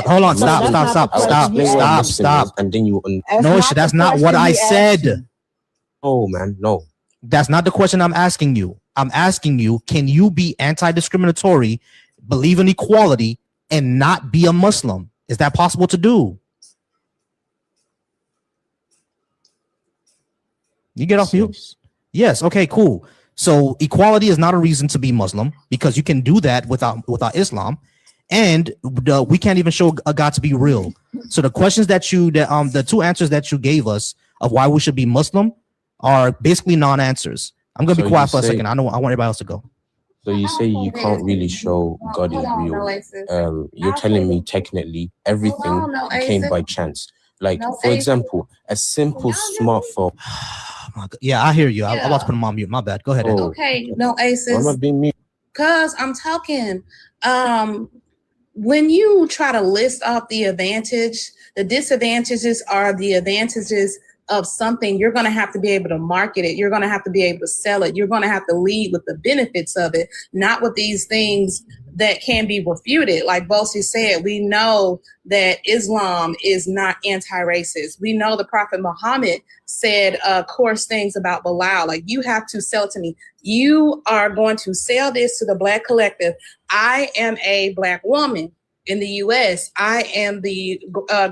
Hold on. Stop. And then you. No, that's not what I said. Oh man, no. That's not the question I'm asking you. I'm asking you, can you be anti-discriminatory, believe in equality, and not be a Muslim? Is that possible to do? You get off mute? Yes. Okay, cool. So equality is not a reason to be Muslim because you can do that without Islam, and we can't even show a God to be real. So the questions the two answers that you gave us of why we should be Muslim are basically non-answers. I'm gonna be quiet for a second. I want everybody else to go. So you say you can't really show God is real. You're telling me technically everything came by chance. Like, for example, a simple smartphone. Yeah, I hear you. I'm about to put him on mute. My bad. Go ahead. Okay, no, Aces. Why am I being mute? Because I'm talking. When you try to list off the disadvantages are the advantages of something. You're going to have to be able to market it. You're going to have to be able to sell it. You're going to have to lead with the benefits of it, not with these things that can be refuted. Like Volcy said, we know that Islam is not anti-racist. We know the Prophet Muhammad said coarse things about Bilal. Like, you have to sell it to me. You are going to sell this to the Black collective. I am a Black woman in the U.S. I am the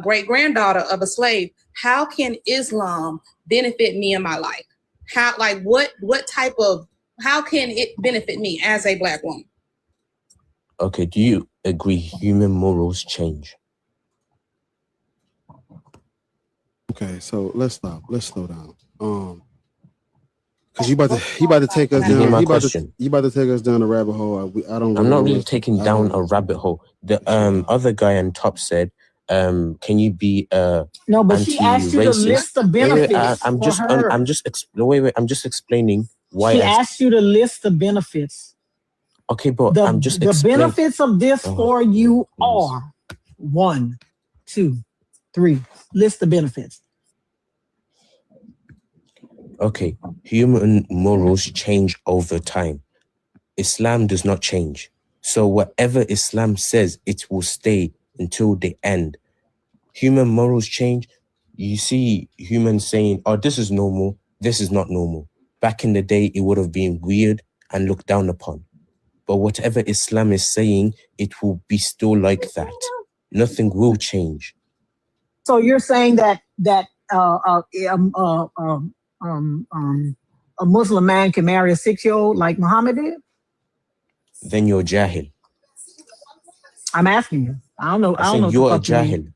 great-granddaughter of a slave. How can Islam benefit me in my life? How can it benefit me as a Black woman? Okay, do you agree human morals change? Okay, so let's stop. Let's slow down. Because you about to take us down. You about to take us down a rabbit hole. I'm not really taking down a rabbit hole. The other guy on top said, can you be no? But she asked you to list the benefits. I'm just explaining why. She asked you to list the benefits. Okay, but I'm just the explaining. benefits of this for you are 1, 2, 3. List the benefits. Okay, human morals change over time. Islam does not change. So whatever Islam says, it will stay until the end. Human morals change. You see humans saying, oh, this is normal, this is not normal. Back in the day, it would have been weird and looked down upon. But whatever Islam is saying, it will be still like that. Nothing will change. So you're saying that a Muslim man can marry a 6-year-old like Muhammad did? Then you're jahil. I'm asking you. I don't know. I think you're a jahil.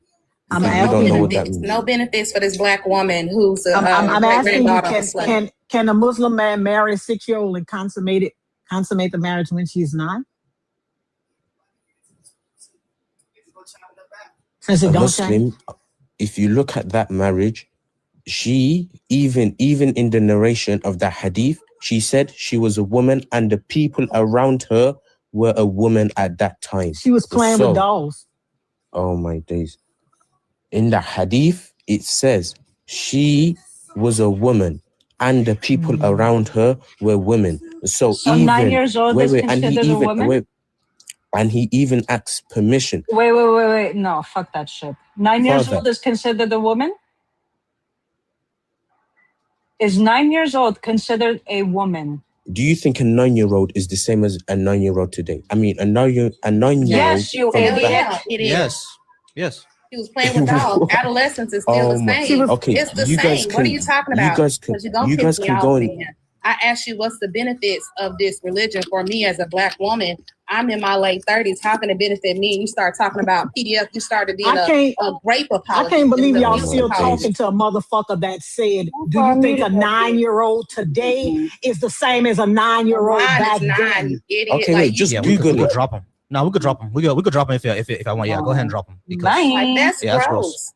I'm You asking don't know you. what that means. No benefits for this black woman who's I'm asking you, granddaughter of a slave. can a Muslim man marry a 6-year-old and consummate the marriage when she's 9? Since it A don't Muslim, change? if you look at that marriage, she, even in the narration of the hadith, she said she was a woman and the people around her were a woman at that time. She was playing with dolls. Oh my days. In the hadith, it says she was a woman and the people around her were women. So even 9 years old is considered a woman? And he even asks permission. Wait. No, fuck that shit. 9 years Father. old is considered a woman? Is 9 years old considered a woman? Do you think a 9-year-old is the same as a 9-year-old today? I mean, a 9-year-old. Yes, you idiot. It is. Yes. He was playing with dolls. Adolescence is still the same. Okay, It's the you guys same. can, What are you talking about? You guys can go and I asked you what's the benefits of this religion for me as a black woman. I'm in my late 30s. How can it benefit me? You start talking about PDF. You started being a rape apologist. I can't believe y'all still talking to a motherfucker that said, do you think a 9-year-old today is the same as a 9-year-old back then? Okay, wait, just Google we could it. drop him. No, we could drop him. We could drop him if I want. Yeah, go ahead and drop him. Because Like, that's that's gross.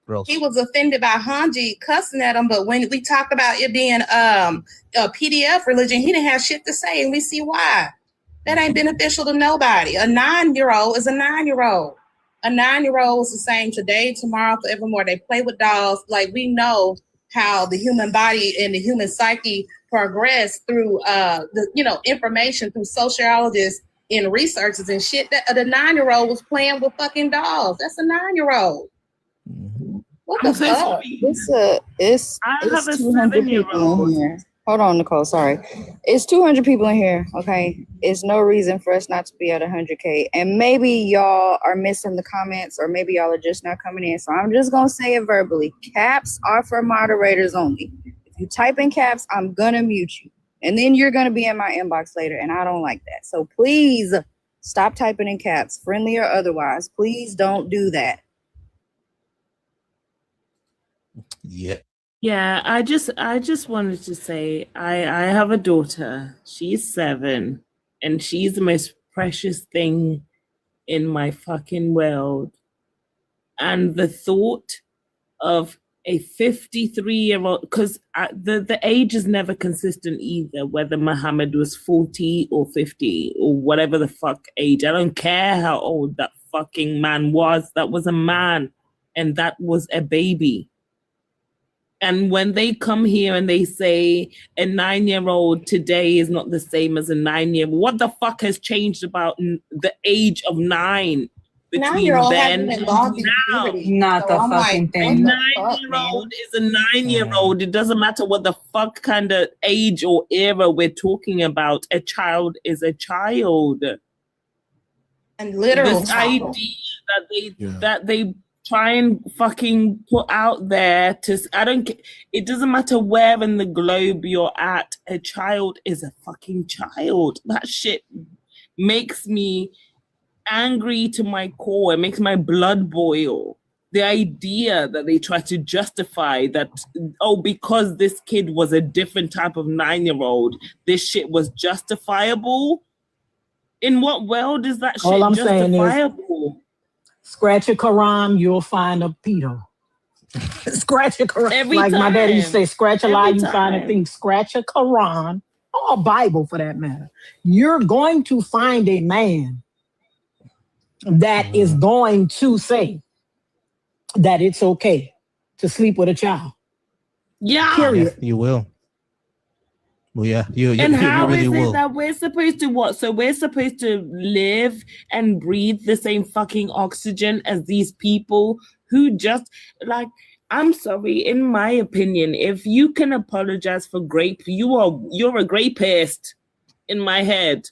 Gross. He was offended by Hanji cussing at him, but when we talk about it being a PDF religion, he didn't have shit to say, and we see why. That ain't beneficial to nobody. A 9-year-old is a 9-year-old. A 9-year-old is the same today, tomorrow, forevermore. They play with dolls. Like, we know how the human body and the human psyche progress through information through sociologists and researchers and shit. That the 9-year-old was playing with fucking dolls. That's a 9-year-old. What the fuck? It's 200 people in here. Hold on, Nicole. Sorry. It's 200 people in here. Okay. It's no reason for us not to be at 100K. And maybe y'all are missing the comments, or maybe y'all are just not coming in. So I'm just going to say it verbally. Caps are for moderators only. If you type in caps, I'm going to mute you. And then you're going to be in my inbox later. And I don't like that. So please stop typing in caps, friendly or otherwise. Please don't do that. Yeah. Yeah, I just wanted to say I have a daughter. She's 7 and she's the most precious thing in my fucking world. And the thought of a 53-year-old, because the age is never consistent either, whether Muhammad was 40 or 50 or whatever the fuck age. I don't care how old that fucking man was. That was a man and that was a baby. And when they come here and they say a 9-year-old today is not the same as a 9-year-old, what the fuck has changed about the age of 9 between then and now? Not the fucking thing. A 9-year-old is a 9-year-old. It doesn't matter what the fuck kind of age or era we're talking about. A child is a child. And literal this child. idea that they try and fucking put out there it doesn't matter where in the globe you're at, a child is a fucking child. That shit makes me angry to my core. It makes my blood boil. The idea that they try to justify that, because this kid was a different type of 9-year-old, this shit was justifiable. In what world is that All shit I'm saying justifiable? Scratch a Quran, you'll find a pedo. Scratch a Quran. Every like my daddy used to say, time. scratch a lie, Every you find a time. thief. Scratch a Quran, or Bible for that matter, you're going to find a man that is going to say that it's okay to sleep with a child. Yeah. Period. You will. Well, yeah, you And how really is it will. that we're supposed to what? So we're supposed to live and breathe the same fucking oxygen as these people who just like, I'm sorry, in my opinion, if you can apologize for grape, you're a grapist in my head.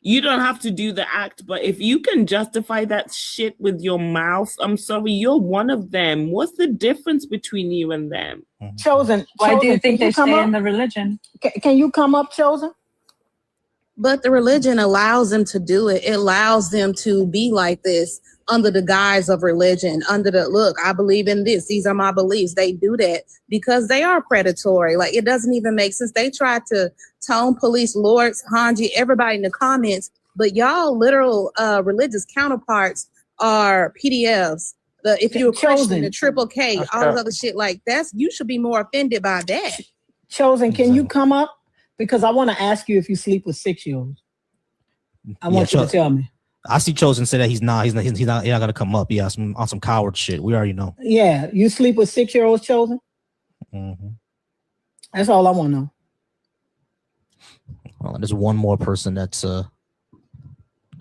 You don't have to do the act, but if you can justify that shit with your mouth, I'm sorry, you're one of them. What's the difference between you and them? Chosen. Why do you Chosen, think can they come stay up? in the religion? Can you come up, Chosen? But the religion allows them to do it. It allows them to be like this under the guise of religion, under the look, I believe in this. These are my beliefs. They do that because they are predatory. Like, it doesn't even make sense. They try to tone police, lords, Hanji, everybody in the comments, but y'all literal religious counterparts are PDFs. If you're a Christian, the triple K, all this other shit like that's, you should be more offended by that. Chosen, can you come up? Because I want to ask you if you sleep with 6-year-olds. I want you to tell me. I see Chosen say that he's not gonna come up. Yeah, on some coward shit. We already know. Yeah, you sleep with 6-year-olds, Chosen? Mm-hmm. That's all I want to know. Well, there's one more person that's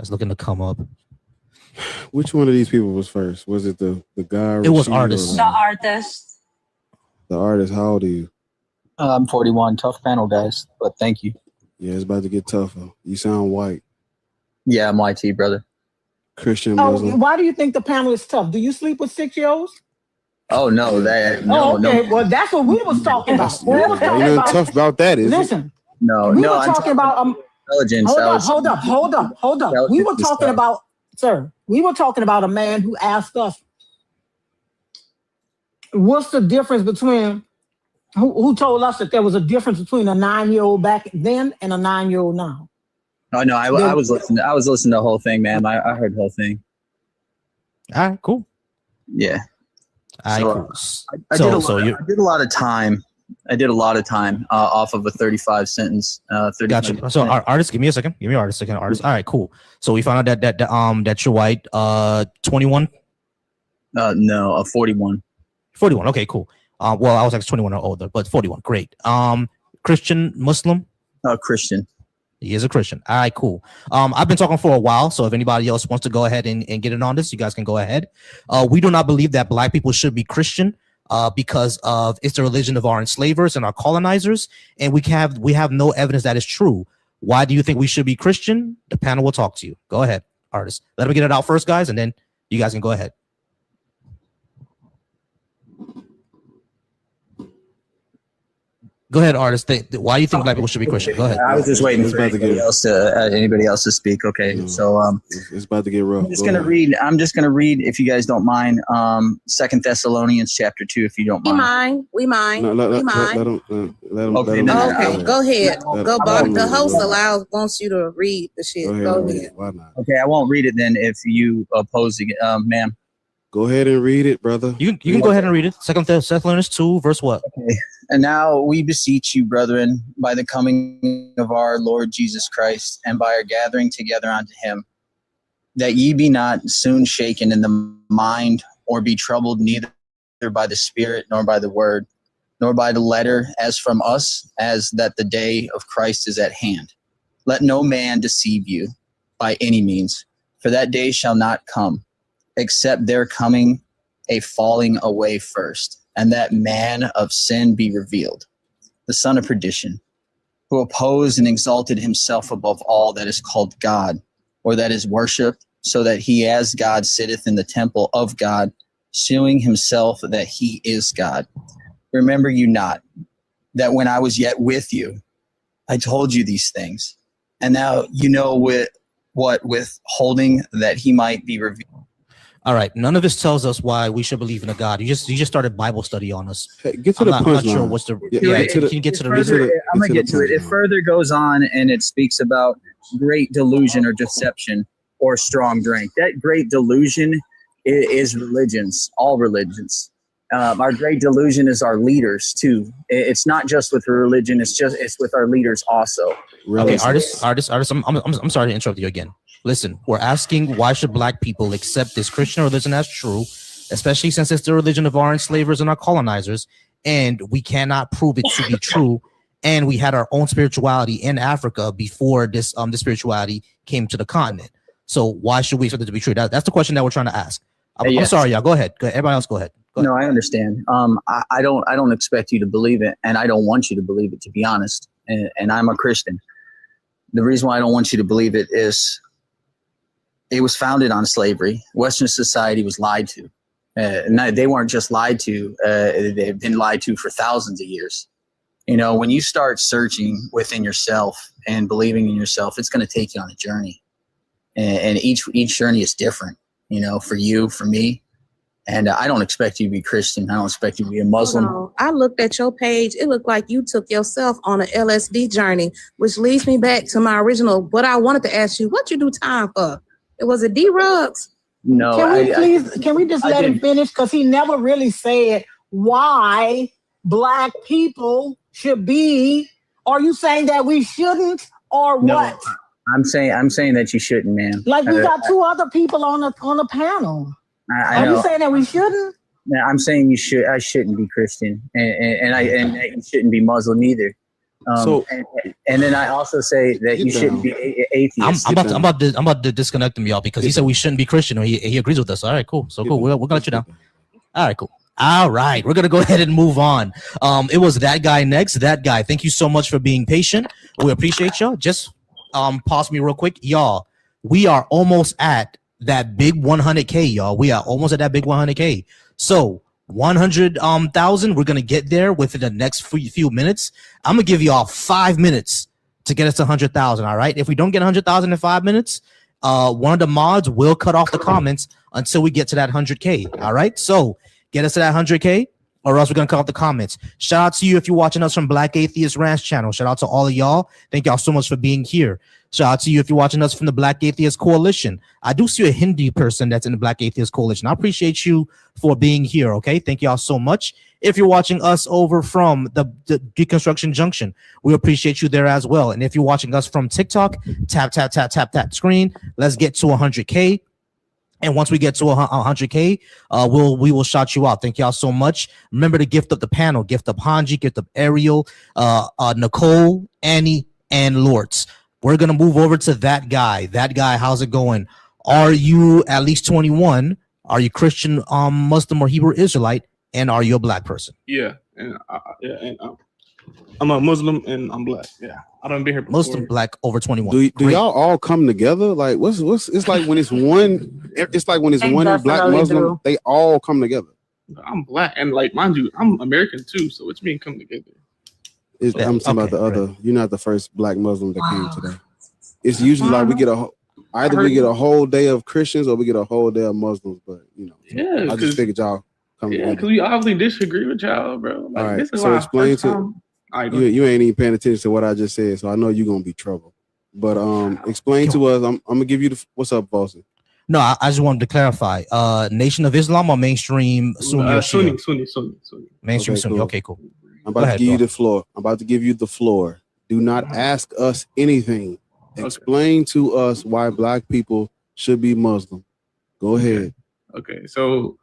looking to come up. Which one of these people was first? Was it the guy? It was artist. The artist. The artist. How old are you? I'm 41. Tough panel, guys, but thank you. Yeah, it's about to get tougher. You sound white. Yeah, I'm YT, brother. Christian Muslim. Why do you think the panel is tough? Do you sleep with 6-year-olds? Oh no, no. Well, that's what we was talking about. Ain't nothing tough about that, is Listen, it? No, we were talking about intelligence. Hold up. We were talking about, sir. We were talking about a man who asked us, "What's the difference between?" Who told us that there was a difference between a 9-year-old back then and a 9-year-old now? Oh no, I was listening. I was listening to the whole thing, man. I heard the whole thing. All right, cool. Yeah. Cool. I did a lot of time. I did a lot of time off of a 35 sentence. 35 Gotcha. So, artist, give me a second. Give me artist. All right, cool. So we found out that you're white. 21. No, 41. 41. Okay, cool. Well, I was actually 21 or older, but 41. Great. Christian, Muslim? Christian. He is a Christian. All right, cool. I've been talking for a while, so if anybody else wants to go ahead and get in on this, you guys can go ahead. We do not believe that black people should be Christian because of it's the religion of our enslavers and our colonizers, and we have no evidence that is true. Why do you think we should be Christian? The panel will talk to you. Go ahead, artist. Let me get it out first, guys, and then you guys can go ahead. Go ahead, artist. Why do you think black people should be Christian? Go ahead. I was just waiting for anybody else to speak. Okay, so it's about to get rough. I'm just gonna read. If you guys don't mind, 2 Thessalonians chapter 2, if you don't mind. We mind. No, let him. Okay, go ahead. Go, Bob. The host wants you to read the shit. Go ahead. Why not? Okay, I won't read it then if you oppose it, ma'am. Go ahead and read it, brother. You can go ahead and read it. 2 Thessalonians 2, verse what? Okay. And now we beseech you, brethren, by the coming of our Lord Jesus Christ, and by our gathering together unto him, that ye be not soon shaken in the mind, or be troubled neither by the Spirit, nor by the word, nor by the letter, as from us, as that the day of Christ is at hand. Let no man deceive you by any means, for that day shall not come, except there coming a falling away first, and that man of sin be revealed, the son of perdition, who opposed and exalted himself above all that is called God, or that is worshipped, so that he as God sitteth in the temple of God, shewing himself that he is God. Remember you not that when I was yet with you, I told you these things, and now you know withholding that he might be revealed. All right. None of this tells us why we should believe in a God. You just started Bible study on us. Hey, get to the punchline. I'm not sure what's the. Can you get to the reason? I'm gonna get to it. It further goes on and it speaks about great delusion or deception or strong drink. That great delusion is religions, all religions. Our great delusion is our leaders too. It's not just with religion. It's with our leaders also. Okay, artists. I'm sorry to interrupt you again. Listen, we're asking why should black people accept this Christian religion as true, especially since it's the religion of our enslavers and our colonizers, and we cannot prove it to be true. And we had our own spirituality in Africa before this the spirituality came to the continent. So why should we accept it to be true? That's the question that we're trying to ask. I'm sorry, y'all. Go ahead. Everybody else, go ahead. No, I understand. I don't expect you to believe it, and I don't want you to believe it, to be honest. And I'm a Christian. The reason why I don't want you to believe it is it was founded on slavery. Western society was lied to. And they weren't just lied to. They've been lied to for thousands of years. You know, when you start searching within yourself and believing in yourself, it's going to take you on a journey. And each journey is different, you know, for you, for me. And I don't expect you to be Christian. I don't expect you to be a Muslim. No, I looked at your page. It looked like you took yourself on an LSD journey, which leads me back to my original. But I wanted to ask you, what you do time for? It was a D-Rugs? No. Can we just let him finish? Because he never really said why black people should be. Are you saying that we shouldn't or what? I'm saying that you shouldn't, man. Like we got two other people on the panel. I Are know. you saying that we shouldn't? No, I'm saying I shouldn't be Christian, and you shouldn't be Muslim either. And then I also say that you shouldn't be atheist. I'm about to disconnect him, y'all, because he said we shouldn't be Christian, or he agrees with us. All right, cool. So cool. We're gonna let you down. All right, cool. All right, we're gonna go ahead and move on. It was that guy next. That guy. Thank you so much for being patient. We appreciate y'all. Just pause me real quick, y'all. We are almost at that big 100K, y'all. We are almost at that big 100K. So 100,000. We're gonna get there within the next few minutes. I'm gonna give y'all 5 minutes to get us to 100,000. All right. If we don't get 100,000 in 5 minutes, one of the mods will cut off the comments until we get to that 100K. All right. So get us to that 100K, or else we're gonna cut off the comments. Shout out to you if you're watching us from Black Atheist Ranch channel. Shout out to all of y'all. Thank y'all so much for being here. Shout out to you if you're watching us from the Black Atheist Coalition. I do see a Hindi person that's in the Black Atheist Coalition. I appreciate you for being here. Okay, thank y'all so much. If you're watching us over from the Deconstruction Junction, we appreciate you there as well. And if you're watching us from TikTok, tap that screen. Let's get to 100K. And once we get to 100K, we will shout you out. Thank y'all so much. Remember to gift up the panel, gift up Hanji, gift up Ariel, Nicole, Annie, and Lords. We're gonna move over to that guy. That guy, how's it going? Are you at least 21? Are you Christian, Muslim, or Hebrew Israelite? And are you a black person? Yeah, and I'm a Muslim and I'm black. Yeah, I don't been here before. Muslim, black, over 21. Do y'all all come together? Like what's it's like when it's one. It's like when it's one black Muslim, they all come together. I'm black, and like mind you, I'm American too. So it's me come together. I'm talking about the other. You're not the first black Muslim that came today. It's usually like we get a whole day of Christians or we get a whole day of Muslims. But you know, yeah, I just figured y'all come together. because we obviously disagree with y'all, bro. Like, all right, this is so why explain to you ain't even paying attention to what I just said, so I know you're gonna be trouble. But explain to us. I'm gonna give you what's up, Volcy. No, I just wanted to clarify. Nation of Islam or mainstream Sunni or Shia? Sunni. Mainstream Okay, Sunni. cool. Okay, cool. I'm about to give you the floor. I'm about to give you the floor. Do not ask us anything. Explain to us why black people should be Muslim. Go ahead. Okay, so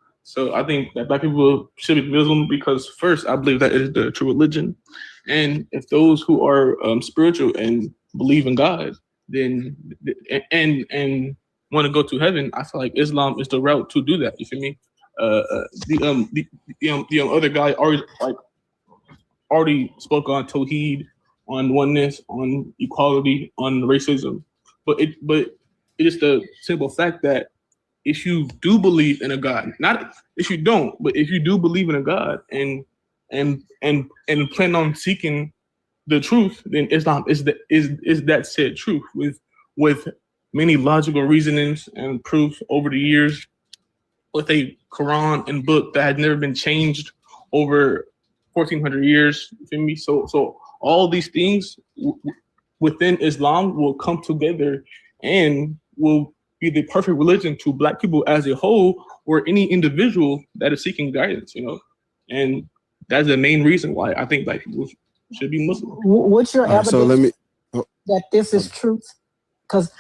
I think that black people should be Muslim because first, I believe that it is the true religion, and if those who are spiritual and believe in God, then and want to go to heaven, I feel like Islam is the route to do that. You feel me? The other guy already spoke on Tawheed, on oneness, on equality, on racism, but it is the simple fact that if you do believe in a God, not if you don't, but if you do believe in a God and plan on seeking the truth, then Islam is that said truth with many logical reasonings and proof over the years, with a Quran and book that had never been changed over 1,400 years. You feel me? So all these things within Islam will come together and will be the perfect religion to black people as a whole, or any individual that is seeking guidance. You know, and that's the main reason why I think black people should be Muslim. What's your evidence So let me. that this is truth? Because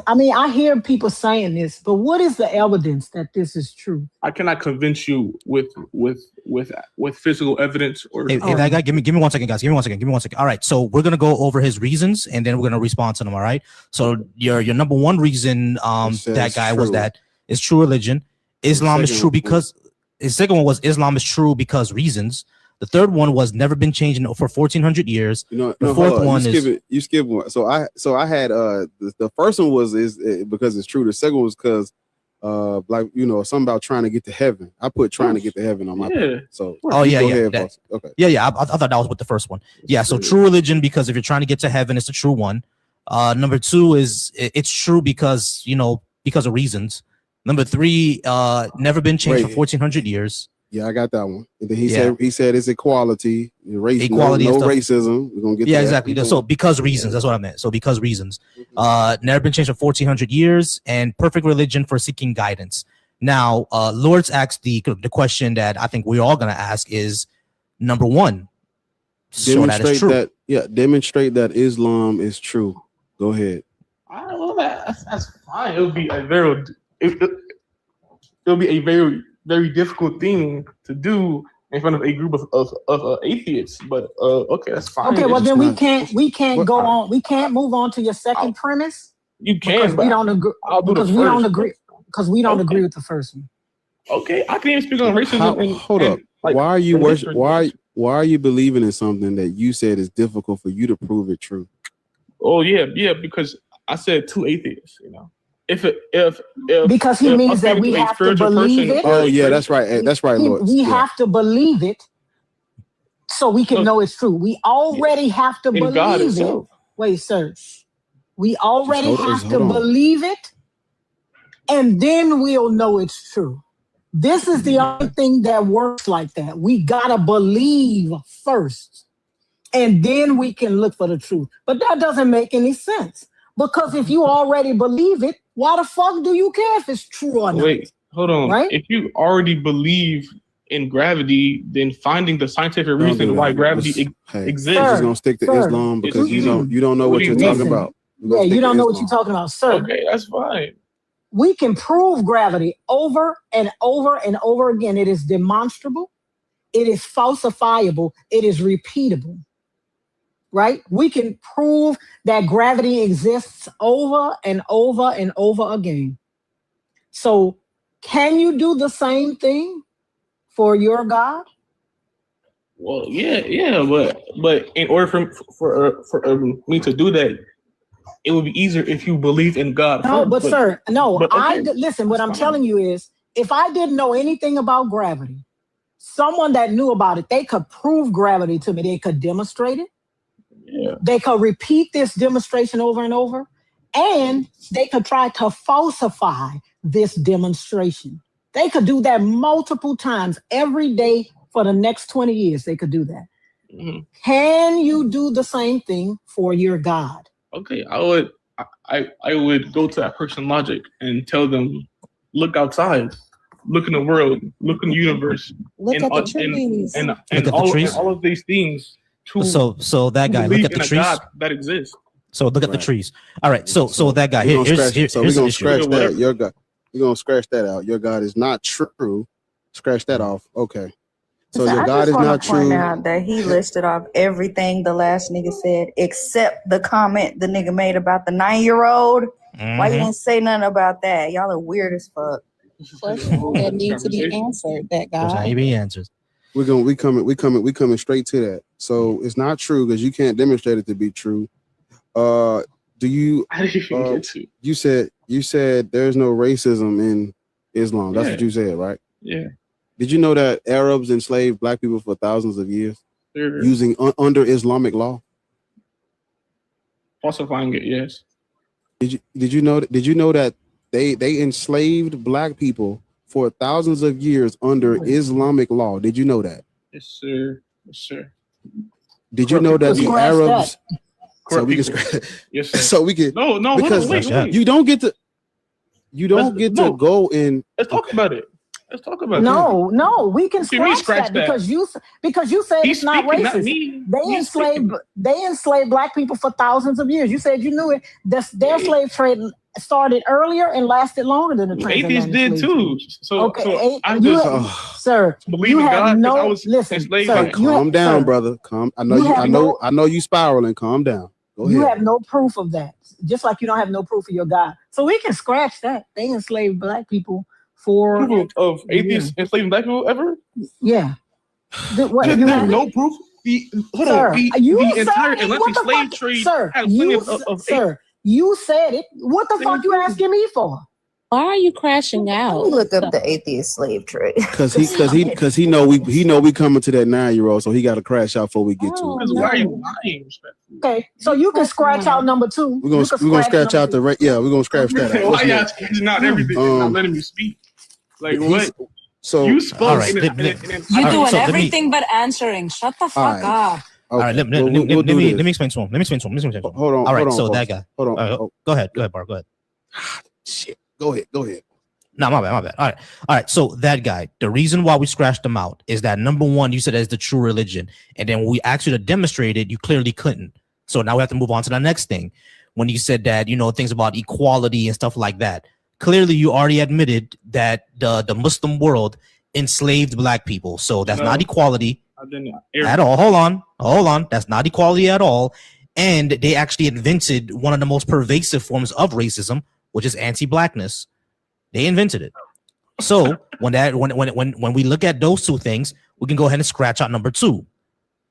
I mean, I hear people saying this, but what is the evidence that this is true? I cannot convince you with physical evidence or. Hey, that guy, give me 1 second, guys. Give me 1 second. All right, so we're gonna go over his reasons, and then we're gonna respond to them. All right. So your number one reason, that guy was that it's true religion. Islam is true because his second one was Islam is true because reasons. The third one was never been changed for 1400 years. The fourth one is you skip one. So I had the first one was because it's true. The second one was because like something about trying to get to heaven. I put trying to get to heaven on my paper. So okay. I thought that was with the first one. Yeah, so true religion because if you're trying to get to heaven, it's the true one. Number two is it's true because because of reasons. Number three, never been changed for 1400 years. Yeah, I got that one. And then he said it's equality, race, equality, no racism. We're gonna get to that. Exactly. So because reasons, that's what I meant. So because reasons, never been changed for 1400 years, and perfect religion for seeking guidance. Now, Lord's asked the question that I think we're all gonna ask is number one. Demonstrate demonstrate that Islam is true. Go ahead. I don't know that's fine. It'll be a very very difficult thing to do in front of a group of atheists, but okay, that's fine. Okay, well then we can't go on. We can't move on to your second premise. You can, because we don't agree. Because we don't agree with the first one. Okay, I can even speak on racism. Hold up. Why are you why are you believing in something that you said is difficult for you to prove it true? Oh yeah, because I said two atheists. If because he means that we have to believe it. Oh yeah, that's right. That's right, Lord. We have to believe it so we can know it's true. We already have to believe it. Wait, sir. We already have to believe it, and then we'll know it's true. This is the only thing that works like that. We gotta believe first, and then we can look for the truth. But that doesn't make any sense. Because if you already believe it, why the fuck do you care if it's true or not? Wait, hold on. Right? If you already believe in gravity, then finding the scientific reason why gravity exists. We're just gonna stick to Islam because you don't know what you're talking about. Yeah, you don't know what you're talking about, sir. Okay, that's fine. We can prove gravity over and over and over again. It is demonstrable. It is falsifiable. It is repeatable. Right? We can prove that gravity exists over and over and over again. So can you do the same thing for your God? Well, yeah, but in order for me to do that, it would be easier if you believe in God. No, but sir, no. Listen. What I'm telling you is, if I didn't know anything about gravity, someone that knew about it, they could prove gravity to me. They could demonstrate it. Yeah. They could repeat this demonstration over and over, and they could try to falsify this demonstration. They could do that multiple times every day for the next 20 years. They could do that. Mm-hmm. Can you do the same thing for your God? Okay, I would go to that person logic and tell them, look outside, look in the world, look in the universe, look at the trees, and all of these things. So that guy, look at the trees that exists. So look at the trees. All right. So that guy here. So we're gonna scratch that. Your God. We're gonna scratch that out. Your God is not true. Scratch that off. Okay. So your God is not true. Point out that he listed off everything the last nigga said except the comment the nigga made about the 9-year-old. Why you didn't say nothing about that? Y'all are weird as fuck. Question that needs to be answered. That guy. Be answered. We coming straight to that. So it's not true because you can't demonstrate it to be true. Do you? How did you even get to? You said there's no racism in Islam. That's what you said, right? Yeah. Did you know that Arabs enslaved black people for thousands of years using under Islamic law? Falsifying it, yes. Did you know that they enslaved black people for thousands of years under Islamic law? Did you know that? Yes, sir. Yes, sir. Did you know that the Arabs? So we can. Yes, sir. So we can. No. Because wait. you don't get to. You don't get to go in. Let's talk about it. Let's talk about No, we can scratch scratch that because you said He's it's not speaking, racist. not me. They enslaved black people for thousands of years. You said you knew it. Their slave trade started earlier and lasted longer than the atheists transatlantic did slave too. trade. So I'm just sir, believing you have God because I no was listen. enslaved. Sir, Calm down, brother. Calm. I know you spiraling. Calm down. Go ahead. You have no proof of that. Just like you don't have no proof of your God. So we can scratch that. They enslaved black people for proof of atheists enslaving black people ever? Yeah. You have no proof? The entire Atlantic slave trade had plenty of you said it. What the fuck you asking me for? Why are you crashing out? Let me look up the atheist slave trade. Because he know we coming to that 9-year-old, so he got to crash out before we get to it. Why are you lying? Okay, so you can scratch out number 2. We're gonna scratch out we're gonna scratch that out. Why y'all scratching out everything and not letting me speak? Like what? So you spoke. All right, You're doing everything but answering. Shut the fuck up. All right, let me explain to him. Hold on. All right, hold on, so folks. that guy. Hold on. Go ahead, Bar. Go ahead. Shit. Go ahead. No, my bad. All right. So that guy, the reason why we scratched him out is that number one, you said that's the true religion, and then when we asked you to demonstrate it, you clearly couldn't. So now we have to move on to the next thing. When you said that, things about equality and stuff like that, clearly you already admitted that the Muslim world enslaved black people. So that's not equality at all. Hold on. That's not equality at all. And they actually invented one of the most pervasive forms of racism, which is anti-blackness. They invented it. So when we look at those two things, we can go ahead and scratch out number 2.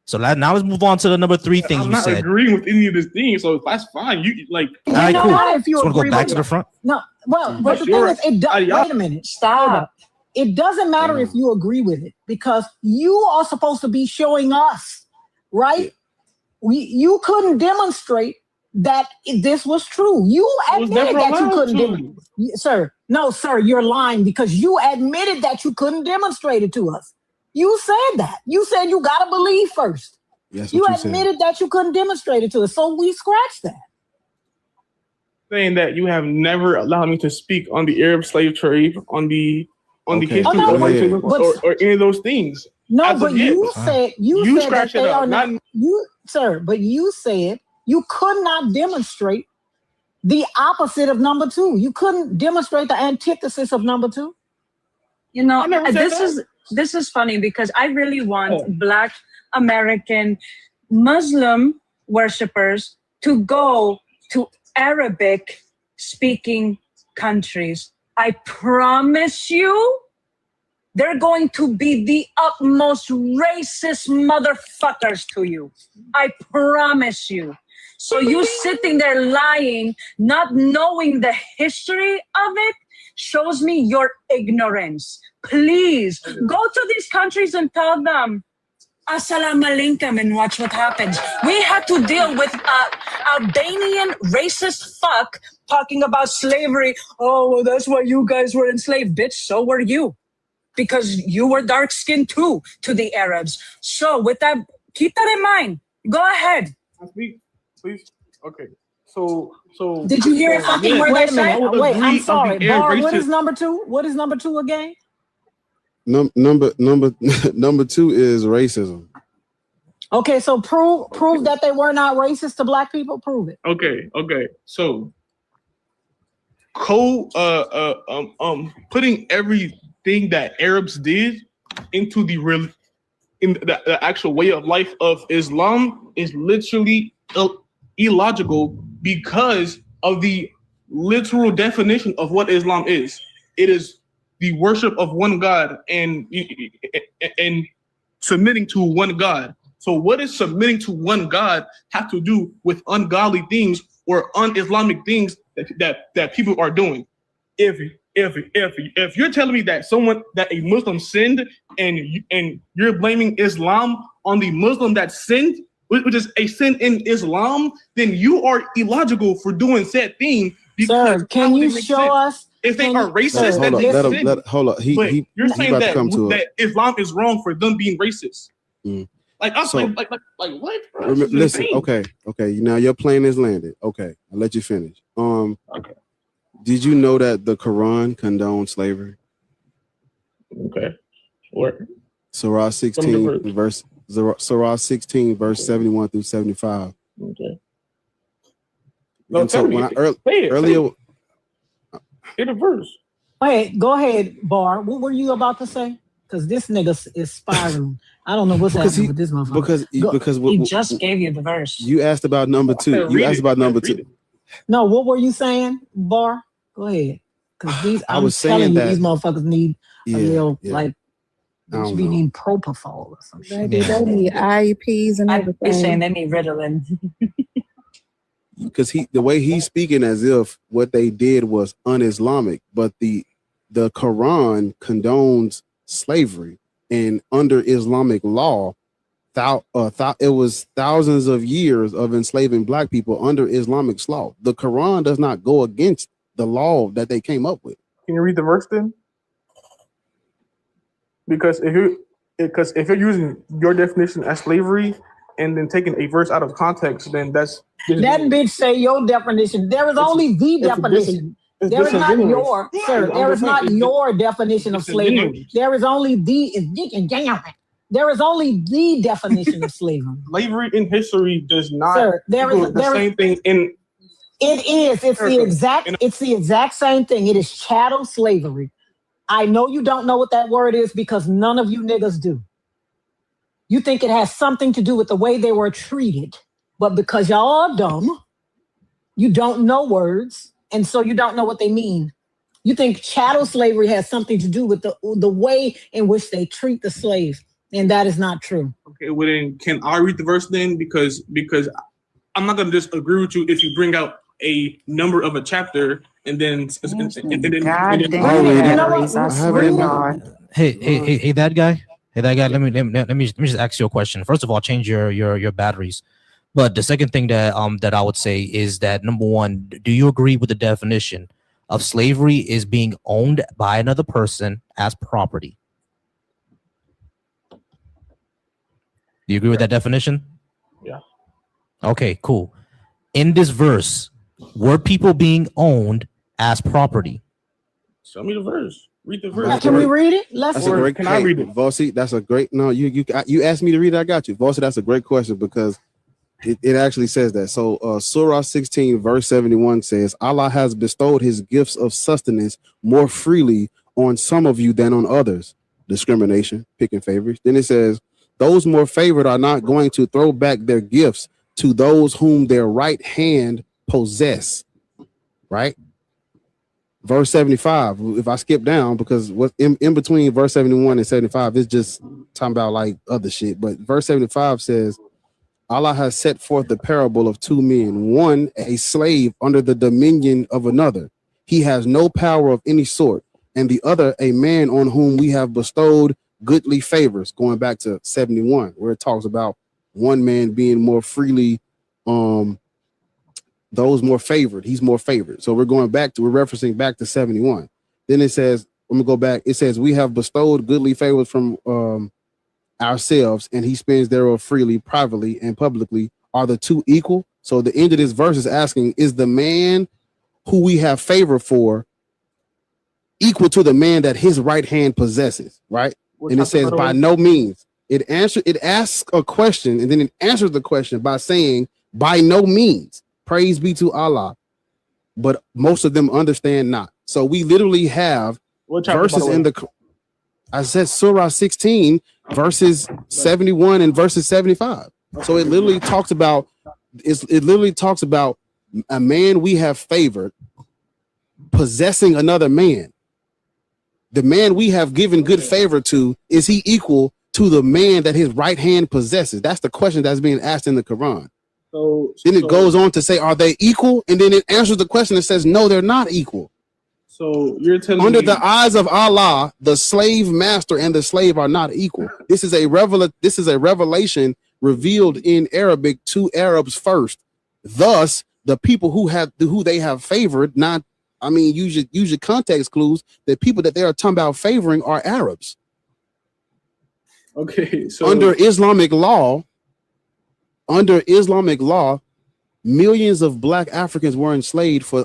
So now let's move on to the number 3 things you said. I'm not agreeing with any of this thing, so that's fine. You like. All right, cool. If you so agree go back with to the front. No, well, but the thing is, wait a minute. Stop. It doesn't matter if you agree with it because you are supposed to be showing us, right? You couldn't demonstrate that this was true. You admitted that you couldn't demonstrate. Sir, you're lying because you admitted that you couldn't demonstrate it to us. You said that. You said you got to believe first. Yes, you admitted that you couldn't demonstrate it to us. So we scratched that. Saying that you have never allowed me to speak on the Arab slave trade, on the history of racism, or any of those things. No, but you said that they are not. But you said you could not demonstrate the opposite of number 2. You couldn't demonstrate the antithesis of number 2. This is funny because I really want Black American Muslim worshippers to go to Arabic speaking countries. I promise you, they're going to be the utmost racist motherfuckers to you. I promise you. So you sitting there lying, not knowing the history of it, shows me your ignorance. Please go to these countries and tell them, Assalamu alaikum, and watch what happens. We had to deal with Albanian racist fuck talking about slavery. Oh, well, that's why you guys were enslaved, bitch. So were you. Because you were dark skinned too to the Arabs. So with that, keep that in mind. Go ahead. Please. Okay. So did you hear a fucking word I said? Wait, I'm sorry. Bar, what is number 2? What is number 2 again? Number 2 is racism. Okay, so prove that they were not racist to black people. Prove it. Okay. So putting everything that Arabs did into the actual way of life of Islam is literally illogical because of the literal definition of what Islam is. It is the worship of one God and submitting to one God. So what does submitting to one God have to do with ungodly things or un-Islamic things that people are doing? If you're telling me that a Muslim sinned and you're blaming Islam on the Muslim that sinned, which is a sin in Islam, then you are illogical for doing said thing. Sir, can you show us? If they are racist, hold up. You're saying that Islam is wrong for them being racist. Like us, like what? Bro? Listen, okay. Now your plane is landed. Okay, I'll let you finish. Okay. Did you know that the Quran condones slavery? Okay. Where? Surah 16 verse 71 through 75. Okay. No, And so when I earlier Hit a verse. Go ahead, Bar. What were you about to say? Because this nigga is spiraling. I don't know what's happening with this motherfucker. Because he just gave you the verse. You asked about number 2. You asked about number 2. No, what were you saying, Bar? Go ahead. Because I was saying that these motherfuckers need a little like I they should don't be know. needing propofol or some shit. Baby, they need IEPs and everything. They're saying they need Ritalin. Because the way he's speaking as if what they did was un-Islamic, but the Quran condones slavery, and under Islamic law, it was thousands of years of enslaving black people under Islamic law. The Quran does not go against the law that they came up with. Can you read the verse then? Because if you're using your definition as slavery and then taking a verse out of context, then that's that bitch say your definition. There is only the definition. There is not your, sir. There is not your definition of slavery. There is only the. There is only the definition of slavery. Slavery in history does not. Sir, there is the same thing in. It is. It's the exact same thing. It is chattel slavery. I know you don't know what that word is because none of you niggas do. You think it has something to do with the way they were treated, but because y'all are dumb, you don't know words, and so you don't know what they mean. You think chattel slavery has something to do with the way in which they treat the slave, and that is not true. Okay, well then, can I read the verse then? Because I'm not gonna just agree with you if you bring out a number of a chapter and then Hey, that guy. Hey, that guy. Let me just ask you a question. First of all, change your batteries. But the second thing that I would say is that number one, do you agree with the definition of slavery is being owned by another person as property? Do you agree with that definition? Yeah. Okay, cool. In this verse, were people being owned as property? Show me the verse. Read the verse. Can we read it? That's a great. Can I read it? Volcy, that's a great. No, you asked me to read it. I got you, Volcy. That's a great question because it actually says that. So Surah 16 verse 71 says, Allah has bestowed his gifts of sustenance more freely on some of you than on others. Discrimination, picking favorites. Then it says, those more favored are not going to throw back their gifts to those whom their right hand possess. Right? Verse 75, if I skip down, because what's in between verse 71 and 75 is just talking about like other shit. But verse 75 says, Allah has set forth the parable of two men, one a slave under the dominion of another. He has no power of any sort, and the other a man on whom we have bestowed goodly favors, going back to 71, where it talks about one man being more freely those more favored. He's more favored. So we're referencing back to 71. Then it says, I'm gonna go back. It says, we have bestowed goodly favors from ourselves, and he spends thereof freely, privately, and publicly. Are the two equal? So the end of this verse is asking, is the man who we have favor for equal to the man that his right hand possesses? Right? And it says, by no means. It asks a question, and then it answers the question by saying, by no means. Praise be to Allah. But most of them understand not. So we literally have verses in the. I said Surah 16 verses 71 and verses 75. So it literally talks about a man we have favored possessing another man. The man we have given good favor to, is he equal to the man that his right hand possesses? That's the question that's being asked in the Quran. Then it goes on to say, are they equal? And then it answers the question and says, no, they're not equal. So you're telling Under me the eyes of Allah, the slave master and the slave are not equal. This is a revelation revealed in Arabic to Arabs first. Thus, the people who they have favored, use your context clues. The people that they are talking about favoring are Arabs. Okay, so under Islamic law, millions of black Africans were enslaved for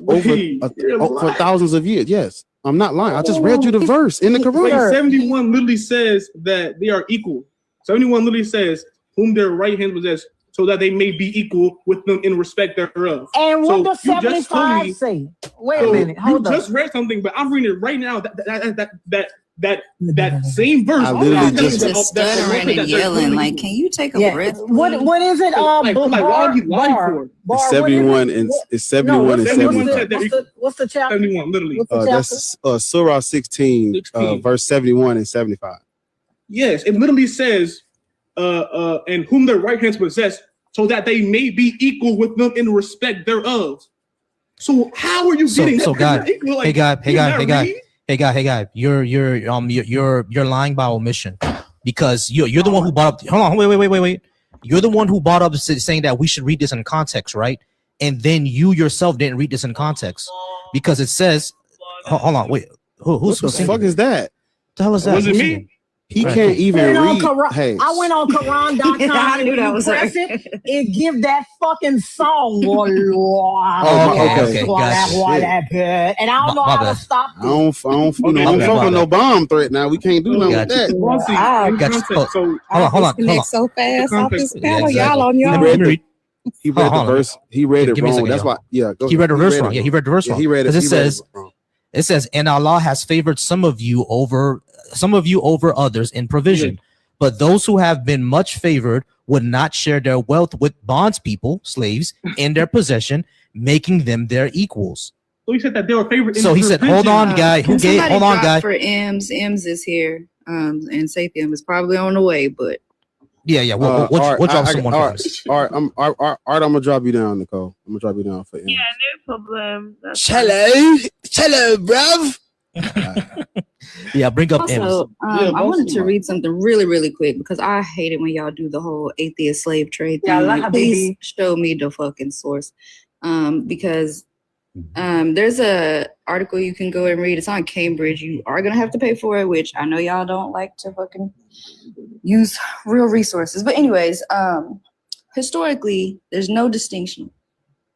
thousands of years. Yes, I'm not lying. I just read you the verse in the Quran. Like 71 literally says that they are equal. 71 literally says, whom their right hand possess, so that they may be equal with them in respect thereof. And what So does you just told 75 me. say? Wait a minute. Hold You up. just read something, but I'm reading it right now. That same verse. I literally just stuttering and yelling. Like, can you take a breath? What is it? Why he lied for? It's 71 and it's 71 and 75. What's the chapter? 71, literally. What's the chapter? That's Surah 16, verse 71 and 75. Yes, it literally says, and whom their right hands possess, so that they may be equal with them in respect thereof. So how are you getting? So guy, like, hey guy, you're lying by omission, because you're the one who brought up. Hold on, wait. You're the one who brought up saying that we should read this in context, right? And then you yourself didn't read this in context, because it says, hold on, wait, who's what the fuck is that? The hell is that? Was it me? He can't even read. Hey, I went on Quran.com. I knew that was press right. it give that fucking song. Okay, gotcha. And I don't know how to stop I don't fuck with no bomb threat now. We can't do nothing with that. Hold on. Disconnect so fast off this panel. Yeah, Y'all on y'all. He read the verse. He read it wrong. That's why. Yeah, he read the verse wrong. Yeah, he read the verse wrong. He read it. It says, and Allah has favored some of you over others in provision, but those who have been much favored would not share their wealth with bondspeople, slaves, in their possession, making them their equals. So he said that they were favored. So he said, hold on, guy. Who gave? Hold on, guy. For Ems is here, and Sathiam is probably on the way, but yeah. We'll drop someone. All right, I'm gonna drop you down, Nicole. I'm gonna drop you down for him. Yeah, no problem. Hello, bruv. Yeah, bring up also, I wanted to read something really quick, because I hate it when y'all do the whole atheist slave trade thing. Like, please show me the fucking source, because there's a article you can go and read. It's on Cambridge. You are gonna have to pay for it, which I know y'all don't like to fucking use real resources. But anyways, historically, there's no distinction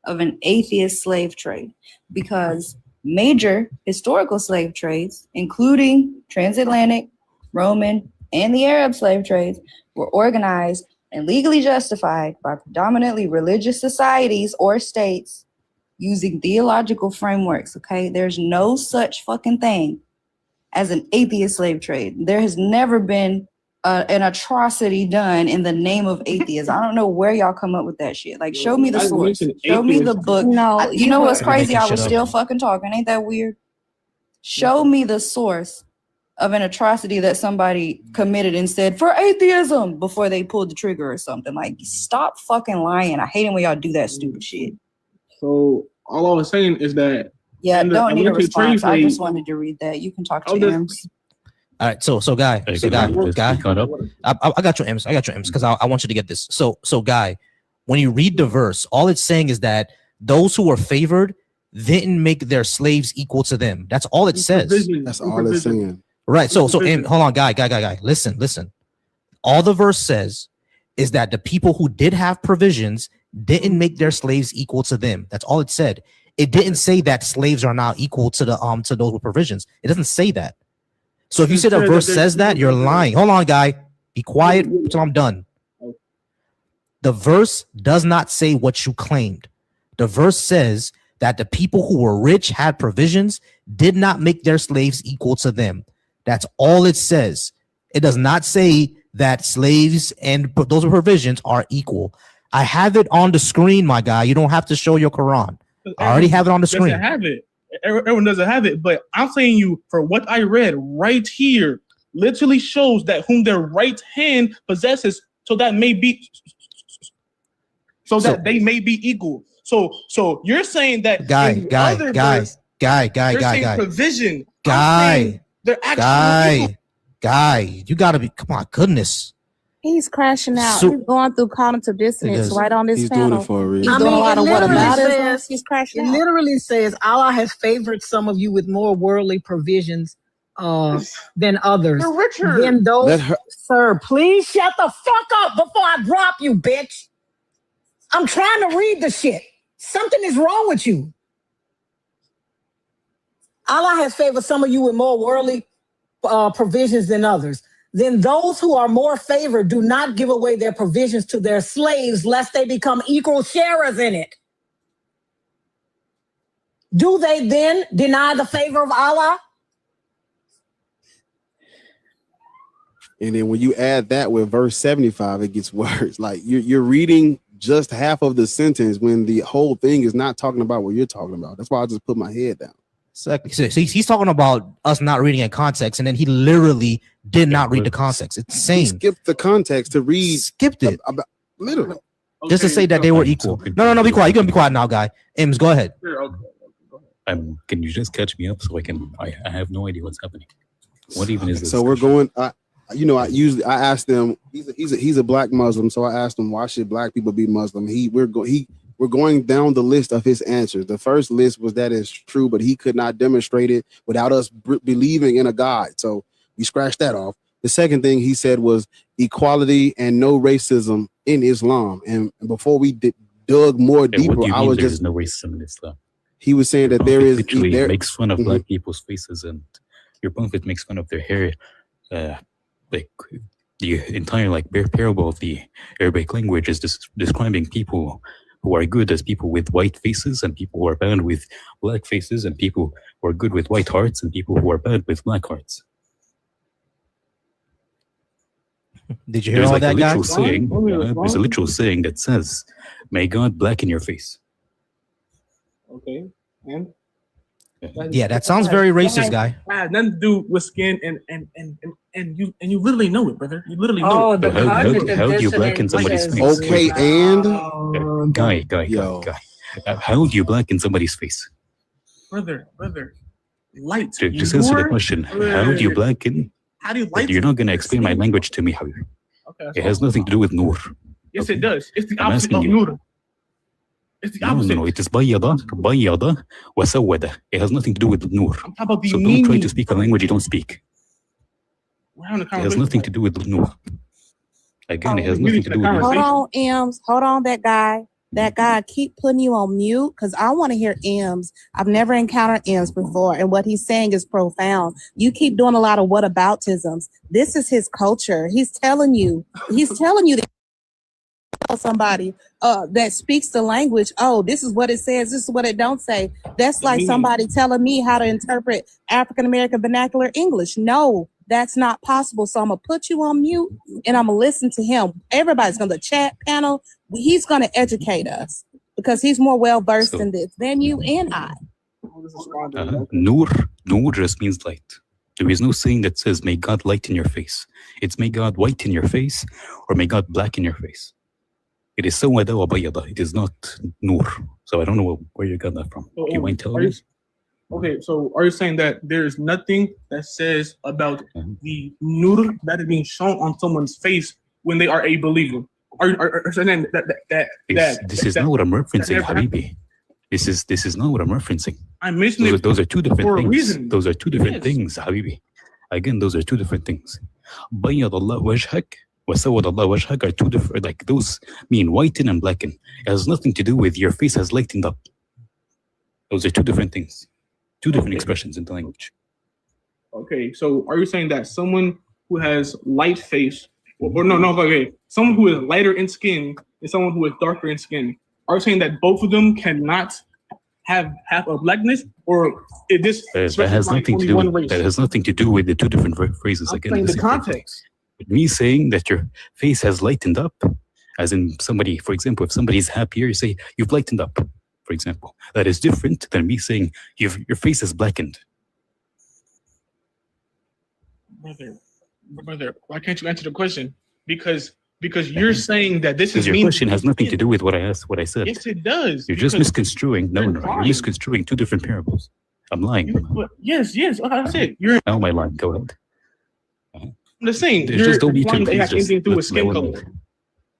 of an atheist slave trade, because major historical slave trades, including transatlantic, Roman, and the Arab slave trades, were organized and legally justified by predominantly religious societies or states using theological frameworks, okay? There's no such fucking thing as an atheist slave trade. There has never been an atrocity done in the name of atheism. I don't know where y'all come up with that shit. Like, show me the source. Show me the book. No, you know what's crazy? I was still fucking talking. Ain't that weird? Show me the source of an atrocity that somebody committed and said for atheism before they pulled the trigger or something. Like, stop fucking lying. I hate it when y'all do that stupid shit. So all I was saying is that. Yeah, don't need a response. I just wanted to read that. You can talk to Ems. All right, so guy, I got your M's. Because I want you to get this. So guy, when you read the verse, all it's saying is that those who were favored didn't make their slaves equal to them. That's all it says. That's all it's saying. Right. So hold on, guy. Listen. All the verse says is that the people who did have provisions didn't make their slaves equal to them. That's all it said. It didn't say that slaves are now equal to the to those with provisions. It doesn't say that. So if you say the verse says that, you're lying. Hold on, guy. Be quiet until I'm done. The verse does not say what you claimed. The verse says that the people who were rich, had provisions, did not make their slaves equal to them. That's all it says. It does not say that slaves and those with provisions are equal. I have it on the screen, my guy. You don't have to show your Quran. I already have it on the screen. Doesn't have it. Everyone doesn't have it, but I'm saying you for what I read right here literally shows that whom their right hand possesses, so that may be, that they may be equal. So you're saying that guy, provision, they're actually guy, you gotta be. Come on, goodness. He's crashing out. He's going through cognitive dissonance right on this panel. Doing it for a reason. He's doing a lot of what matters. He's crashing out. It literally says Allah has favored some of you with more worldly provisions than others. They're richer. Then those, sir, please shut the fuck up before I drop you, bitch. I'm trying to read the shit. Something is wrong with you. Allah has favored some of you with more worldly provisions than others. Then those who are more favored do not give away their provisions to their slaves, lest they become equal sharers in it. Do they then deny the favor of Allah? And then when you add that with verse 75, it gets worse. Like you're reading just half of the sentence when the whole thing is not talking about what you're talking about. That's why I just put my head down. So he's talking about us not reading in context, and then he literally did not read the context. It's insane. He skipped the context to read. Skipped it. Literally. Just to say that they were equal. No, be quiet. You're gonna be quiet now, guy. Ims, go ahead. Can you just catch me up so I have no idea what's happening. What even is this? So we're going. I asked them. He's a black Muslim, so I asked him why should black people be Muslim. We're going down the list of his answers. The first list was that it's true, but he could not demonstrate it without us believing in a God. So we scratched that off. The second thing he said was equality and no racism in Islam. And before we dug more deeper, I was just no racism in Islam. He was saying that there is literally makes fun of black people's faces, and your prophet makes fun of their hair. Like the entire parable of the Arabic language is describing people who are good as people with white faces, and people who are bad with black faces, and people who are good with white hearts, and people who are bad with black hearts. Did you hear all that, guys? There's a literal saying that says, "May God blacken your face." Okay, and yeah, that sounds very racist, guy. Had nothing to do with skin, and you literally know it, brother. You literally know it. How do you blacken somebody's face? Okay, and guy. How do you blacken somebody's face? Brother, light. Just answer the question. How do you blacken? How do you light? You're not going to explain my language to me, Habib. Okay, it has nothing to do with nur. Yes, it does. It's the opposite of nur. It's the opposite. No, it is bayyada wa sawwada. It has nothing to do with nur. So don't try to speak a language you don't speak. It has nothing to do with nur. Again, it has nothing to do with nur. Hold on, Ems. Hold on, that guy. That guy, keep putting you on mute because I want to hear Ems. I've never encountered Ems before, and what he's saying is profound. You keep doing a lot of whataboutisms. This is his culture. He's telling you that somebody that speaks the language, oh, this is what it says, this is what it don't say. That's like somebody telling me how to interpret African American vernacular English. No, that's not possible. So I'm gonna put you on mute and I'm gonna listen to him. Everybody's gonna chat panel. He's gonna educate us because he's more well versed in this than you and I. Nur just means light. There is no saying that says may God lighten your face. It's may God whiten your face or may God blacken your face. It is sawada wa bayyada. It is not nur. So I don't know where you got that from. Do you mind telling us? Okay, so are you saying that there is nothing that says about the nur that is being shown on someone's face when they are a believer? Are you saying that this is not what I'm referencing, Habibi. This is not what I'm referencing. I'm mentioning those are two different things. Reason. Those are two different things, Habibi. Again, those are two different things. Bayyad Allah wajhak wa sawad Allah wajhak are two different. Like those mean whiten and blacken. It has nothing to do with your face has lightened up. Those are two different things. Two different expressions in the language. Okay, so are you saying that someone who has light face, someone who is lighter in skin and someone who is darker in skin, are you saying that both of them cannot have a blackness, or it just that has nothing to do with that has nothing to do with the two different phrases? Again, the context. Me saying that your face has lightened up, as in somebody, for example, if somebody's happier, you say you've lightened up. For example, that is different than me saying your face is blackened. Brother, why can't you answer the question? Because you're saying that this is your question has nothing to do with what I asked, what I said. Yes, it does. You're just misconstruing. No, you're misconstruing two different parables. I'm lying. Yes. Like I said, you're. How am I lying? Go ahead. I'm just saying. Just don't be implying they have anything to do with skin color.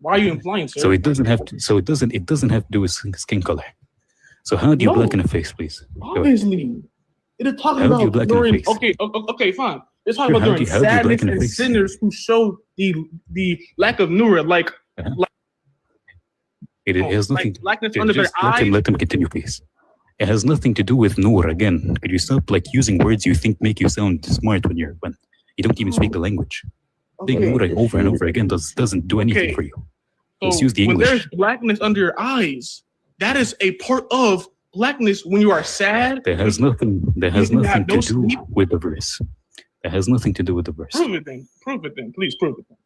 Why are you implying, sir? So it doesn't have to. So it doesn't have to do with skin color. So how do you blacken a face, please? Obviously, it is talking about during. Okay, fine. It's talking about during sadness and sinners who show the lack of nur, it has nothing. Blackness under their eyes. Let them continue, please. It has nothing to do with nur. Again, could you stop like using words you think make you sound smart when you don't even speak the language? Big nur over and over again doesn't do anything for you. Let's So use the when English. there's blackness under your eyes, that is a part of blackness. When you are sad, That has nothing you have to no do sleep. with the verse. That has nothing to do with the verse. Prove it then. Prove it then. Please prove it then.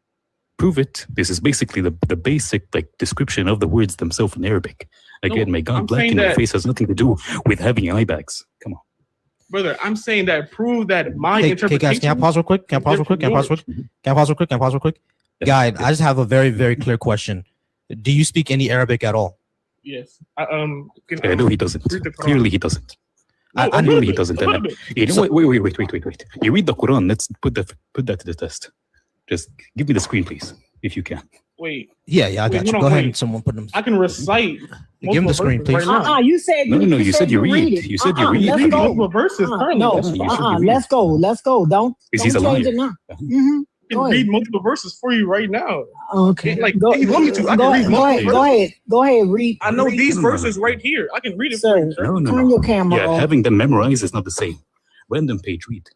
Prove it. This is basically the basic like description of the words themselves in Arabic. Again, may God I'm blacken saying your that- face has nothing to do with having eye bags. Come on. Brother, I'm saying that prove that my Hey, interpretation. guys, can I pause real quick? Can I pause real quick? Can I pause real quick? Can I pause real quick? Can I pause real quick? Guy, I just have a very, very clear question. Do you speak any Arabic at all? Yes. I know he doesn't. read the Quran. Clearly he doesn't. I I know know he doesn't. a little And, bit. you know what? Wait. You read the Quran. Let's put that to the test. Just give me the screen, please, if you can. Wait. Yeah, I got you. Go ahead and someone put them. I can recite. Give him the screen, multiple verses please. Right now. You said No, you said you read. it. You said you read. Let's go. Multiple verses currently. No, That's fine. let's go. Let's go. Don't He's a change liar. it now. I Go can ahead. read multiple verses for you right now. Okay. Like, Go, if you want me to, I go, can read go multiple ahead. verses. Go ahead. Go ahead. Read. I know read. these verses right here. I can read it for Sir, you, sir. No. turn your camera Yeah, off. having them memorized is not the same. Random page read.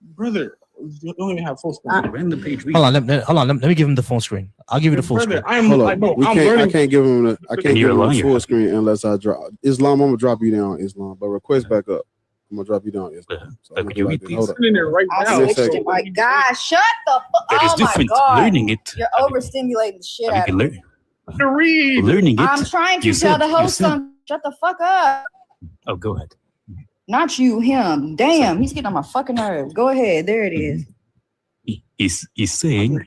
Brother, you don't even have full screen. Random page read. Hold on. Let me give him the phone screen. I'll give you the full Brother, screen. Hold I up. know. We I'm can't. I learning. can't give him. I can't You're give a him a liar. full screen unless I drop Islam. I'm gonna drop you down, Islam. But request back up. I'm gonna drop you down, Islam. So I'm Could gonna you do read, like this. please? Hold up. I'm in there right I now. Give me a switched second. it. My God, shut the fuck. That is Oh my different. God. Learning it. You're overstimulating the shit You out can of me. learn. To read. Learning it. I'm trying to you tell said- the you host said- something. Shut the fuck up. Oh, go ahead. Not you, him. Damn, he's getting on my fucking nerves. Go ahead. There it is. He's saying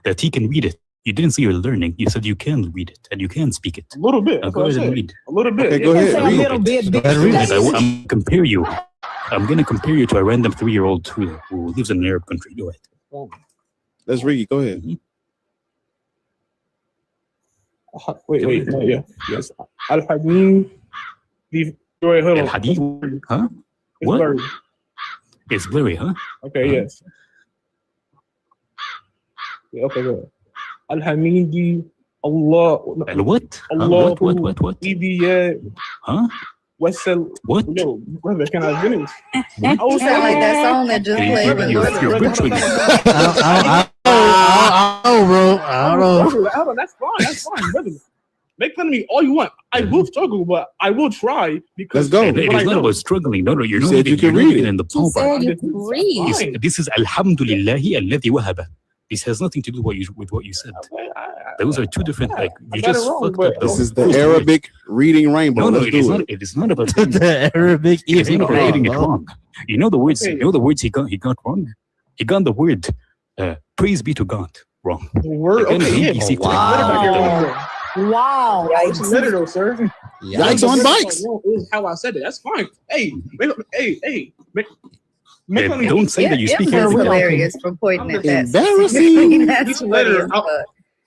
that he can read it. You didn't say you're learning. You said you can read it and you can speak it. A little bit. That's Go what I ahead and said. read. A little bit. Okay, go You ahead. can say a Read. little bit. Go ahead and read it. I'm compare you. I'm gonna compare you to a random 3-year-old who lives in an Arab country. Go ahead. Let's read. Go ahead. Wait. No, yeah. Yes. Al Hadim. Wait, hold on. Al Hadith, huh? It's What? blurry. It's blurry, huh? Okay, yes. Yeah, okay, go ahead. Al Hamidi. Allah. Al what? Huh? Allah. What? Huh? Wessel. What? Yo, brother, can I finish? You sound like that song that just Hey, played. brother, you're butchering it. I don't know, bro. I don't know. Hold on, that's fine, brother. Make fun of me all you want. I will struggle, but I will try because Let's go. It what I is not know. about struggling. No, you're You not said you even, can you're not read even it. in the You ballpark. said you can read. Fine. This is Alhamdulillahi alladhi wahaba. This has nothing to do with what you said. Those are two different. Like you got it just wrong, fucked but- up. This is the Arabic reading rainbow. No, Let's it is do not. it. It is not about getting, The Arabic it is not about getting it Quran. wrong. You know the words. Okay. You know the words he got wrong. He got the word "praise be to God" wrong. The word. Again, Okay, yeah. ABC Wow. Wow. What's the letter though, sir? Yikes on bikes. Is how I said it. That's fine. Hey. Don't say that you It speak was Arabic. hilarious for pointing at that. Embarrassing. That's Each funny letter. as fuck.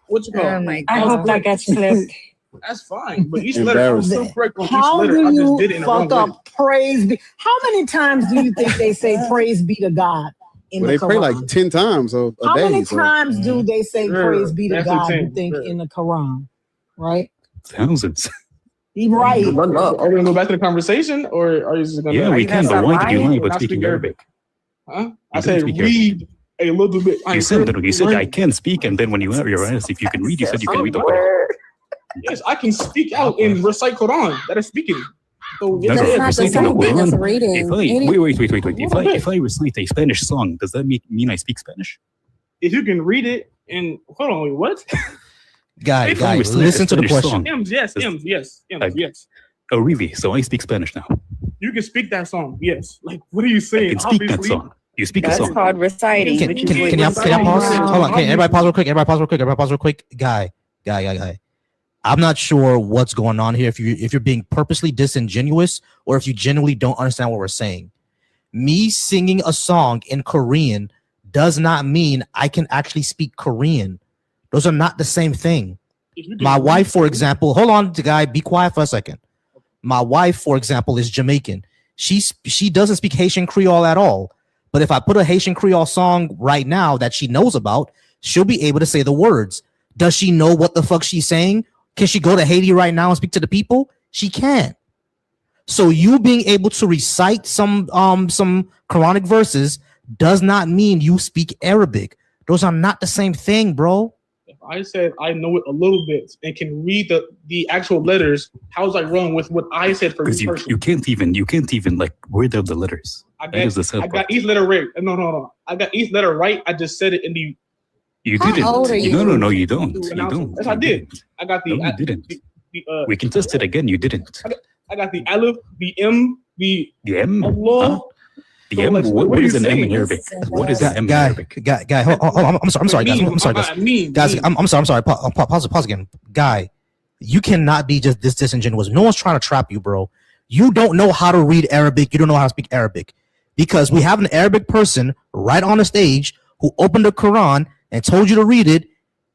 What you call? Oh my I God. hope that gets flipped. That's fine. But each letter, I'm still Embarrassing. correct on each How letter. do I just did it you in the wrong fuck way. up praise be? How many times do you think they say praise be to God in Well, the they pray Quran? like 10 times a How day. many So. times do they say Sure, praise be to that's God, you 10, think, sure. in the Quran? Right? Thousands. You're right. Are we gonna go back to the conversation, or are you just gonna? Yeah, we can. But why did you lie about Not speaking speak Arabic? Huh? I You don't said speak read a little bit. You said that. You said I can speak, and then when you were asked if you can read, you said you can read the Quran. Yes, I can speak out and recite Quran. That is speaking. So No, That's no, not the reciting the same thing as Quran. reading. If I Any- wait. If I recite a Spanish song, does that mean I speak Spanish? if you can read it and hold on, wait, what? Guys, If I recite a listen to the Spanish question. song, M's, yes, yes. Oh, really? So I speak Spanish now. You can speak that song, yes. Like, what are you saying? I can speak that Obviously, song. You speak a That's song. called reciting. Can, which can, is can, what y'all, you're can y'all pause? saying. Hold on. Can everybody pause real quick? Everybody pause real quick. Guy. I'm not sure what's going on here. If you're being purposely disingenuous or if you genuinely don't understand what we're saying. Me singing a song in Korean does not mean I can actually speak Korean. Those are not the same thing. My wife, for example, hold on, guy, be quiet for a second. My wife, for example, is Jamaican. She doesn't speak Haitian Creole at all. But if I put a Haitian Creole song right now that she knows about, she'll be able to say the words. Does she know what the fuck she's saying? Can she go to Haiti right now and speak to the people? She can't. So you being able to recite some Quranic verses does not mean you speak Arabic. Those are not the same thing, bro. If I said I know it a little bit and can read the actual letters, how's I wrong with what I said for me Because you can't even like word out the letters. I got each letter right. No. I got each letter right. I just said it in the. You How didn't. old are you? No, you don't. You don't. Yes, I did. I got the. No, you didn't. The, we can test it again. You didn't. I got the aleph, the m, the M. Allah. The So, M. like, what is an M saying? in Arabic? What is an M in Guy, Arabic? I'm sorry, guys. I'm sorry, guys. I'm sorry. Pause again. Guy, you cannot be just this disingenuous. No one's trying to trap you, bro. You don't know how to read Arabic. You don't know how to speak Arabic. Because we have an Arabic person right on the stage who opened the Quran and told you to read it,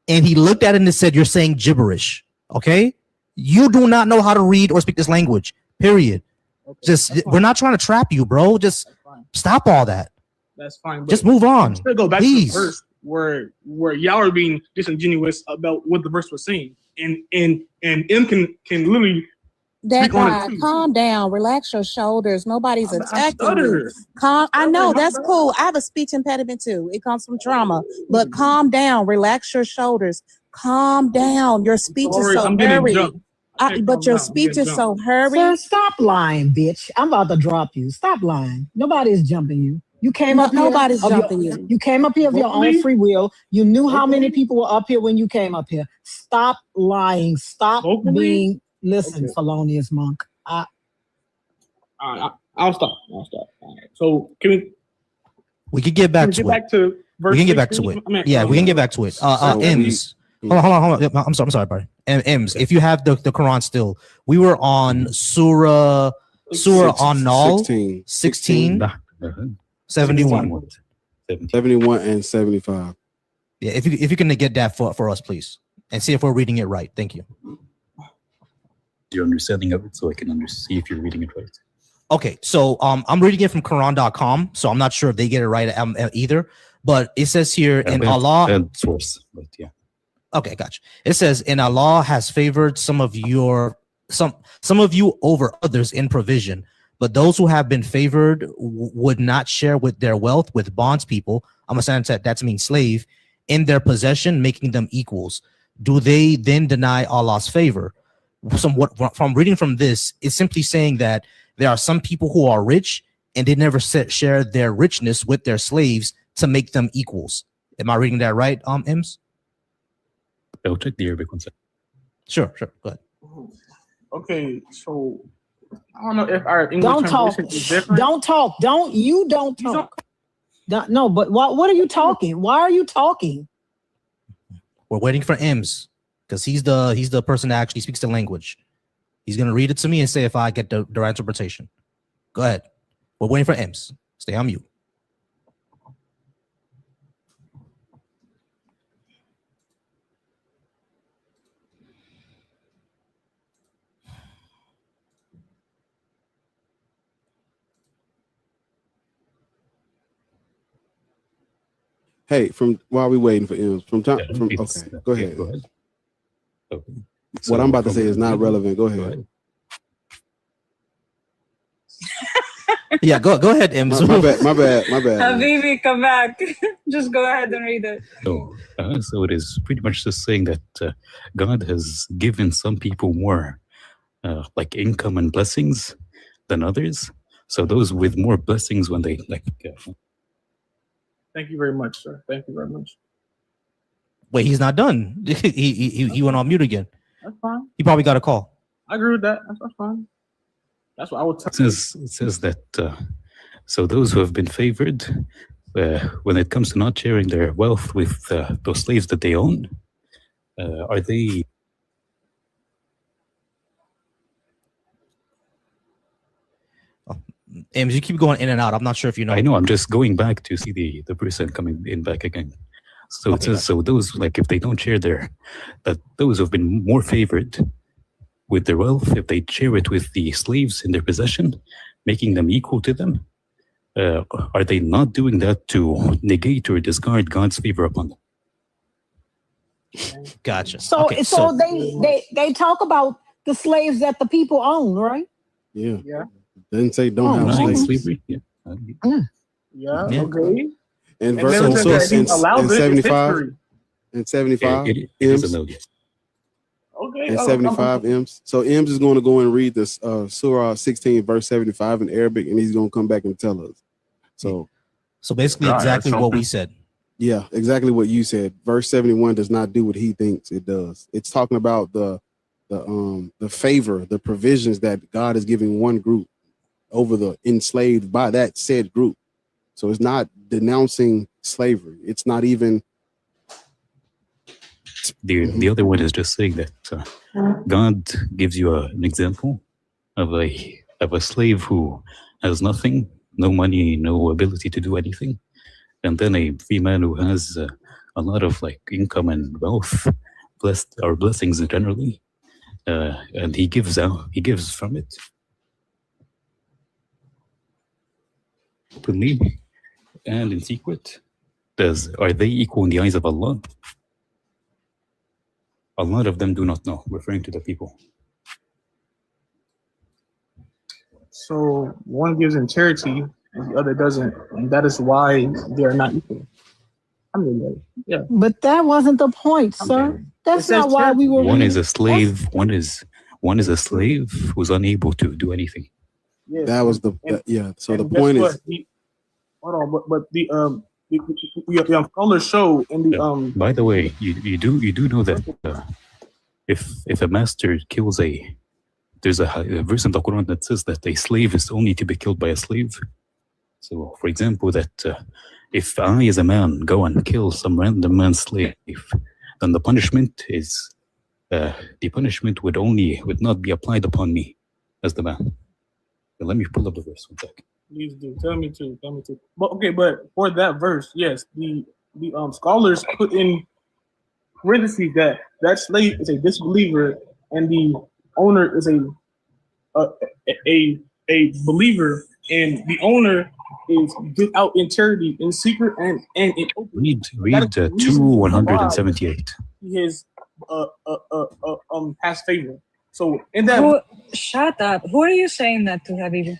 and he looked at it and said, you're saying gibberish. Okay? You do not know how to read or speak this language. Period. Okay, we're not trying to trap you, bro. Just stop all that. That's fine. Just move on. Still go back please. to the verse where y'all are being disingenuous about what the verse was saying, and M can literally. That guy, calm down, relax your shoulders. Nobody's attacking you. I know that's cool. I have a speech impediment too. It comes from trauma. But calm down, relax your shoulders. Calm down. Your speech is so hurried. But your speech is so hurried. Sir, stop lying, bitch. I'm about to drop you. Stop lying. Nobody's jumping you. You came up here. Nobody's jumping you. You came up here of your own free will. You knew how many people were up here when you came up here. Stop lying. Stop being. Listen, felonious monk. I'll stop. All right. So can we can get back to it. Verse we can get back to it. Yeah, we can get back to it. M's. Hold on. I'm sorry, buddy. M's. If you have the Quran still, we were on Surah An-Nahl 16, 71. 71 and 75. Yeah, if you can get that for us, please, and see if we're reading it right. Thank you. Your understanding of it, so I can see if you're reading it right. Okay, so I'm reading it from Quran.com, so I'm not sure if they get it right either. But it says here in Allah. Source, but yeah. Okay, gotcha. It says, "And Allah has favored some of you over others in provision, but those who have been favored would not share with their wealth with bondspeople." I'm gonna say that to mean slave in their possession, making them equals. Do they then deny Allah's favor? From reading from this, it's simply saying that there are some people who are rich and they never share their richness with their slaves to make them equals. Am I reading that right, Ems? I'll check the Arabic one second. Sure. Go ahead. Okay, so I don't know if our English translation is different. Don't talk. No, but what are you talking? Why are you talking? We're waiting for Ems because he's the person that actually speaks the language. He's gonna read it to me and say if I get the right interpretation. Go ahead. We're waiting for Ems. Stay on mute. Hey, while we waiting for Ems, go ahead. Okay. What I'm about to say is not relevant. Go ahead. Yeah, go ahead, Ems. My bad. Habibi, come back. Just go ahead and read it. So it is pretty much just saying that God has given some people more like income and blessings than others. So those with more blessings, when they Thank you very much, sir. Thank you very much. Wait, he's not done. He went on mute again. That's fine. He probably got a call. I agree with that. That's fine. That's what I would tell you. It says that so those who have been favored, when it comes to not sharing their wealth with those slaves that they own, are they? Ames, you keep going in and out. I'm not sure if you know. I know. I'm just going back to see the person coming in back again. So it says, so those, like, if they don't share that those who have been more favored with their wealth, if they share it with the slaves in their possession, making them equal to them, are they not doing that to negate or discard God's favor upon them? Gotcha. So they talk about the slaves that the people own, right? Yeah. Yeah. Doesn't say don't have slaves. slavery. Yeah. Yeah. Yeah. Okay. And And verse then it says that he and allows it. It's 75 history. and 75 It is a M's no. Yeah. Okay. and 75 M's. So M's is going to go and read this Surah 16 verse 75 in Arabic, and he's going to come back and tell us. So basically exactly what we said. Yeah, exactly what you said. Verse 71 does not do what he thinks it does. It's talking about the favor, the provisions that God is giving one group over the enslaved by that said group. So it's not denouncing slavery. It's not even. The other one is just saying that God gives you an example of a slave who has nothing, no money, no ability to do anything, and then a free man who has a lot of like income and wealth, blessings generally, and he gives from it openly and in secret. Are they equal in the eyes of Allah? A lot of them do not know, referring to the people. So one gives in charity and the other doesn't, and that is why they are not equal. Yeah. But that wasn't the point, sir. That's not why we were. One is a slave. One is a slave who's unable to do anything. Yes. That was the yeah. So the point is. Hold on, but the scholars show in the By the way, you do know that if a master kills there's a verse in the Quran that says that a slave is only to be killed by a slave. So, for example, that if I as a man go and kill some random man's slave, then the punishment would not be applied upon me as the man. Now, let me pull up the verse 1 second. Please do. Tell me to. But for that verse, yes, the scholars put in parentheses that slave is a disbeliever and the owner is a believer, and the owner is give out in charity in secret and in open. Read 2:178. He has has favor. So in that. Shut up. Who are you saying that to, Habibi?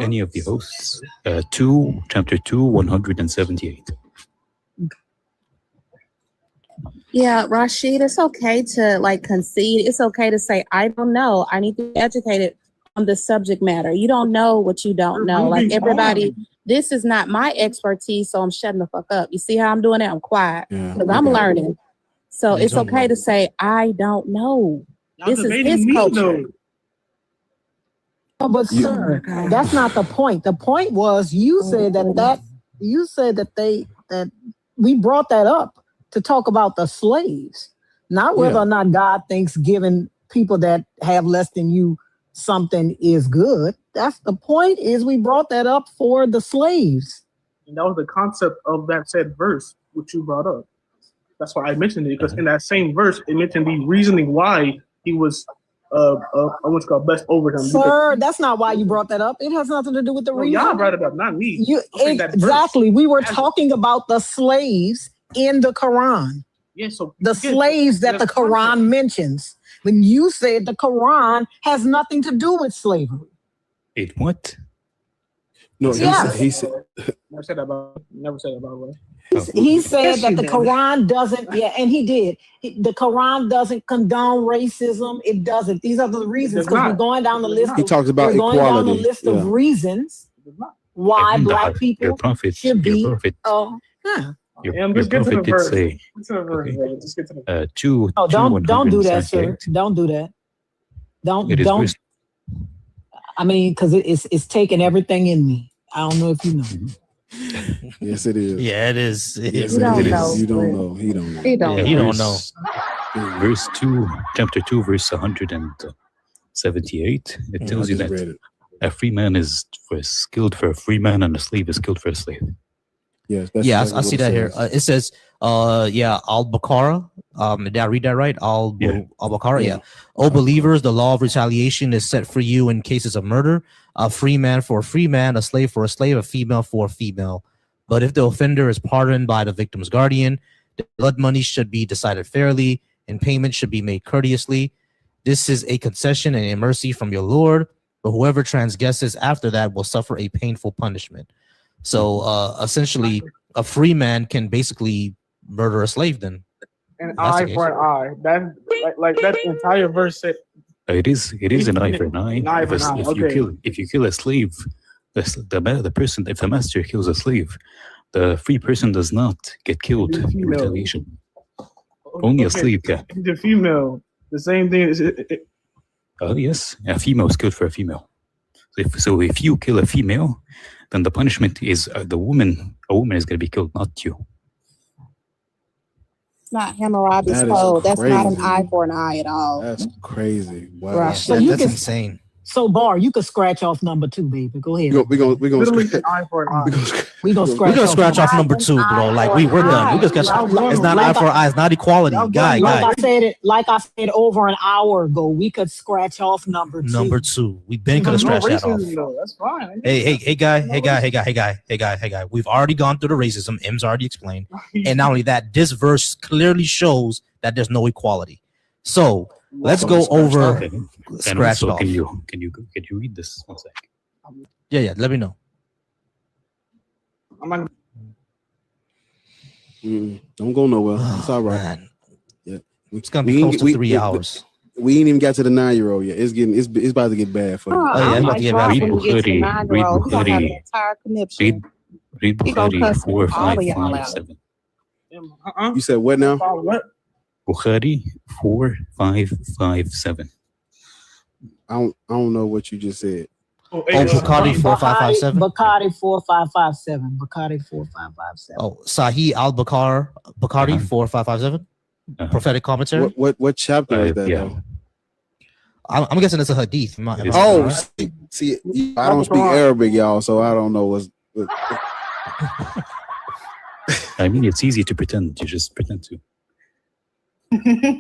Any of the hosts. Chapter 2, 178. Yeah, Rashid, it's okay to like concede. It's okay to say, I don't know. I need to be educated on the subject matter. You don't know what you don't know. Like everybody, this is not my expertise, so I'm shutting the fuck up. You see how I'm doing it? I'm quiet because I'm learning. So it's okay to say, I don't know. This is his culture. Oh, but sir, that's not the point. The point was you said that we brought that up to talk about the slaves, not whether or not God thinks giving people that have less than you something is good. That's the point. Is we brought that up for the slaves, and that was the concept of that said verse which you brought up. That's why I mentioned it, because in that same verse it mentioned the reasoning why he was what's called best over him. Sir, that's not why you brought that up. It has nothing to do with the reason. Y'all brought it up, not me. Exactly. We were talking about the slaves in the Quran. Yeah, so the slaves that the Quran mentions. When you said the Quran has nothing to do with slavery. It what? No, he said. Never said that about. Never said that about. He said that the Quran doesn't. Yeah, and he did. The Quran doesn't condone racism. It doesn't. These are the reasons, because we're going down the list. He talks about equality. Going down the list of Yeah. reasons why black people should be. Oh, yeah. Your prophet did say. Oh, don't do that, sir. Don't do that. Don't. I mean, because it's taking everything in me. I don't know if you know. Yes, it is. Yeah, it is. Yes, it is. You don't know. He don't know. He don't know. Verse 2, chapter 2, verse 178. It tells you that a free man is skilled for a free man, and a slave is skilled for a slave. Yes, I see that here. It says, Al-Baqarah. Did I read that right? Al-Baqarah, yeah. O believers, the law of retaliation is set for you in cases of murder. A free man for a free man, a slave for a slave, a female for a female. But if the offender is pardoned by the victim's guardian, the blood money should be decided fairly, and payment should be made courteously. This is a concession and a mercy from your Lord. but whoever transgresses after that will suffer a painful punishment. So essentially, a free man can basically murder a slave. Then An that's the eye case. for an eye. That's like that entire verse said. It is an eye for an eye. An eye for an eye. If you kill a slave, the person, if the master kills a slave, the free person does not get killed in retaliation. Only a slave can. The female, the same thing. Oh yes, a female is killed for a female. So if you kill a female, then the punishment is the woman. A woman is going to be killed, not you. It's not Hammurabi's That is code. That's not an crazy. eye for an eye at all. That's crazy. Wow. Right. So you That's can, insane. So Bar, you could scratch off number 2, baby. Go ahead. We gonna Literally an eye for an eye. We gonna We're gonna scratch off number 2, bro. Like we're done. We can scratch. It's not eye for eye. It's not equality. Guy. Like I said over an hour ago, we could scratch off number 2. Number 2. We been gonna scratch that off. That's fine. Hey, guy. We've already gone through the racism. M's already explained. And not only that, this verse clearly shows that there's no equality. So let's go over scratch it off. Can you read this? One sec. Yeah. Let me know. I'm not. Don't go nowhere. It's all right. Man. Yeah, It's gonna be close to 3 hours. We ain't even got to the 9-year-old yet. It's about to get bad for you. Oh, yeah, it's about to get bad. Read Bukhari. Read Bukhari 4557. You said what now? Bukhari 4557. I don't know what you just said. Bukhari 4557. Bukhari 4557. Bukhari 4557. Oh, Sahih Bukhari 4557. Prophetic commentary. What chapter is that? Though? I'm guessing it's a hadith. See, I don't speak Arabic, y'all, so I don't know what's. I mean, it's easy to pretend. You just pretend to.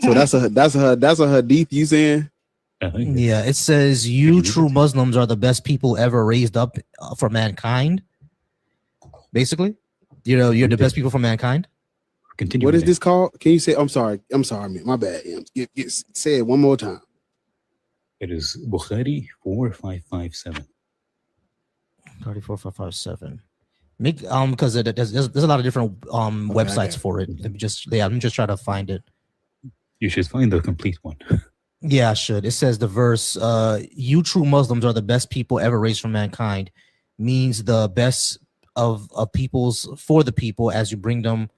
So that's a hadith. You saying? Yeah, it says you true Muslims are the best people ever raised up for mankind. Basically, you're the best people for mankind. Continue. What is this called? Can you say? I'm sorry, man. My bad. Say it one more time. It is Bukhari 4557. Bukhari 4557. Because there's a lot of different websites for it. Let me I'm just trying to find it. You should find the complete one. Yeah, I should. It says the verse, you true Muslims are the best people ever raised from mankind, means the best of peoples for the people as you bring them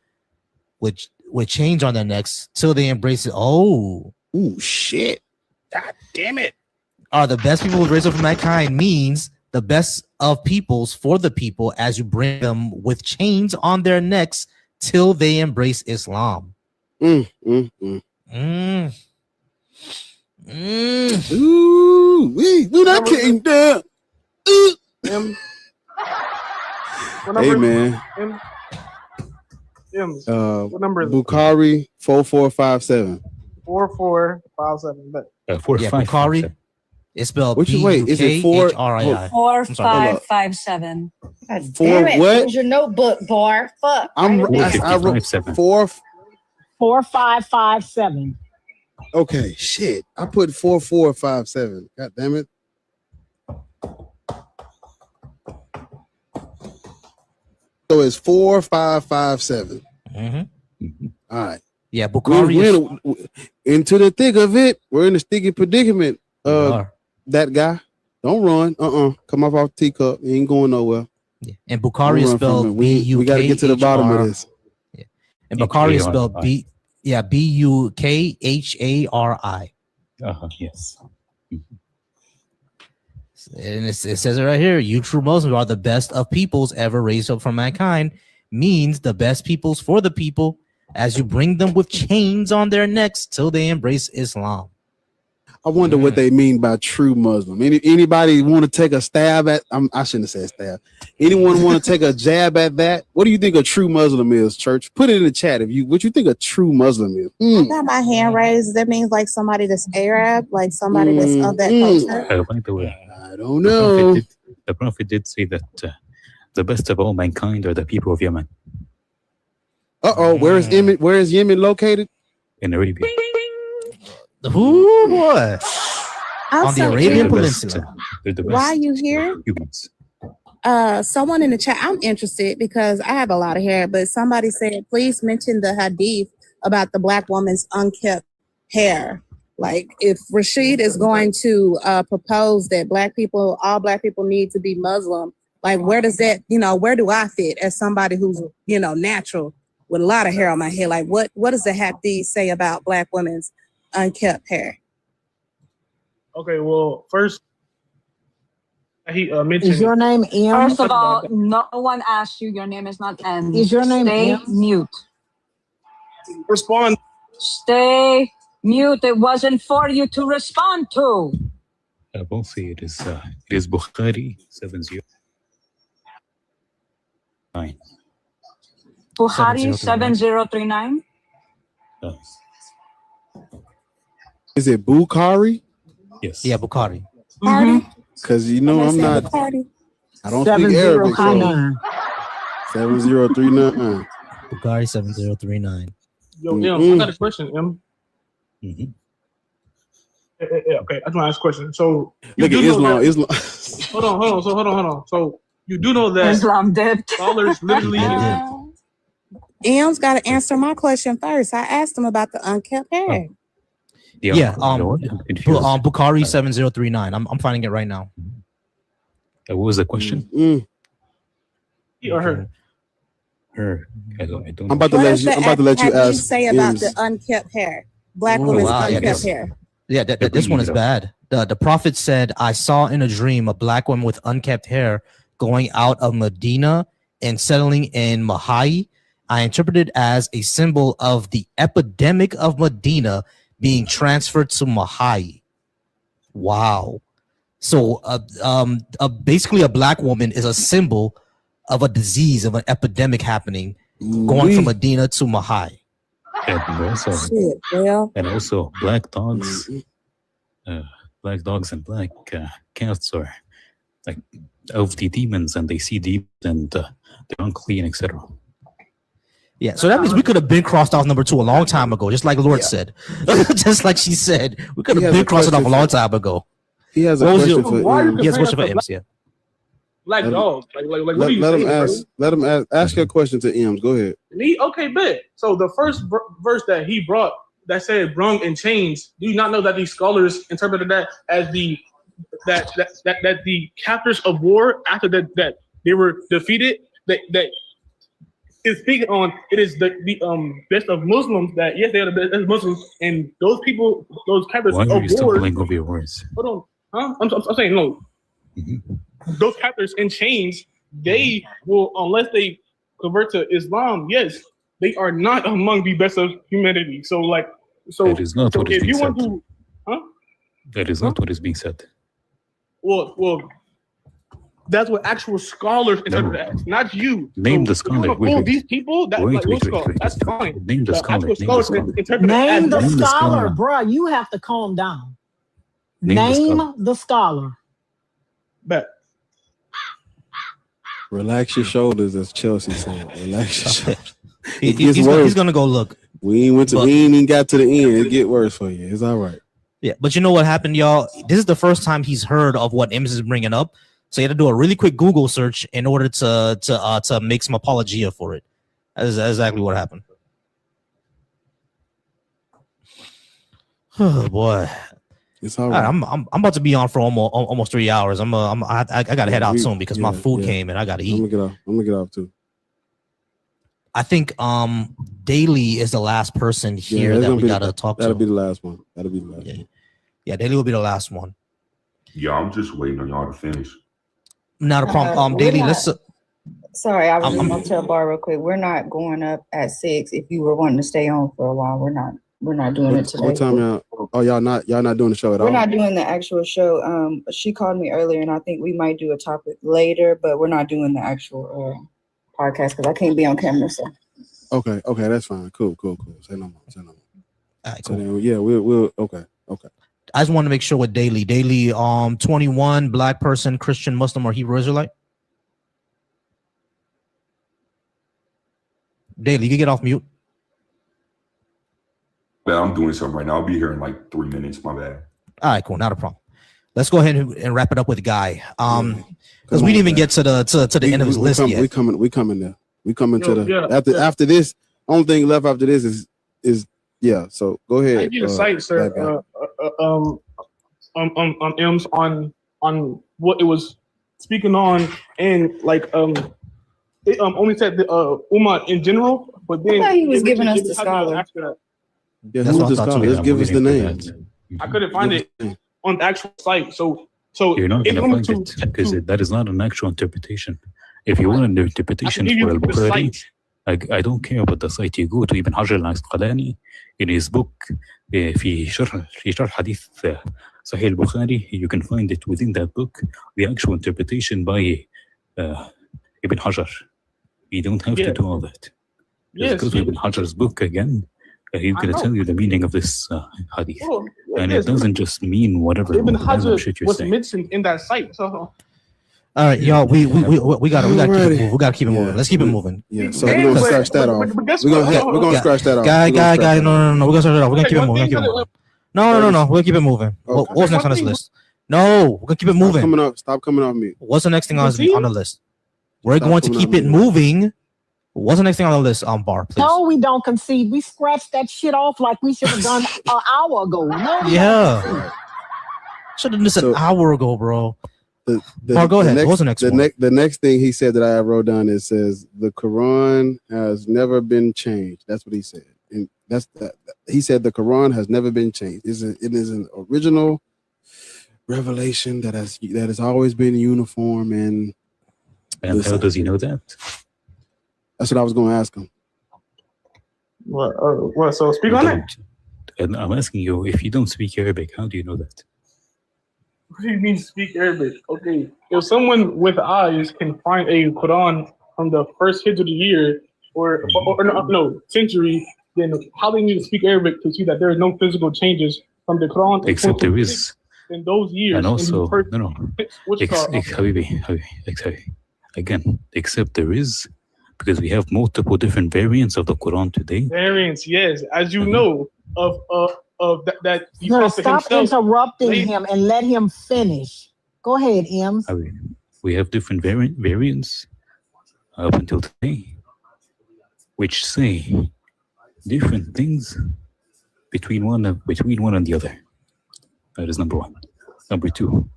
with chains on their necks till they embrace it. Oh, shit. God damn it. Are the best people raised up from mankind means the best of peoples for the people as you bring them with chains on their necks till they embrace Islam. Ooh, that came down. Hey man. What number is it? Bukhari 4457. 4457. Yeah, Bukhari. It's spelled wait, is it 4HRII? 4557. For what? Where's your notebook, Bar? Fuck. I wrote 4557. Okay, shit. I put 4457. God damn it. So it's 4557. All right. Yeah, Bukhari. We're into the thick of it. We're in the sticky predicament. That guy. Don't run. Come off the teacup. You ain't going nowhere. Yeah. And Bukhari is spelled We got to get to the bottom of this. Yeah. And Bukhari is spelled Bukhari. Yes. And it says it right here. You true Muslims are the best of peoples ever raised up from mankind, means the best peoples for the people as you bring them with chains on their necks till they embrace Islam. I wonder what they mean by true Muslim. Anybody want to take a stab at? I shouldn't have said stab. Anyone want to take a jab at that? What do you think a true Muslim is, Church? Put it in the chat what you think a true Muslim is. I got my hand raised. That means like somebody that's Arab, like somebody that's of that culture. By the way, I don't know. The Prophet did say that the best of all mankind are the people of Yemen. Where is Yemen located? In Arabia. Ooh, boy. On the Also, Arabian Em, Peninsula. They're the why are best you here? humans. Someone in the chat, I'm interested because I have a lot of hair, but somebody said, please mention the hadith about the black woman's unkept hair. Like if Rashid is going to propose that all black people need to be Muslim, like where does that, where do I fit as somebody who's, natural with a lot of hair on my head? Like what does the hadith say about black women's unkept hair? Okay, well, first he mentioned. Is your name M? First of all, no one asked you. Your name is not M. Is your name Stay M? mute. Respond. Stay mute. It wasn't for you to respond to. Volcy, it is Bukhari 709. Bukhari 7039. Is it Bukhari? Yes. Yeah, Bukhari. Because I'm not. I don't speak Arabic. 7039. Bukhari 7039. Yo, I got a question, M. Yeah, okay, I just want to ask a question. So look at Islam. Hold on. So you do know that Islam dipped. Scholars literally. M's got to answer my question first. I asked him about the unkept hair. Yeah. Bukhari 7039. I'm finding it right now. What was the question? He or her? Her. I don't I'm about to let you What ask. say about the unkept hair? Black women's unkept hair. Yeah, this one is bad. The prophet said, I saw in a dream a black woman with unkept hair going out of Medina and settling in Mahai. I interpreted as a symbol of the epidemic of Medina being transferred to Mahai. Wow. So basically a black woman is a symbol of a disease, of an epidemic happening, going from Medina to Mahai. And also black dogs, and black cats are like of the demons, and they see demons and they're unclean, etc. Yeah, so that means we could have been crossed off number 2 a long time ago, just like Lord said. Just like she said, we could have been crossed off a long time ago. He has a question for He has a question for Ems, yeah. Black dogs. Like what are you saying? Let him ask your question to Ems. Go ahead. Okay, bet. So the first verse that he brought that said brung in chains, do you not know that these scholars interpreted that as the captors of war after that they were defeated, that is speaking on it is the best of Muslims, that yes, they are the best of Muslims, and those people, those captors Why of are you war. stumbling over your words? Hold on, huh? I'm saying no. Those captors in chains, they will, unless they convert to Islam, yes, they are not among the best of humanity. So that is not what is if being you said. want to, That is not what is being said. Well, that's what actual scholars interpret it as, not you. Name the scholar. These people, that's fine. Name the scholar. Name the scholar, bruh. You have to calm down. Name the scholar. Bet. Relax your shoulders, as Chelsea said. Relax your shoulders. He's gonna go look. We ain't even got to the end. It get worse for you. It's all right. Yeah, but you know what happened, y'all? This is the first time he's heard of what Ems is bringing up. So you had to do a really quick Google search in order to make some apologia for it. That's exactly what happened. Oh boy, it's all right. I'm about to be on for almost 3 hours. I gotta head out soon because my food came and I gotta eat. I'm gonna get off too. I think Daily is the last person here that we gotta talk to. That'll be the last one. That'll be the last one. Yeah, Daily will be the last one. Yeah, I'm just waiting on y'all to finish. Not a problem. Daily, let's. Sorry, I was just gonna tell Bar real quick. We're not going up at 6. If you were wanting to stay on for a while, we're not doing it today. What time y'all? Oh, y'all not doing the show at all? We're not doing the actual show. She called me earlier, and I think we might do a topic later, but we're not doing the actual podcast because I can't be on camera. So. Okay, that's fine. Cool. Say no more. All right, cool. So then, yeah, we'll. Okay. I just want to make sure with Daily, 21, black person, Christian, Muslim, or Hebrew Israelite. Daily, you can get off mute. Yeah, I'm doing something right now. I'll be here in like 3 minutes. My bad. All right, cool. Not a problem. let's go ahead and wrap it up with Guy. Because we didn't even get to the end of his list yet. We coming there. We coming to the after this. Only thing left after this is yeah. So go ahead. I get a site, sir. M's on what it was speaking on, and like it only said the Ummah in general, but then I thought he was giving us the scholar. After that. Yeah, who's the scholar? Let's give us the name. I couldn't find it on the actual site, so you're not going to find it because that is not an actual interpretation. If you want an interpretation for Al-Bukhari, I don't care about the site. You go to Ibn Hajar al-Asqalani in his book في شرح حديث صحيح البخاري. You can find it within that book, the actual interpretation by Ibn Hajar. You don't have to do all that. Just go to Ibn Hajar's book again. He's going to tell you the meaning of this hadith. And it doesn't just mean whatever Ibn Hajar shit you're was saying. mentioned in that site. So. All right, y'all. We got to keep it moving. Let's keep it moving. Yeah. So we're gonna scratch that off. We're gonna scratch that off. Guy. No. We're gonna start it off. We're gonna keep it moving. No. We're gonna keep it moving. What's next on this list? No, we're gonna keep it moving. Stop coming off me. What's the next thing on the list? We're going to keep it moving. What's the next thing on the list? Bar, please. No, we don't concede. We scratched that shit off like we should have done an hour ago. No, yeah. Should have done this an hour ago, bro. Go ahead. What's the next one? The next thing he said that I wrote down, it says the Quran has never been changed. That's what he said. And he said the Quran has never been changed. It is an original revelation that has always been uniform. And how does he know that? That's what I was going to ask him. What? So speak on it. And I'm asking you, if you don't speak Arabic, how do you know that? What do you mean speak Arabic? Okay, if someone with eyes can find a Quran from the first Hijri year or no century, then how do you need to speak Arabic to see that there are no physical changes from the Quran? Except there is. In those years. And also, Again, except there is, because we have multiple different variants of the Quran today. Variants, yes. As you know, of that. No, stop interrupting him and let him finish. Go ahead, Ems. We have different variants up until today, which say different things between one and the other. That is number one. Number two,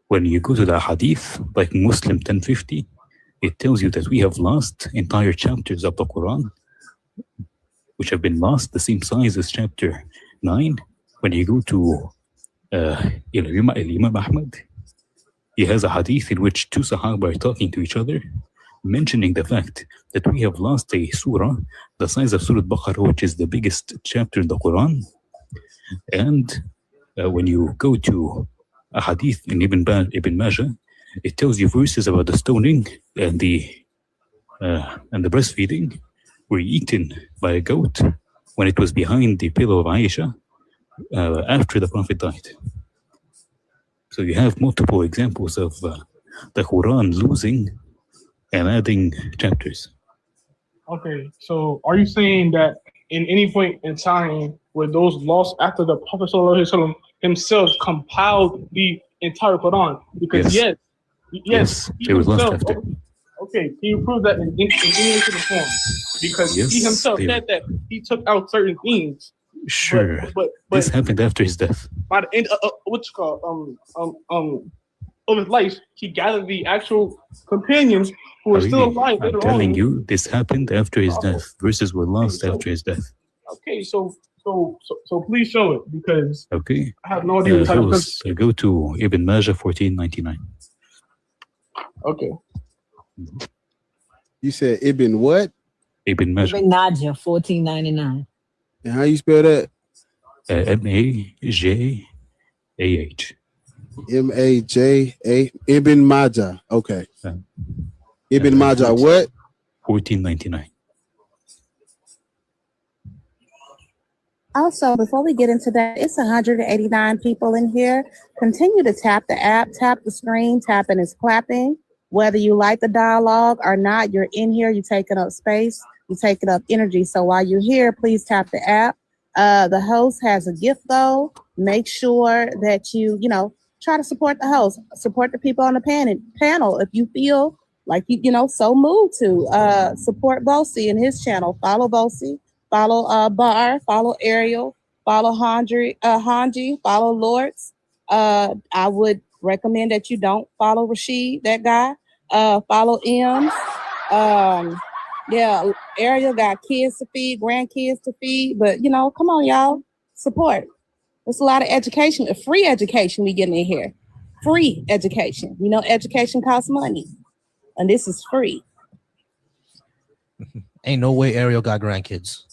when you go to the hadith, like Muslim 1050, it tells you that we have lost entire chapters of the Quran, which have been lost, the same size as chapter 9. When you go to Imam Ahmad, he has a hadith in which two Sahaba are talking to each other, mentioning the fact that we have lost a surah the size of Surah Baqarah, which is the biggest chapter in the Quran. And when you go to a hadith in Ibn Majah, it tells you verses about the stoning and the breastfeeding were eaten by a goat when it was behind the pillow of Aisha after the Prophet died. So you have multiple examples of the Quran losing and adding chapters. Okay, so are you saying that in any point in time were those lost after the Prophet ﷺ himself compiled the entire Quran? Because yes, it was lost after. Okay, can you prove that in any form? Because he himself said that he took out certain things. Sure, but this happened after his death. By the end of his life, he gathered the actual companions who were still alive. I'm telling you, this happened after his death. Verses were lost after his death. Okay, so please show it, because I have no idea. Go to Ibn Majah 1499. Okay. You said Ibn what? Ibn Majah. Ibn Najah 1499. And how you spell that? Majah. Maja. Ibn Majah. Okay. Ibn Majah what? 1499. Also, before we get into that, it's 189 people in here. Continue to tap the app, tap the screen, tapping is clapping. Whether you like the dialogue or not, you're in here, you're taking up space, you're taking up energy. So while you're here, please tap the app. The host has a gift though. Make sure that you try to support the host, support the people on the panel. If you feel like so moved to support Volcy and his channel, follow Volcy, follow Bar, follow Ariel, follow Hanji, follow Lords. I would recommend that you don't follow Rashid, that guy. Follow M's. Yeah, Ariel got kids to feed, grandkids to feed, but come on, y'all, support. There's a lot of education, free education we getting in here. Free education. Education costs money, and this is free. Ain't no way Ariel got grandkids.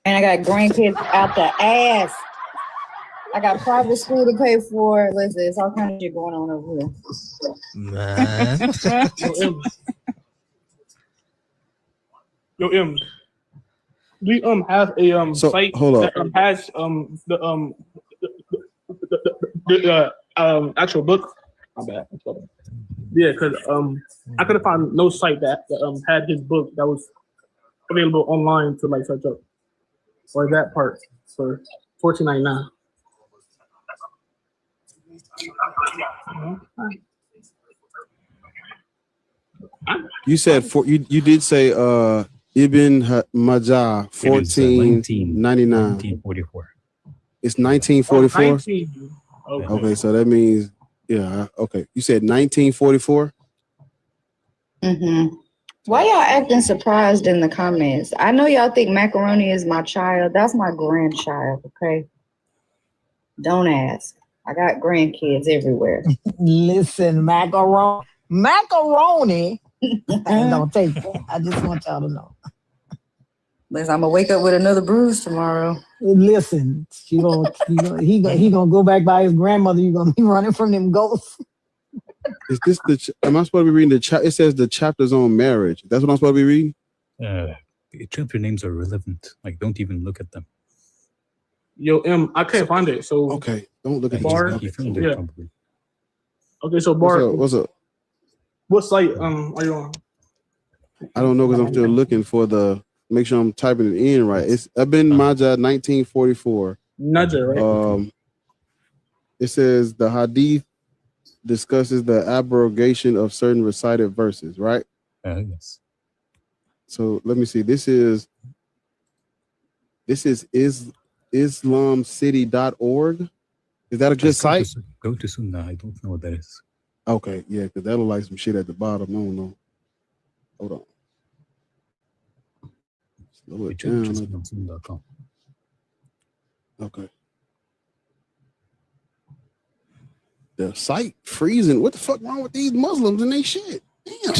And I got grandkids out the ass. I got private school to pay for. Listen, it's all kind of shit going on over here. Man. Yo, M. We have a site that has the actual book. My bad. Yeah, because I couldn't find no site that had his book that was available online to like search up, or that part for $14.99. You said you did say Ibn Majah 1499. 1944. It's 1944. 19. Okay, so that means okay. You said 1944. Why y'all acting surprised in the comments? I know y'all think macaroni is my child. That's my grandchild. Okay, don't ask. I got grandkids everywhere. Listen, macaroni. Don't take that. I just want y'all to know. Listen, I'm gonna wake up with another bruise tomorrow. Listen, he gonna go back by his grandmother. You gonna be running from them ghosts. Is this am I supposed to be reading the chat? It says the chapters on marriage. That's what I'm supposed to be reading? Chapter names are relevant. Like, don't even look at them. Yo, M, I can't find it. So okay, don't look at Bar. Yeah. Okay, so Bar. What's up? What site are you on? I don't know because I'm still looking for make sure I'm typing it in right. It's Ibn Majah 1944. Najah, right? It says the Hadith discusses the abrogation of certain recited verses, right? Yes. So let me see. This is islamcity.org. Is that a good site? Go to Sunnah. I don't know what that is. Okay, yeah, because that'll like some shit at the bottom. I don't know. Hold on. Slow it down. Okay. The site freezing. What the fuck wrong with these Muslims and they shit? Damn.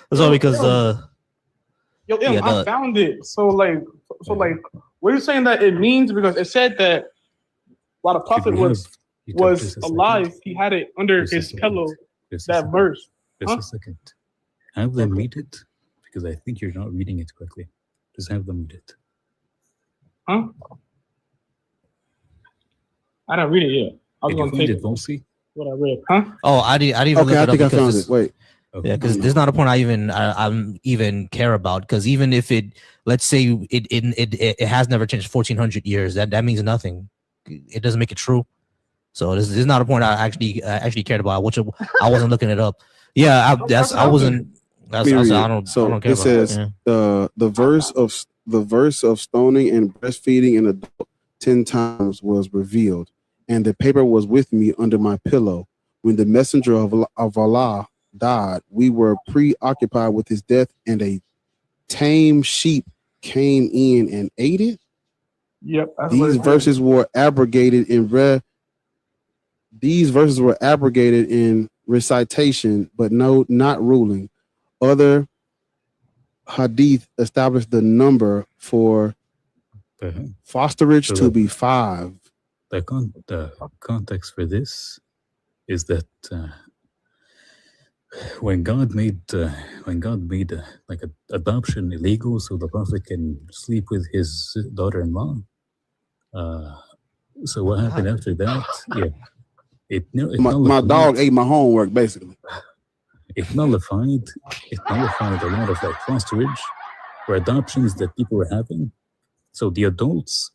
That's all because Yo, M, I found it. So like, what are you saying that it means? Because it said that while the prophet was alive, he had it under his pillow. That verse. Just a second. Have them read it, because I think you're not reading it correctly. Just have them read it. Huh? I don't read it yet. I was Did you gonna find take it, Volcy? what I read. Huh? Oh, I didn't even look I it think up I found because it. Wait. Yeah, because there's not a point I even care about. Because even if let's say it has never changed 1400 years, that means nothing. It doesn't make it true. So this is not a point I actually cared about. Which I wasn't looking it up. Yeah, I don't care So about it says yeah. the verse of stoning and breastfeeding an adult 10 times was revealed, and the paper was with me under my pillow. When the messenger of Allah died, we were preoccupied with his death, and a tame sheep came in and ate it. Yep. These verses were abrogated in recitation, but not ruling. Other hadith established the number for fosterage to be 5. The context for this is that when God made like adoption illegal, so the prophet can sleep with his daughter-in-law. So what happened after that? Yeah, my dog ate my homework basically. It nullified a lot of fosterage or adoptions that people were having. So the adults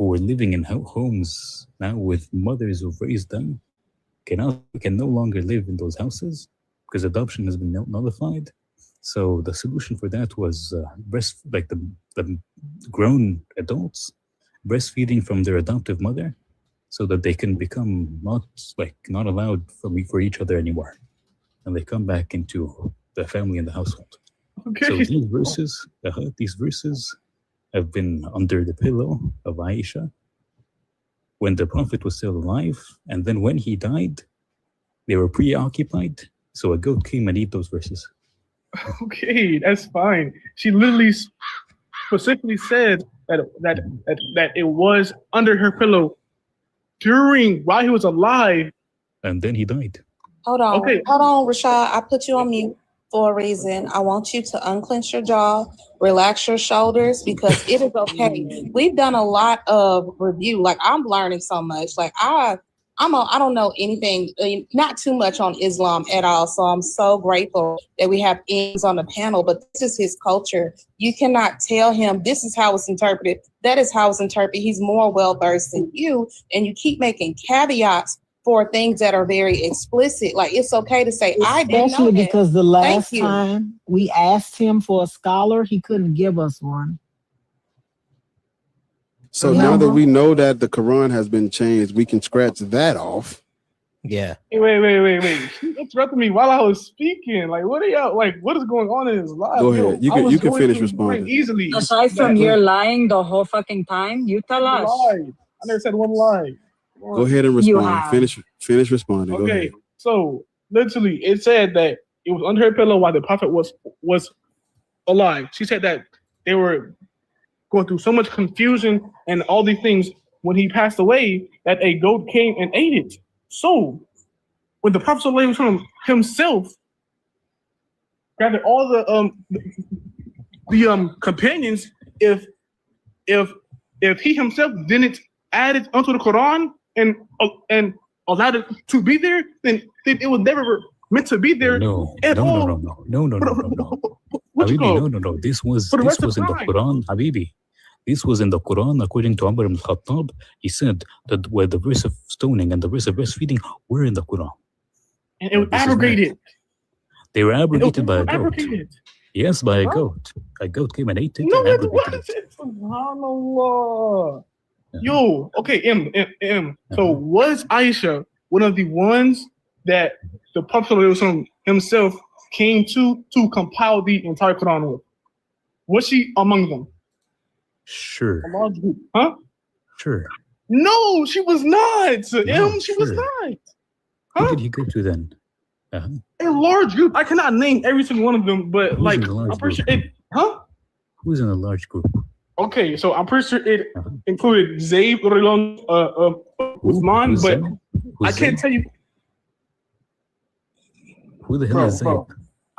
who are living in homes now with mothers who've raised them can no longer live in those houses because adoption has been nullified. So the solution for that was the grown adults breastfeeding from their adoptive mother, so that they can become not allowed for each other anymore, and they come back into the family and the household. Okay. So these verses have been under the pillow of Aisha when the Prophet was still alive, and then when he died, they were preoccupied. So a goat came and ate those verses. Okay, that's fine. She literally specifically said that it was under her pillow while he was alive, and then he died. Hold on. Okay. Hold on, Rashad. I put you on mute for a reason. I want you to unclench your jaw, relax your shoulders, because it is okay. We've done a lot of review. Like, I'm learning so much. Like, I don't know anything, not too much on Islam at all. So I'm so grateful that we have Ings on the panel, but this is his culture. You cannot tell him this is how it's interpreted. That is how it's interpreted. He's more well-versed than you, and you keep making caveats for things that are very explicit. Like, it's okay to say, I didn't know Especially that. because the last Thank you. time we asked him for a scholar, he couldn't give us one. So now that we know that the Quran has been changed, we can scratch that off. Yeah. Wait. She interrupted me while I was speaking. Like, what are y'all, like, what is going on in his life? Go ahead. You can finish responding. Easily. Aside from you're lying the whole fucking time, you tell us. I never said one lie. Go ahead and respond. Finish responding. Go Okay, ahead. so literally it said that it was under her pillow while the Prophet was alive. She said that they were going through so much confusion and all these things when he passed away that a goat came and ate it. So when the Prophet himself gathered all the companions, if he himself didn't add it onto the Quran and allowed it to be there, then it was never meant to be there at all. No. Habibi, no. This was in the Quran, Habibi. This was in the Quran according to Umar ibn Khattab. He said that where the verse of stoning and the verse of breastfeeding were in the Quran. And it was abrogated. They were abrogated by a goat. Yes, by a goat. A goat came and ate it. No, and it abrogated wasn't. SubhanAllah. Yo, okay, M. So was Aisha one of the ones that the Prophet himself came to compile the entire Quran with? Was she among them? Sure. A large group, huh? Sure. No, she was not. She was not. Huh? Who did he go to then? A large group. I cannot name every single one of them, but Who's like, in the large I'm pretty sure group? it. Huh? Who's in a large group? Okay, so I'm pretty sure it included Zayd, Uthman, but I can't tell you. Who the hell is Zayd?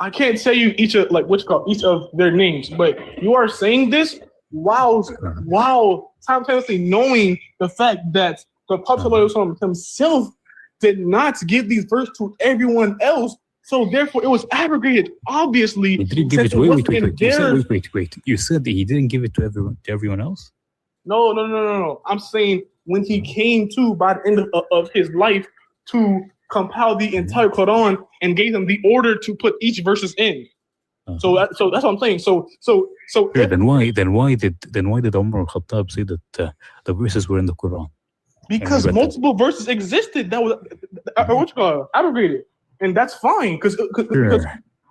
I can't tell you each of each of their names, but you are saying this while simultaneously knowing the fact that the Prophet himself did not give these verses to everyone else, so therefore it was abrogated. Obviously, he didn't give it. Wait. You said that he didn't give it to everyone else. No. I'm saying when he came to by the end of his life to compile the entire Quran and gave them the order to put each verses in. So that's what I'm saying. So sure, then why did Umar al-Khattab say that the verses were in the Quran? Because multiple verses existed that was abrogated, and that's fine because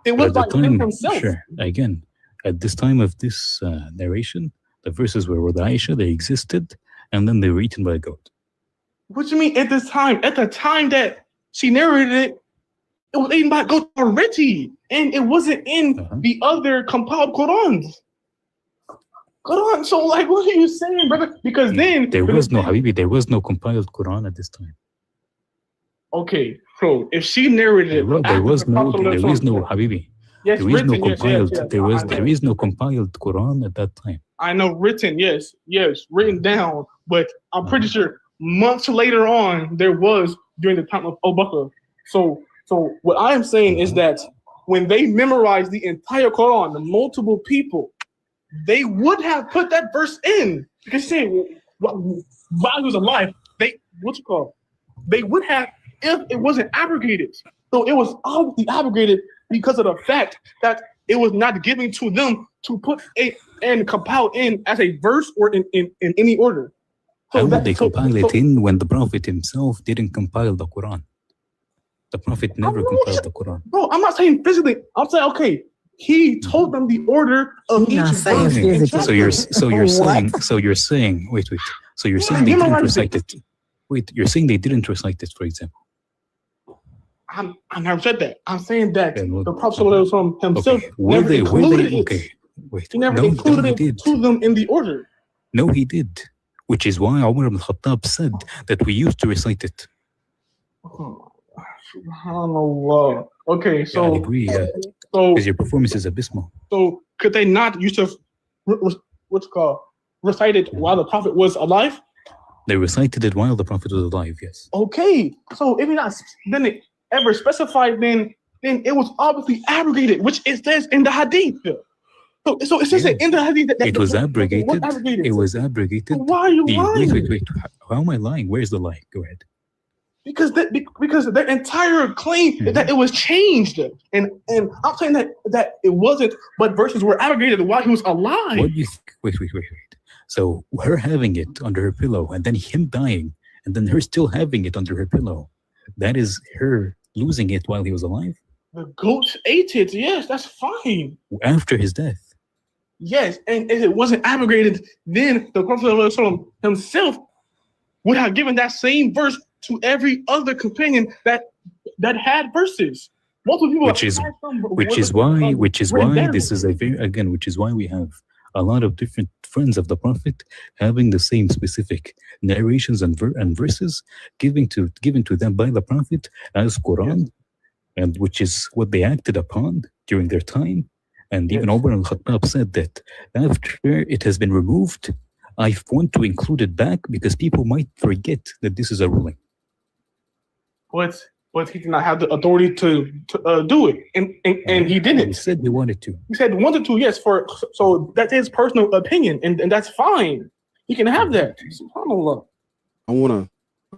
it was by him himself. Sure. Again, at this time of this narration, the verses were with Aisha. They existed, and then they were eaten by a goat. What do you mean at this time? At the time that she narrated it, it was eaten by a goat already, and it wasn't in the other compiled Qurans. Quran. So, like, what are you saying, brother? Because then there was no Habibi. There was no compiled Quran at this time. Okay, so if she narrated it, there is no Habibi. Yes, there is written, no compiled. yes. There is no compiled Quran at that time. I know written, yes, written down, but I'm pretty sure months later on there was during the time of Abu Bakr. So what I am saying is that when they memorized the entire Quran, the multiple people, they would have put that verse in because while he was alive, they would have if it wasn't abrogated. So it was obviously abrogated because of the fact that it was not given to them to put it and compile in as a verse or in any order. How would they compile it in when the Prophet himself didn't compile the Quran? The Prophet never compiled the Quran. Bro, I'm not saying physically. I'm saying, okay, he told them the order of each verse. So you're saying wait. So you're saying they didn't recite it. Wait, you're saying they didn't recite it, for example. I never said that. I'm saying that the Prophet from himself never included it to them in the order. No, he did. Which is why Umar ibn Khattab said that we used to recite it. SubhanAllah. Okay, so I agree, because your performance is abysmal. So could they not used to recite it while the Prophet was alive? They recited it while the Prophet was alive, yes. Okay, so if not then it ever specified, then it was obviously abrogated, which it says in the Hadith. So it says in the Hadith that it was abrogated. It was abrogated. Why are you lying? Wait. How am I lying? Where's the lie? Go ahead. Because their entire claim is that it was changed, and I'm saying that it wasn't, but verses were abrogated while he was alive. What do you think? Wait. So her having it under her pillow, and then him dying, and then her still having it under her pillow, that is her losing it while he was alive? The goats ate it. Yes, that's fine. After his death. Yes, and if it wasn't abrogated, then the Prophet himself would have given that same verse to every other companion that had verses. Multiple people. Which is why this is which is why we have a lot of different friends of the Prophet having the same specific narrations and verses given to them by the Prophet as Quran, and which is what they acted upon during their time. And even Umar al-Khattab said that after it has been removed, I want to include it back because people might forget that this is a ruling. But he did not have the authority to do it, and he didn't. He said he wanted to. He said he wanted to, yes. So that's his personal opinion, and that's fine. He can have that. SubhanAllah. I wanna,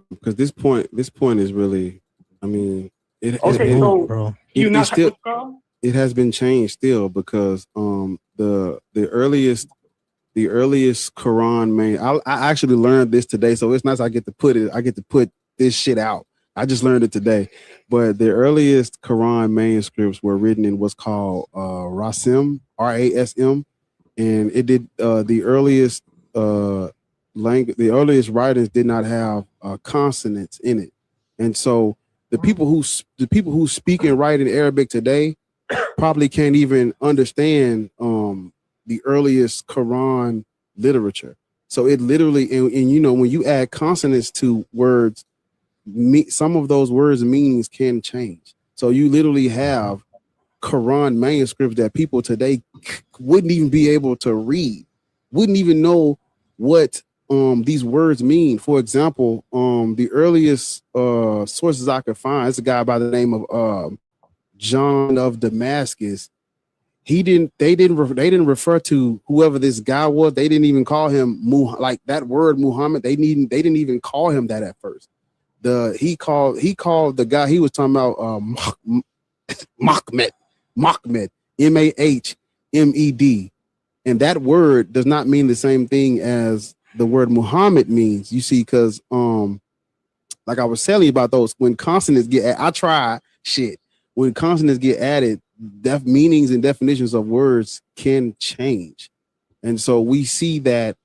because this point is really, I mean, it has been changed still because the earliest Quran I actually learned this today, so it's nice I get to put this shit out. I just learned it today, but the earliest Quran manuscripts were written in what's called Rasim, R-A-S-M, and it did the earliest writings did not have consonants in it, and so the people who speak and write in Arabic today probably can't even understand the earliest Quran literature. So it literally, and you know, when you add consonants to words, some of those words' meanings can change. So you literally have Quran manuscripts that people today wouldn't even be able to read, wouldn't even know what these words mean. For example, the earliest sources I could find is a guy by the name of John of Damascus. They didn't refer to whoever this guy was. They didn't even call him like that word Muhammad. They didn't even call him that at first. He called the guy he was talking about Mahmed, M-A-H-M-E-D, and that word does not mean the same thing as the word Muhammad means. You see, because like I was telling you about those, when consonants get when consonants get added, meanings and definitions of words can change, and so we see that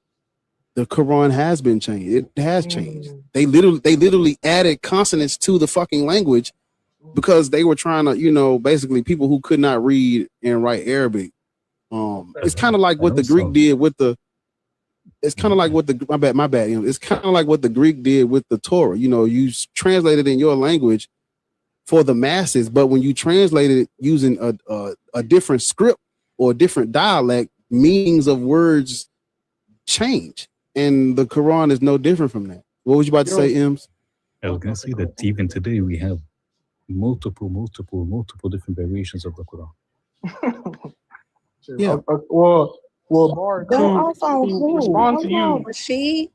the Quran has been changed. It has changed. They literally added consonants to the fucking language because they were trying to, you know, basically people who could not read and write Arabic. It's kind of like what the Greek did with the. It's kind of like what the my bad. You know, it's kind of like what the Greek did with the Torah. You know, you translate it in your language for the masses, but when you translate it using a different script or a different dialect, meanings of words change. And the Quran is no different from that. What was you about to say, Ems? I was going to say that even today we have multiple different variations of the Quran. Yeah. Well, Bar, Go off on who? respond to you. Rashid.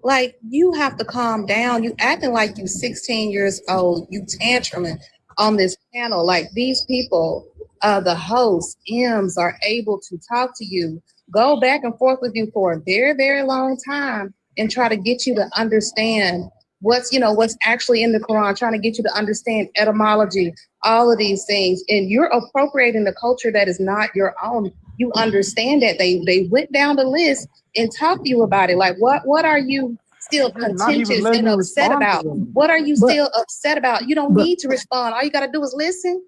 Like, you have to calm down. You acting like you 16 years old. You tantruming on this panel. Like, these people, the hosts, M's, are able to talk to you, go back and forth with you for a very, very long time and try to get you to understand what's actually in the Quran, trying to get you to understand etymology, all of these things. And you're appropriating the culture that is not your own. You understand that they went down the list and talked to you about it. Like, what are you still contentious and upset about? What are you still upset about? You don't need to respond. All you got to do is listen.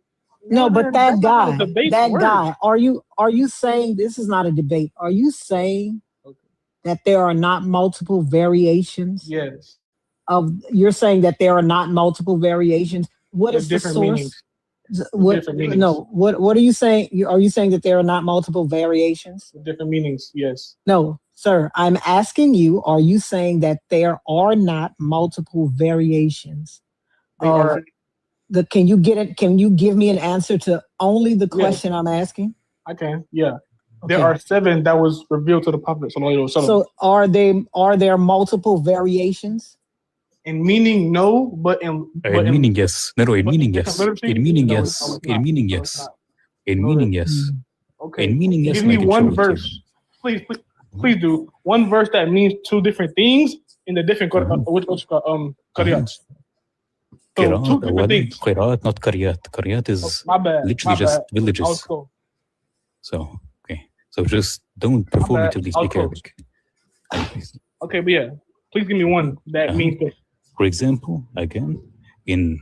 No, but that guy, are you saying this is not a debate? Are you saying that there are not multiple variations? Yes. You're saying that there are not multiple variations. What is the source? Meanings. Different meanings. No, what are you saying? Are you saying that there are not multiple variations? Different meanings, yes. No, sir. I'm asking you, are you saying that there are not multiple variations? Can you give me an answer to only the question I'm asking? I can, yeah. Okay. There are 7 that was revealed to the Prophet. So are there multiple variations? In meaning, no, but in meaning, yes. No, in meaning, yes. In meaning, yes. In meaning, yes. In meaning, yes. Okay. In meaning, yes. Give me one verse. Please do. One verse that means 2 different things in the different qira'ats. So 2 different things. Qira'at, not qaryat. Qaryat is literally just villages. So, okay. So just don't performatively speak Arabic. Okay, but yeah. Please give me one that means that. For example, again, in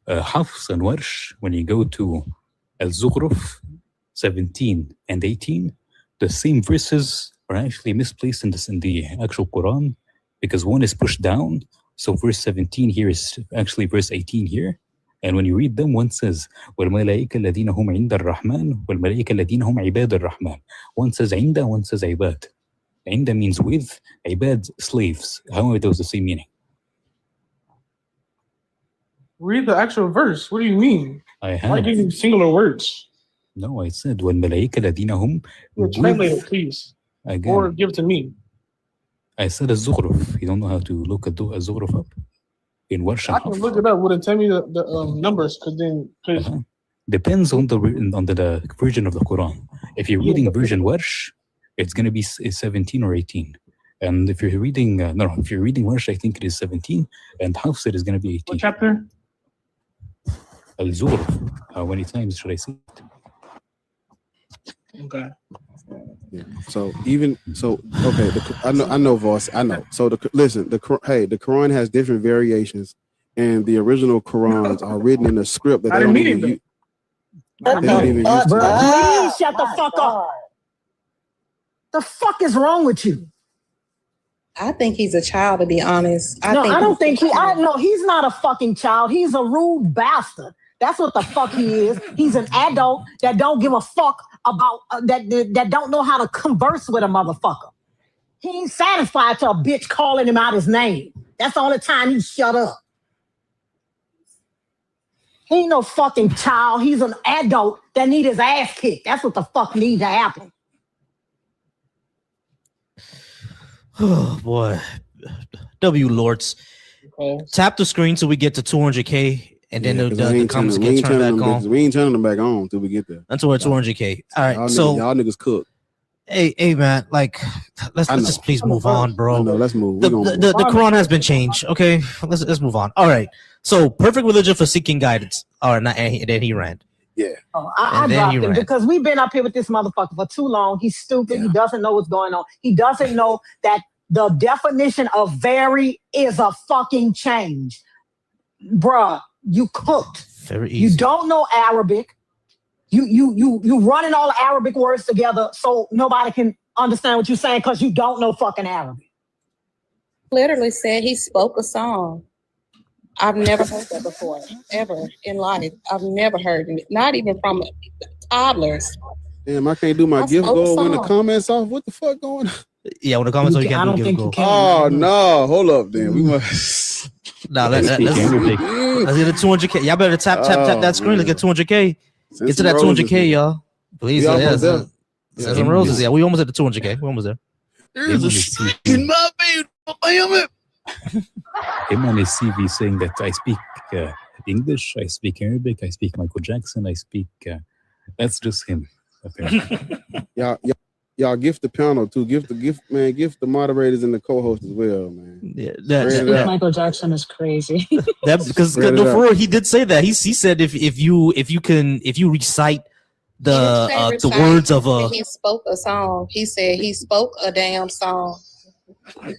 Hafs and Warsh, when you go to Al-Zukhruf 17 and 18, the same verses are actually misplaced in the actual Quran because one is pushed down. So verse 17 here is actually verse 18 here. And when you read them, one says, وَالْمَلَائِكَ الَّذِينَ هُمْ عِنْدَ الرَّحْمَنِ وَالْمَلَائِكَ الَّذِينَ هُمْ عِبَادُ الرَّحْمَنِ. One says عِنْدَ, one says عِبَاد. عِنْدَ means with, عِبَاد, slaves. However, those the same meaning. Read the actual verse. What do you mean? I have. Why giving singular words? No, I said وَالْمَلَائِكَ الَّذِينَ هُمْ. Translate it, please. Again. Or give it to me. I said Al-Zukhruf. You don't know how to look at Al-Zukhruf up? In Warsh. I can look it up. Would it tell me the numbers? Depends on the version of the Quran. If you're reading version Warsh, it's going to be 17 or 18. And if you're reading Warsh, I think it is 17. And Hafs, it is going to be 18. What chapter? Al-Zukhruf. How many times should I say it? Okay. Yeah. Okay. I know, Voss. I know. So the Quran has different variations, and the original Qurans are written in a script that they don't even use. Please shut the fuck up. The fuck is wrong with you? I think he's a child, to be honest. I don't think he's not a fucking child. He's a rude bastard. That's what the fuck he is. He's an adult that don't give a fuck about that don't know how to converse with a motherfucker. He ain't satisfied to a bitch calling him out his name. That's the only time he shut up. He ain't no fucking child. He's an adult that need his ass kicked. That's what the fuck needs to happen. Oh boy. W Lords. Okay. Tap the screen till we get to 200K. And then the comments get turned back on. We ain't turning them back on till we get there. Until we're 200K. All right, so y'all niggas cook. Hey, man, like let's just please move on, bro. Let's move. The Quran has been changed. Okay, let's move on. All right, so perfect religion for seeking guidance. All right, and then he ran. Yeah. I dropped him because we've been up here with this motherfucker for too long. He's stupid. Yeah. He doesn't know what's going on. He doesn't know that the definition of vary is a fucking change, bruh. You cooked. Very easy. You don't know Arabic. You running all the Arabic words together so nobody can understand what you're saying because you don't know fucking Arabic. Literally said he spoke a song. I've never heard that before, ever in life. I've never heard it, not even from toddlers. Damn, I can't do my gift goal when the comments off. What the fuck going on? Yeah, when the comments off, you can't do gift goal. Oh no, hold up, then we must. Nah, let's get the 200K. Y'all better tap that screen. Let's get 200K. Get to that 200K, y'all. Please, send some roses. Yeah, we almost at the 200K. We almost there. There's a stick in my bed. him on his CV saying that I speak English, I speak Arabic, I speak Michael Jackson, I speak. That's just him. Apparently. Y'all gift the panel too. Gift the moderators and the co-hosts as well, man. Yeah, Michael Jackson is crazy. Because for real, he did say that. He said if you recite the words of a. He spoke a song. He said he spoke a damn song.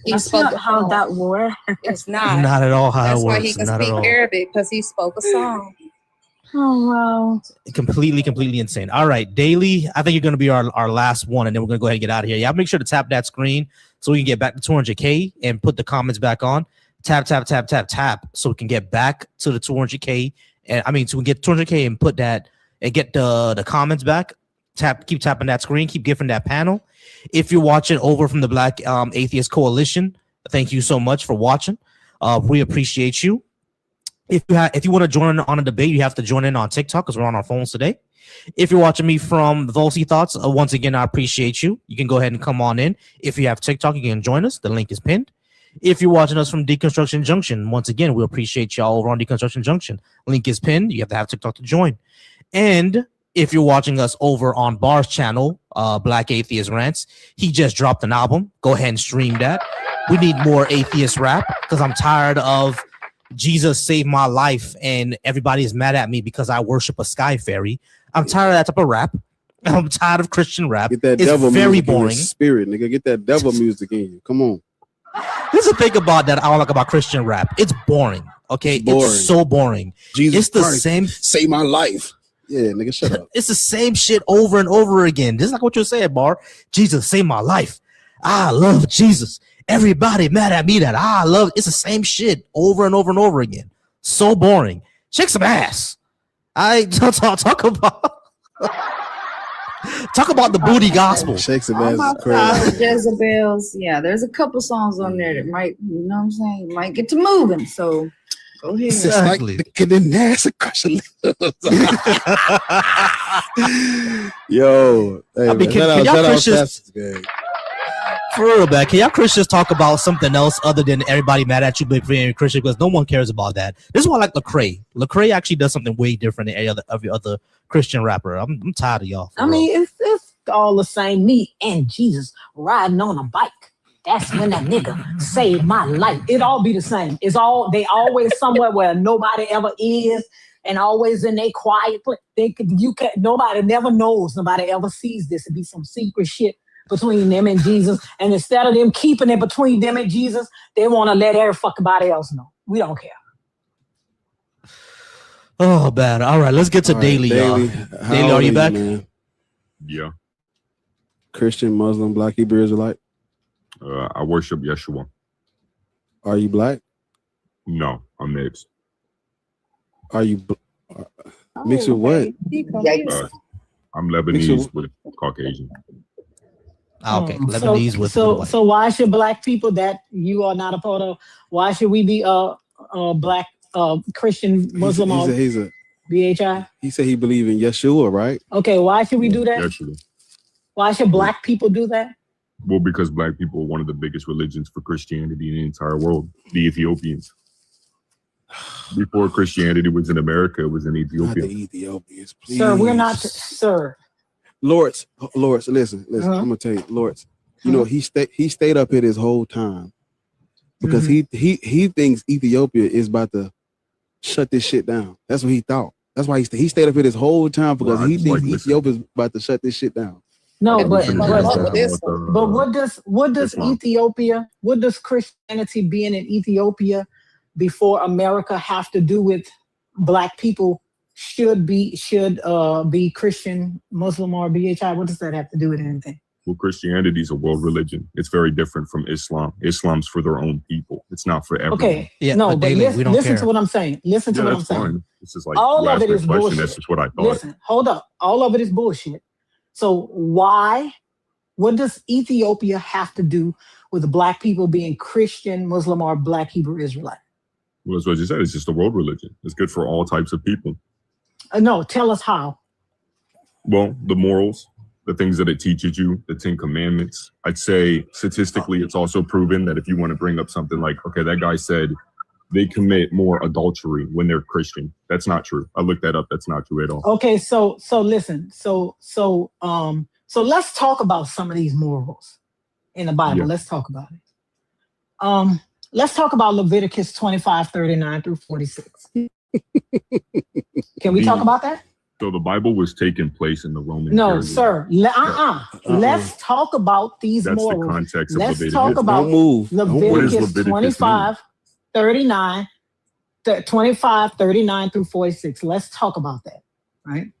That's not how that works. It's not. Not at all how That's it why works. he can Not speak at all. Arabic, because he spoke a song. Oh wow! Completely insane. All right, Daily. I think you're going to be our last one, and then we're going to go ahead and get out of here. Yeah, make sure to tap that screen so we can get back to 200K and put the comments back on. Tap, so we can get back to the 200K. And I mean, so we get 200K and put that and get the comments back. Keep tapping that screen. Keep gifting that panel. If you're watching over from the Black Atheist Coalition, thank you so much for watching. We appreciate you. If you want to join on a debate, you have to join in on TikTok because we're on our phones today. If you're watching me from Volcy Thoughts, once again, I appreciate you. You can go ahead and come on in. If you have TikTok, you can join us. The link is pinned. If you're watching us from Deconstruction Junction, once again, we appreciate y'all over on Deconstruction Junction. Link is pinned. You have to have TikTok to join. And if you're watching us over on Bar's channel, Black Atheist Rants, he just dropped an album. Go ahead and stream that. We need more atheist rap because I'm tired of Jesus saved my life and everybody is mad at me because I worship a sky fairy. I'm tired of that type of rap. I'm tired of Christian rap. Get that it's devil very music boring. in your spirit, nigga. Get that devil music in you. Come on. This is the thing about that I don't like about Christian rap. It's boring. Okay, it's so boring. Jesus it's the Christ, same. Save my life. Yeah, nigga, shut up. It's the same shit over and over again. Just like what you're saying, Bar. Jesus saved my life. I love Jesus. Everybody mad at me that I love. It's the same shit over and over and over again. So boring. Shake some ass. I talk about the booty gospel. Shake some All ass my is crazy. Jezebels. Yeah, there's a couple songs on there that might, you know what I'm saying, might get to moving. So go ahead. It's like the ass and crush a Yo, hey, I mean, can y'all Christians, for real, man, can y'all Christians talk about something else other than everybody mad at you being Christian? Because no one cares about that. This is why I like Lecrae. Lecrae actually does something way different than every other Christian rapper. I'm tired of y'all. I mean, it's all the same. Me and Jesus riding on a bike. That's when that nigga saved my life. It all be the same. They always somewhere where nobody ever is, and always in a quiet place. Nobody never knows. Nobody ever sees this. It be some secret shit between them and Jesus. And instead of them keeping it between them and Jesus, they want to let everybody else know. We don't care. Oh, bad. All right, let's get to Daily, y'all. Daily, are you back? Man? Yeah. Christian, Muslim, Black, Hebrew Israelite. I worship Yeshua. Are you black? No, I'm mixed. Are you mixed with what? I'm Lebanese with Caucasian. Okay, Lebanese with so why should black people that you are not a part of? Why should we be black Christian Muslim or BHI? He said he believe in Yeshua, right? Okay, why should we do that? Yeshua. Why should black people do that? Well, because black people are one of the biggest religions for Christianity in the entire world. The Ethiopians. Before Christianity was in America, it was in Ethiopia. Not the Ethiopians, please. Sir, we're not, sir. Lords, listen. I'm gonna tell you, Lords. You know, he stayed up here this whole time because he thinks Ethiopia is about to shut this shit down. That's what he thought. That's why he stayed up here this whole time because he thinks Ethiopia is about to shut this shit down. No, but what does Islam. Ethiopia, what does Christianity being in Ethiopia before America have to do with black people should be Christian, Muslim, or BHI? What does that have to do with anything? Well, Christianity is a world religion. It's very different from Islam. Islam's for their own people. It's not for everyone. Okay, no, but listen to what I'm saying. Listen to what I'm saying. Fine. It's just like all you of asked it me a is question, bullshit. that's just what I thought. Listen, hold up. All of it is bullshit. So what does Ethiopia have to do with the black people being Christian, Muslim, or Black Hebrew Israelite? Well, that's what you said. It's just a world religion. It's good for all types of people. No, tell us how. Well, the morals, the things that it teaches you, the 10 Commandments. I'd say statistically, it's also proven that if you want to bring up something like, okay, that guy said they commit more adultery when they're Christian. That's not true. I looked that up. That's not true at all. Okay, so listen. So let's talk about some of these morals in the Bible. Yeah. Let's talk about it. Let's talk about Leviticus 25:39 through 46. Can we talk about that? So the Bible was taking place in the Roman No, period. sir. Let's talk about these That's morals. the context of Let's Leviticus. talk about Don't move. Leviticus 25:39 through 46. Let's talk about that, right?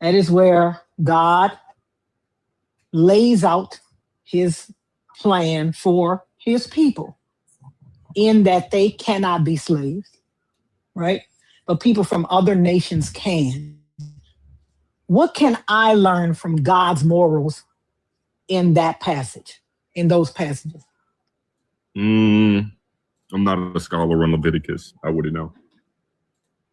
That is where God lays out his plan for his people in that they cannot be slaves, right? But people from other nations can. What can I learn from God's morals in that passage, in those passages? I'm not a scholar on Leviticus. I wouldn't know.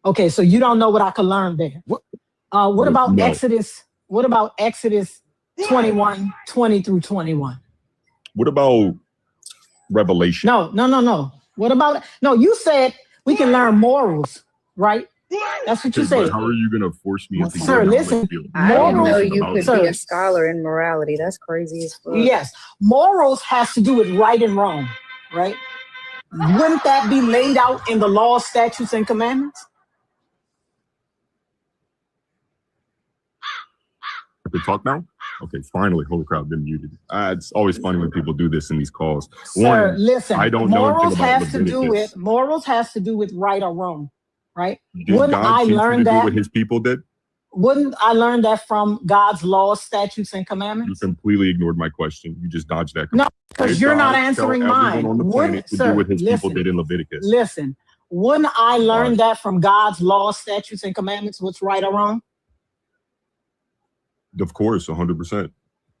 Okay, so you don't know what I could learn there. What about No. Exodus? What about Exodus 21, 20 through 21? What about Revelation? No. What about, no, you said we can learn morals, right? That's what you Okay, said. but how are you going to force me into Sir, your listen, knowledge field? I didn't know morals, you could sir, be a scholar in morality. That's crazy as fuck. yes, morals has to do with right and wrong, right? Wouldn't that be laid out in the law, statutes, and commandments? I can talk now? Okay, finally, whole crowd been muted. It's always funny when people do this in these calls. Sir, listen, I don't know anything morals about has to do Leviticus. with has to do with right or wrong, right? Did Wouldn't God I teach you learn to do that? what his people did? Wouldn't I learn that from God's laws, statutes, and You commandments? completely ignored my question. You just dodged that. No, because Did you're not God answering tell everyone mine. on the planet to do what his people did in Leviticus? Listen, wouldn't I learn that from God's laws, statutes, and commandments, what's right or wrong? Of course, 100%.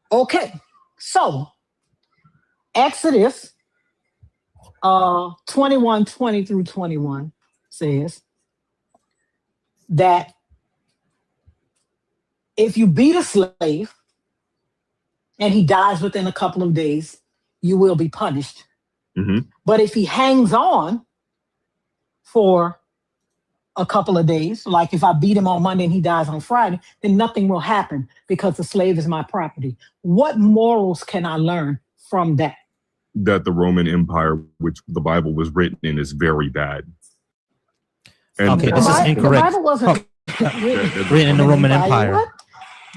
Okay, so Exodus 21, 20 through 21 says that if you beat a slave and he dies within a couple of days, you will be punished. Mm-hmm. But if he hangs on for a couple of days, like if I beat him on Monday and he dies on Friday, then nothing will happen because the slave is my property. What morals can I learn from that? That the Roman Empire, which the Bible was written in, is very bad. And Okay, this is incorrect. The Bible wasn't written in the Roman Empire. What?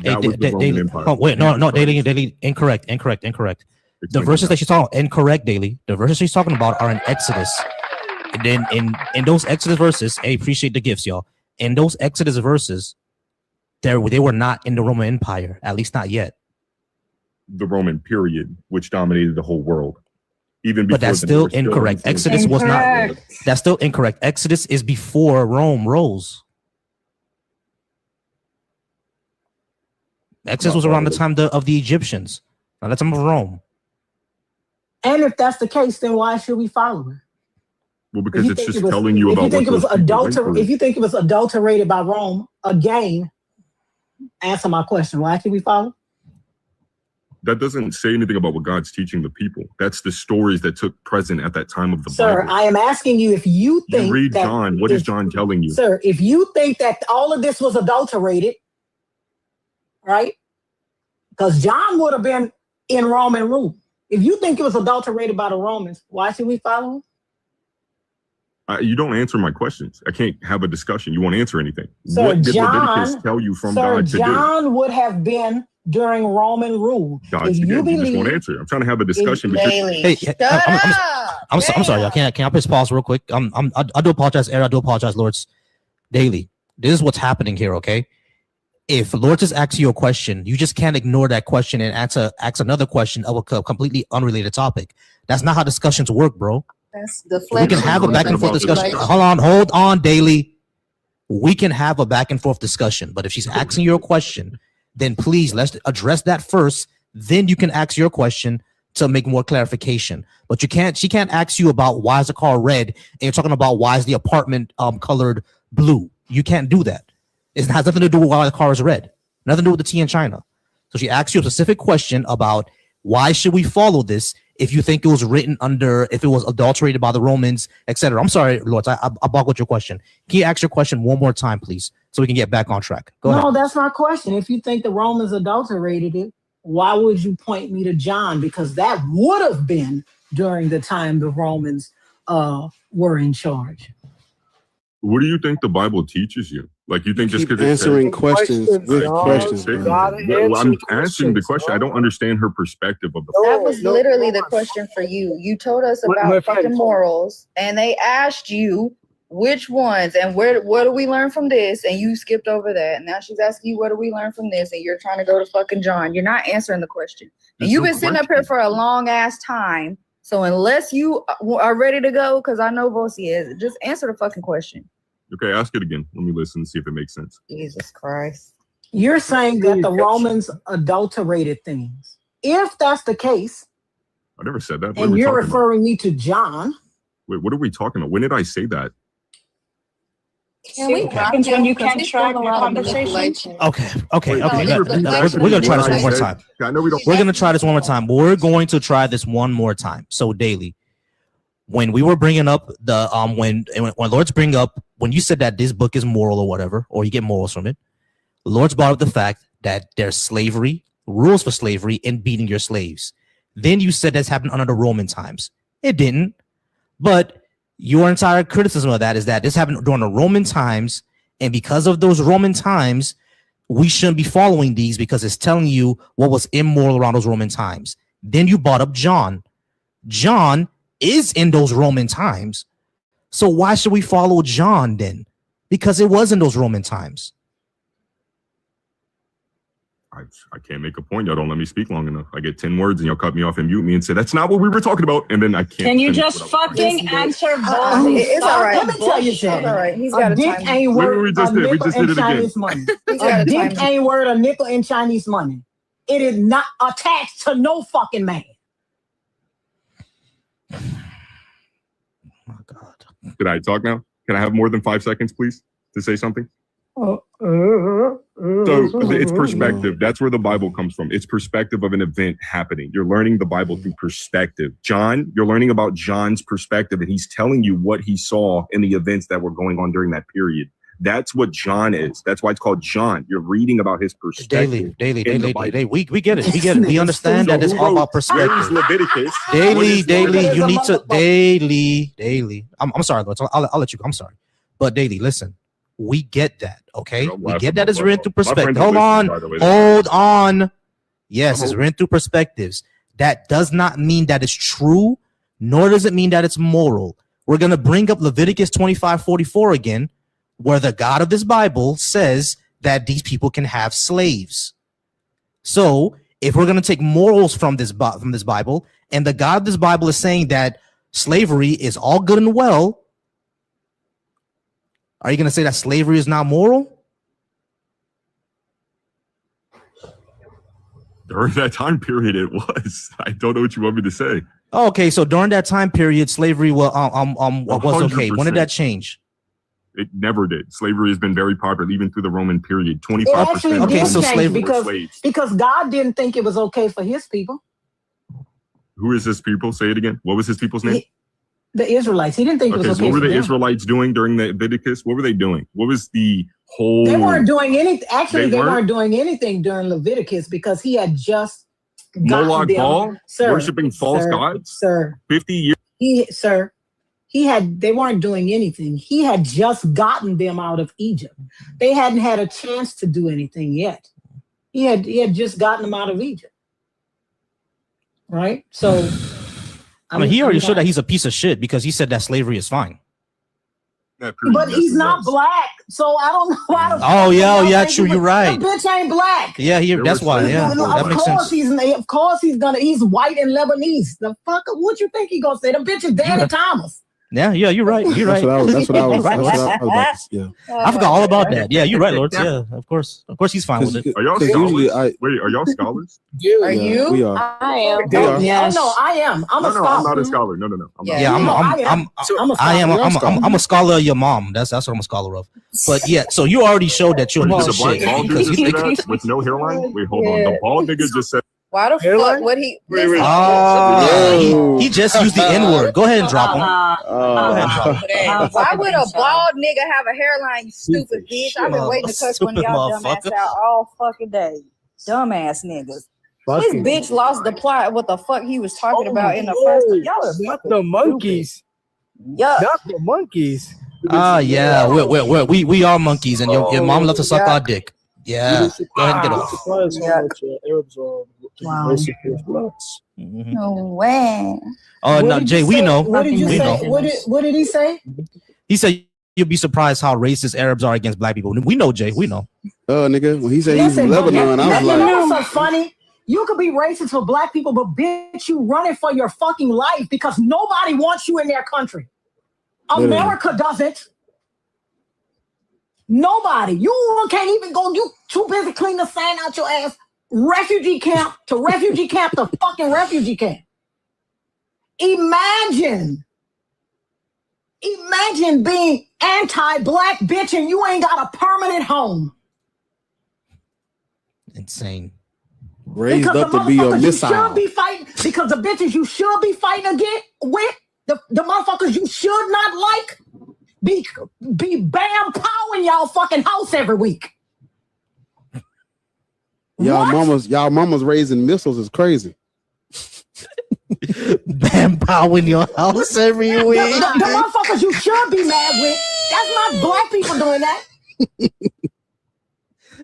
That was the Roman Empire. Oh, wait, no, Daily, incorrect. The verses that she's talking about, incorrect, Daily. The verses she's talking about are in Exodus. And then in those Exodus verses, I appreciate the gifts, y'all. In those Exodus verses, they were not in the Roman Empire, at least not yet. The Roman period, which dominated the whole world. Even before, but that's still incorrect. Exodus was not. That's still incorrect. Exodus is before Rome rose. Exodus was around the time of the Egyptians, not the time of Rome. And if that's the case, then why should we follow it? Well, because it's just telling you about what those people went through. If you think it was adulterated by Rome, again, answer my question. Why should we follow? That doesn't say anything about what God's teaching the people. That's the stories that took present at that time of the Sir, Bible. I am asking you if you think read that John. What is John telling you? Sir, if you think that all of this was adulterated, right? Because John would have been in Roman rule. If you think it was adulterated by the Romans, why should we follow him? You don't answer my questions. I can't have a discussion. You won't answer anything. Sir, what did John, Leviticus tell you from Sir, God to do? John would have been during Roman rule. God's If you again, you just believe, won't answer. I'm trying to have a discussion. But Hey, I'm sorry. Can I press pause real quick? I do apologize, Eric. I do apologize, Lords. Daily, this is what's happening here. Okay, if Lords just asks you a question, you just can't ignore that question and ask another question of a completely unrelated topic. That's not how discussions work, bro. That's the We can have a back and forth discussion. Hold on, Daily. We can have a back and forth discussion, but if she's asking you a question, then please let's address that first. Then you can ask your question to make more clarification. But she can't ask you about why is the car red and you're talking about why is the apartment colored blue. You can't do that. It has nothing to do with why the car is red. Nothing to do with the tea in China. So she asks you a specific question about why should we follow this if you think it was written under, if it was adulterated by the Romans, etc. I'm sorry, Lord, I boggled your question. Can you ask your question one more time, please, so we can get back on track? Go ahead. No, that's my question. If you think the Romans adulterated it, why would you point me to John? Because that would have been during the time the Romans were in charge. What do you think the Bible teaches you? Like, you think just because answering questions with questions, bro. I'm answering the question. I don't understand her perspective of the. That was literally the question for you. You told us about fucking morals, and they asked you which ones and what do we learn from this, and you skipped over that. And now she's asking you what do we learn from this, and you're trying to go to fucking John. You're not answering the question. And you've been sitting up here for a long ass time. So unless you are ready to go, because I know Volcy is, just answer the fucking question. Okay, ask it again. Let me listen and see if it makes sense. Jesus Christ. You're saying that the Romans adulterated things. If that's the case, I never said that. What and you're referring me to John. Wait, what are we talking about? When did I say that? Can we happens when you can't track your conversation? Okay. Wait, We're gonna try this one more time. I know we don't. We're gonna try this one more time. We're going to try this one more time. So daily, when we were bringing up the when Lord's bring up when you said that this book is moral or whatever, or you get morals from it, Lord's brought up the fact that there's slavery, rules for slavery, and beating your slaves. Then you said that's happened under the Roman times. It didn't, but your entire criticism of that is that this happened during the Roman times, and because of those Roman times, we shouldn't be following these because it's telling you what was immoral around those Roman times. Then you brought up John. John is in those Roman times. So why should we follow John then? Because it was in those Roman times. I can't make a point. Y'all don't let me speak long enough. I get 10 words and y'all cut me off and mute me and say, that's not what we were talking about. And then I can't. Can you just fucking answer both? It's all right. Let me tell you something. All right. He's got A dick ain't worth we just a did. We nickel just did in it again. Chinese money. A dick ain't worth a nickel in Chinese money. It is not attached to no fucking man. Did I talk now? Can I have more than 5 seconds, please, to say something? So it's perspective. That's where the Bible comes from. It's perspective of an event happening. You're learning the Bible through perspective. John, you're learning about John's perspective, and he's telling you what he saw in the events that were going on during that period. That's what John is. That's why it's called John. You're reading about his perspective. Daily. We get it. We get it. We understand that it's all about perspective. Leviticus. Daily. You need to daily. I'm sorry, Lord. I'll let you go. I'm sorry, but daily. Listen, we get that. Okay, we get that it's written through perspective. Hold on. Yes, it's written through perspectives. That does not mean that it's true, nor does it mean that it's moral. We're gonna bring up Leviticus 25:44 again, where the God of this Bible says that these people can have slaves. So if we're going to take morals from this Bible, and the God of this Bible is saying that slavery is all good and well, are you going to say that slavery is not moral? During that time period, it was. I don't know what you want me to say. Okay, so during that time period, slavery was okay. When did that change? It never did. Slavery has been very popular, even through the Roman period. 25%. Okay, so slavery because God didn't think it was okay for His people. Who is His people? Say it again. What was His people's name? The Israelites. He didn't think it was okay. So what were for the them. Israelites doing during the Leviticus? What were they doing? What was the whole? They weren't doing anything. Actually, they weren't doing anything during Leviticus because he had just Moloch Baal, worshiping false gods. Sir, 50 years. They weren't doing anything. He had just gotten them out of Egypt. They hadn't had a chance to do anything yet. He had just gotten them out of Egypt. Right? So I mean, he already showed that he's a piece of shit because he said that slavery is fine. But he's not black, so I don't know why. True. You're right. The bitch ain't black. Yeah, that's why. Yeah, that makes sense. He's white and Lebanese. The fuck? What you think he gonna say? The bitch is Danny Thomas. Yeah, you're right. You're right. That's what I was about to say. Yeah. I forgot all about that. Yeah, you're right, Lord. Yeah, of course, he's fine with it. Are y'all scholars? Wait, are y'all scholars? Are you? We are. I am. They are. Yes. Oh no, I am. I'm a No, scholar. I'm not a scholar. No. I'm Yeah. not. I'm a scholar of your mom. That's what I'm a scholar of. But yeah, so you already showed that you're Did a the black shit. bald dude just say that with no hairline? Wait, hold on. The bald nigga just said. Why the fuck would he? Listen, He just used the N-word. Go ahead and drop him. why would a bald nigga have a hairline, you stupid bitch? I've been waiting to cuss one of y'all dumbass out all fucking day. Dumbass niggas. This bitch lost the plot of what the fuck he was talking about in the first. Y'all are fucking the monkeys. Yeah, not the monkeys. Yeah, we are monkeys, and your mom loves to suck our dick. Yeah, go ahead and get off. Surprised how much Arabs are racist with blacks. No way. Oh no, Jay, we know. What did you We say? know. What did he say? He said you'll be surprised how racist Arabs are against black people. We know, Jay. We know. Nigga, when he said he's from Lebanon, I was You like, know what's so funny? You could be racist for black people, but bitch, you running for your fucking life because nobody wants you in their country. Literally. America doesn't. Nobody. You can't even go. You too busy cleaning the sand out your ass. Refugee camp to refugee camp to fucking refugee camp. Imagine being anti-black, bitch, and you ain't got a permanent home. Insane. Raised up to be a missile. You should be fighting because the bitches you should be fighting against with the motherfuckers you should not like be bam powing y'all fucking house every week. Y'all mamas raising missiles is crazy. Bam powing your house every week. The motherfuckers you should be mad with. That's not black people doing that.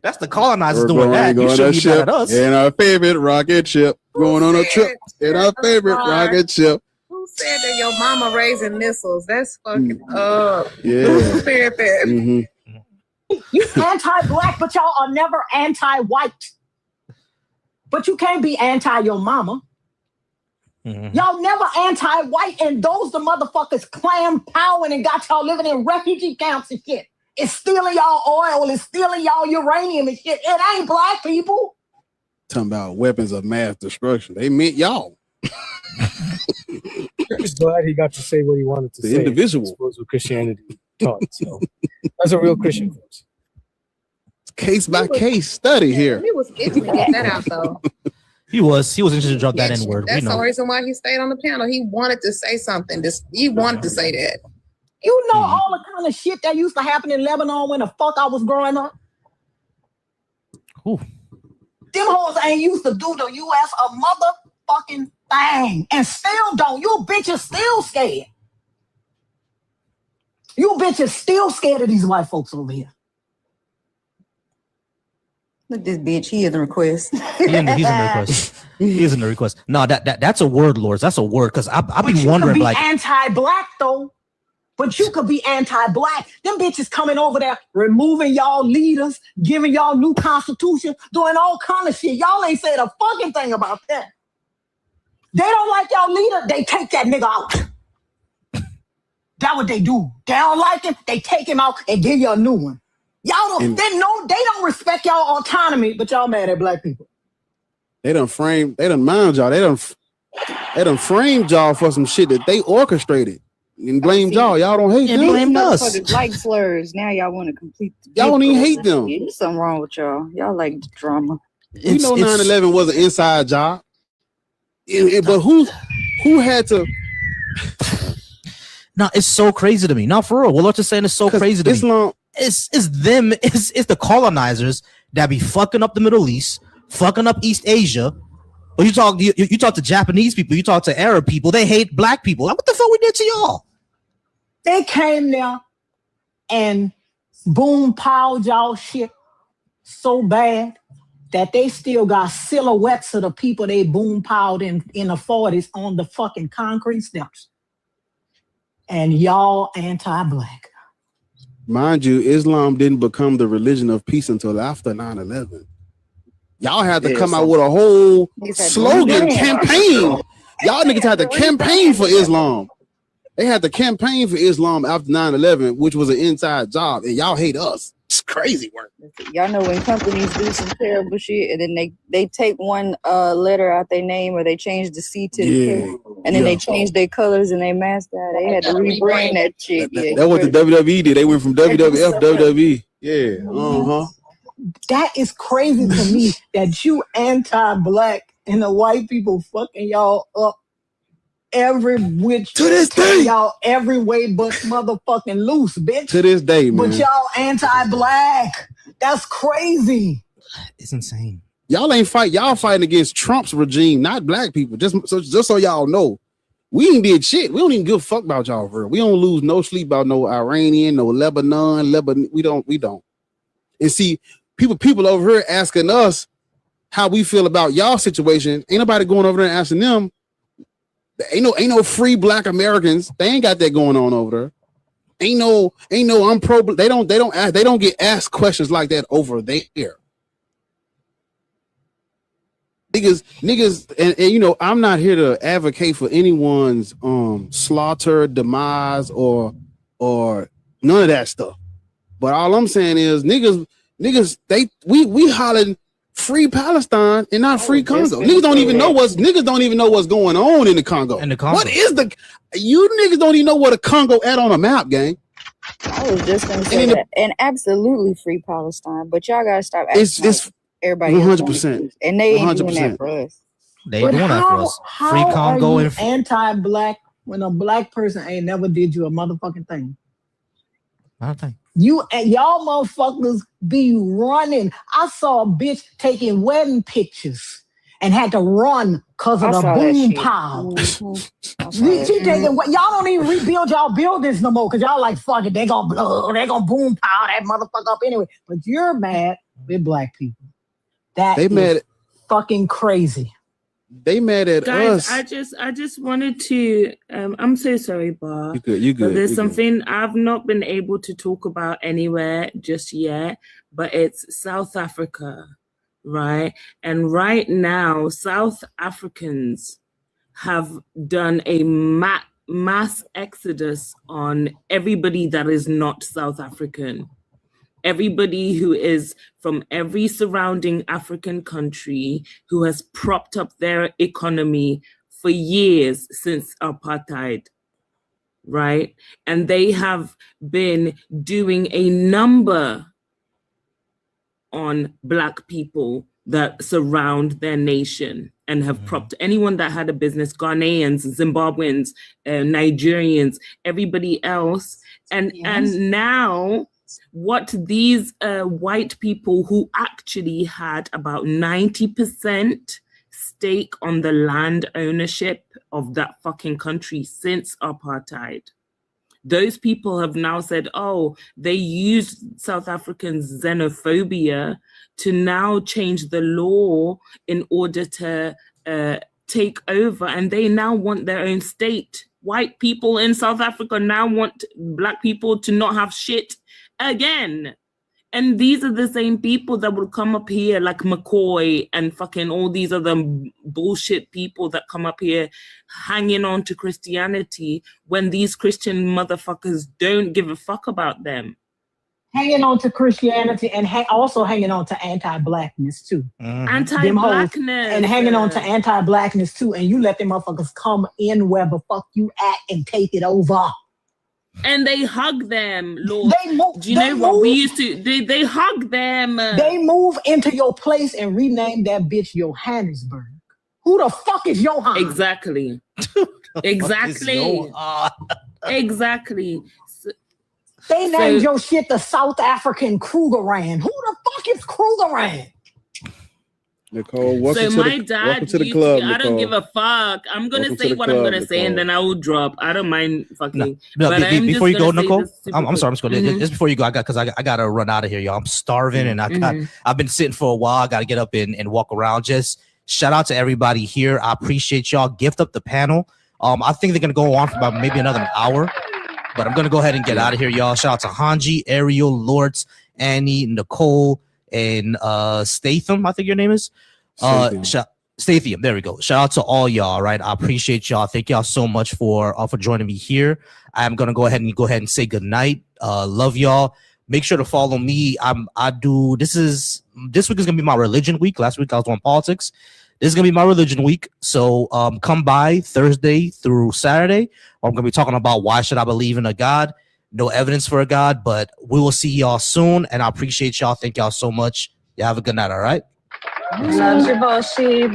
That's the colonizers We're doing that. You should be mad at us. In our favorite rocket ship. Going on a trip in our favorite rocket ship. Who said that your mama raising missiles? That's fucking up. Yeah. Who said that? Mm-hmm. You anti-black, but y'all are never anti-white. But you can't be anti your mama. Mm-hmm. Y'all never anti-white, and those the motherfuckers clam powing and got y'all living in refugee camps and shit. It's stealing y'all oil, it's stealing y'all uranium and shit. It ain't black people. Talking about weapons of mass destruction. They meant y'all. I'm just glad he got to say what he wanted to say. The individual. What Christianity taught. So that's a real Christian force. Case by case study here. He was itching to get that out though. He was interested to drop that N-word. That's the reason why he stayed on the panel. He wanted to say something. He wanted to say that. You know all the kind of shit that used to happen in Lebanon when the fuck I was growing up? Ooh. Them hoes ain't used to do the U.S. a motherfucking thing. And still don't. You bitches still scared. You bitches still scared of these white folks over here. Look, this bitch, he is in request. He's in the request. He's in the request. No, that's a word, Lords. That's a word. Because I've been wondering, be like, anti-black though. But you could be anti-black. Them bitches coming over there, removing y'all leaders, giving y'all new constitution, doing all kind of shit. Y'all ain't said a fucking thing about that. They don't like y'all leader, they take that nigga out. That's what they do. They don't like him, they take him out and give you a new one. Y'all don't, they don't respect y'all autonomy, but y'all mad at black people. They done mind y'all. They done framed y'all for some shit that they orchestrated. And blamed y'all. Y'all don't hate them. Blame us. Like slurs. Now y'all want to complete. Y'all don't even hate them. There's something wrong with y'all. Y'all like drama. We know 9/11 was an inside job. But who had to? No, it's so crazy to me. Not for real. What I'm just saying is so crazy to me. It's them. It's the colonizers that be fucking up the Middle East, fucking up East Asia. But you talk to Japanese people, you talk to Arab people, they hate black people. Like, what the fuck we did to y'all? They came there and boom piled y'all shit so bad that they still got silhouettes of the people they boom piled in the 40s on the fucking concrete steps. And y'all anti-black. Mind you, Islam didn't become the religion of peace until after 9/11. Y'all had to come out with a whole slogan campaign. Y'all niggas had to campaign for Islam. They had the campaign for Islam after 9/11, which was an inside job, and y'all hate us. It's crazy work. Y'all know when companies do some terrible shit and then they take one letter out their name or they change the C to the K and then they change their colors and their mascot. They had to rebrand that shit. That's what the WWE did. They went from WWF to WWE. Yeah. That is crazy to me that you anti-black and the white people fucking y'all up every which to this day, y'all every way but motherfucking loose, bitch. To this day, man. But y'all anti-black. That's crazy. It's insane. Y'all ain't fight. Y'all fighting against Trump's regime, not black people. Just so y'all know, we ain't did shit. We don't even give a fuck about y'all, bro. We don't lose no sleep about no Iranian, no Lebanon. We don't. And see, people over here asking us how we feel about y'all situation. Ain't nobody going over there and asking them. Ain't no free black Americans. They ain't got that going on over there. Ain't no I'm pro. They don't get asked questions like that over there. Niggas, and you know, I'm not here to advocate for anyone's slaughter, demise, or none of that stuff. But all I'm saying is niggas, we hollering free Palestine and not free Congo. Niggas don't even know what's going on in the Congo. What is you niggas don't even know what a Congo at on a map, gang. I was just gonna say that. And absolutely free Palestine, but y'all gotta stop acting like everybody 100%. And they ain't doing that for us. They doing that for us. Free Congo are you and anti-black when a black person ain't never did you a motherfucking thing? Nothing. You and y'all motherfuckers be running. I saw a bitch taking wedding pictures and had to run because of the boom pow. Y'all don't even rebuild y'all buildings no more because y'all like, fuck it, they gonna boom pow that motherfucker up anyway. But you're mad with black people. That is fucking crazy. They mad at Guys, us. I just wanted to I'm so sorry, Bar. You good. But there's you something I've not been able to talk about anywhere just yet, but it's South Africa, right? And right now, South Africans have done a mass exodus on everybody that is not South African. Everybody who is from every surrounding African country who has propped up their economy for years since apartheid, right? And they have been doing a number on Black people that surround their nation and have propped anyone that had a business, Ghanaians, Zimbabweans, Nigerians, everybody else. And now what these white people who actually had about 90% stake on the land ownership of that fucking country since apartheid, those people have now said, oh, they used South Africans' xenophobia to now change the law in order to take over, and they now want their own state. White people in South Africa now want Black people to not have shit again. And these are the same people that would come up here like McCoy and fucking all these other bullshit people that come up here hanging on to Christianity when these Christian motherfuckers don't give a fuck about them. Hanging on to Christianity and also hanging on to anti-blackness too. Anti-blackness. And hanging on to anti-blackness too. And you let them motherfuckers come in where the fuck you at and take it over. And they hug them, Lord. Do you know what we used to? They hug them. They move into your place and rename that bitch Johannesburg. Who the fuck is Johan? Exactly. Exactly. Exactly. They named your shit the South African Krugerrand. Who the fuck is Krugerrand? Nicole, welcome to the club. I don't give a fuck. I'm gonna say what I'm gonna say, and then I will drop. I don't mind fucking. Before you go, Nicole, I'm sorry. Just before you go, I gotta run out of here, y'all. I'm starving, and I've been sitting for a while. I gotta get up and walk around. Just shout out to everybody here. I appreciate y'all. Gift up the panel. I think they're gonna go on for about maybe another hour, but I'm gonna go ahead and get out of here, y'all. Shout out to Hanji, Ariel, Lords, Annie, Nicole, and Statham, I think your name is. Shout Stathium, there we go. Shout out to all y'all, right? I appreciate y'all. Thank y'all so much for joining me here. I'm gonna go ahead and say good night. Love y'all. Make sure to follow me. This week is gonna be my religion week. Last week I was on politics. This is gonna be my religion week. So come by Thursday through Saturday. I'm gonna be talking about why should I believe in a God? No evidence for a God, but we will see y'all soon. And I appreciate y'all. Thank y'all so much. Y'all have a good night. All right. Love you, Volcy.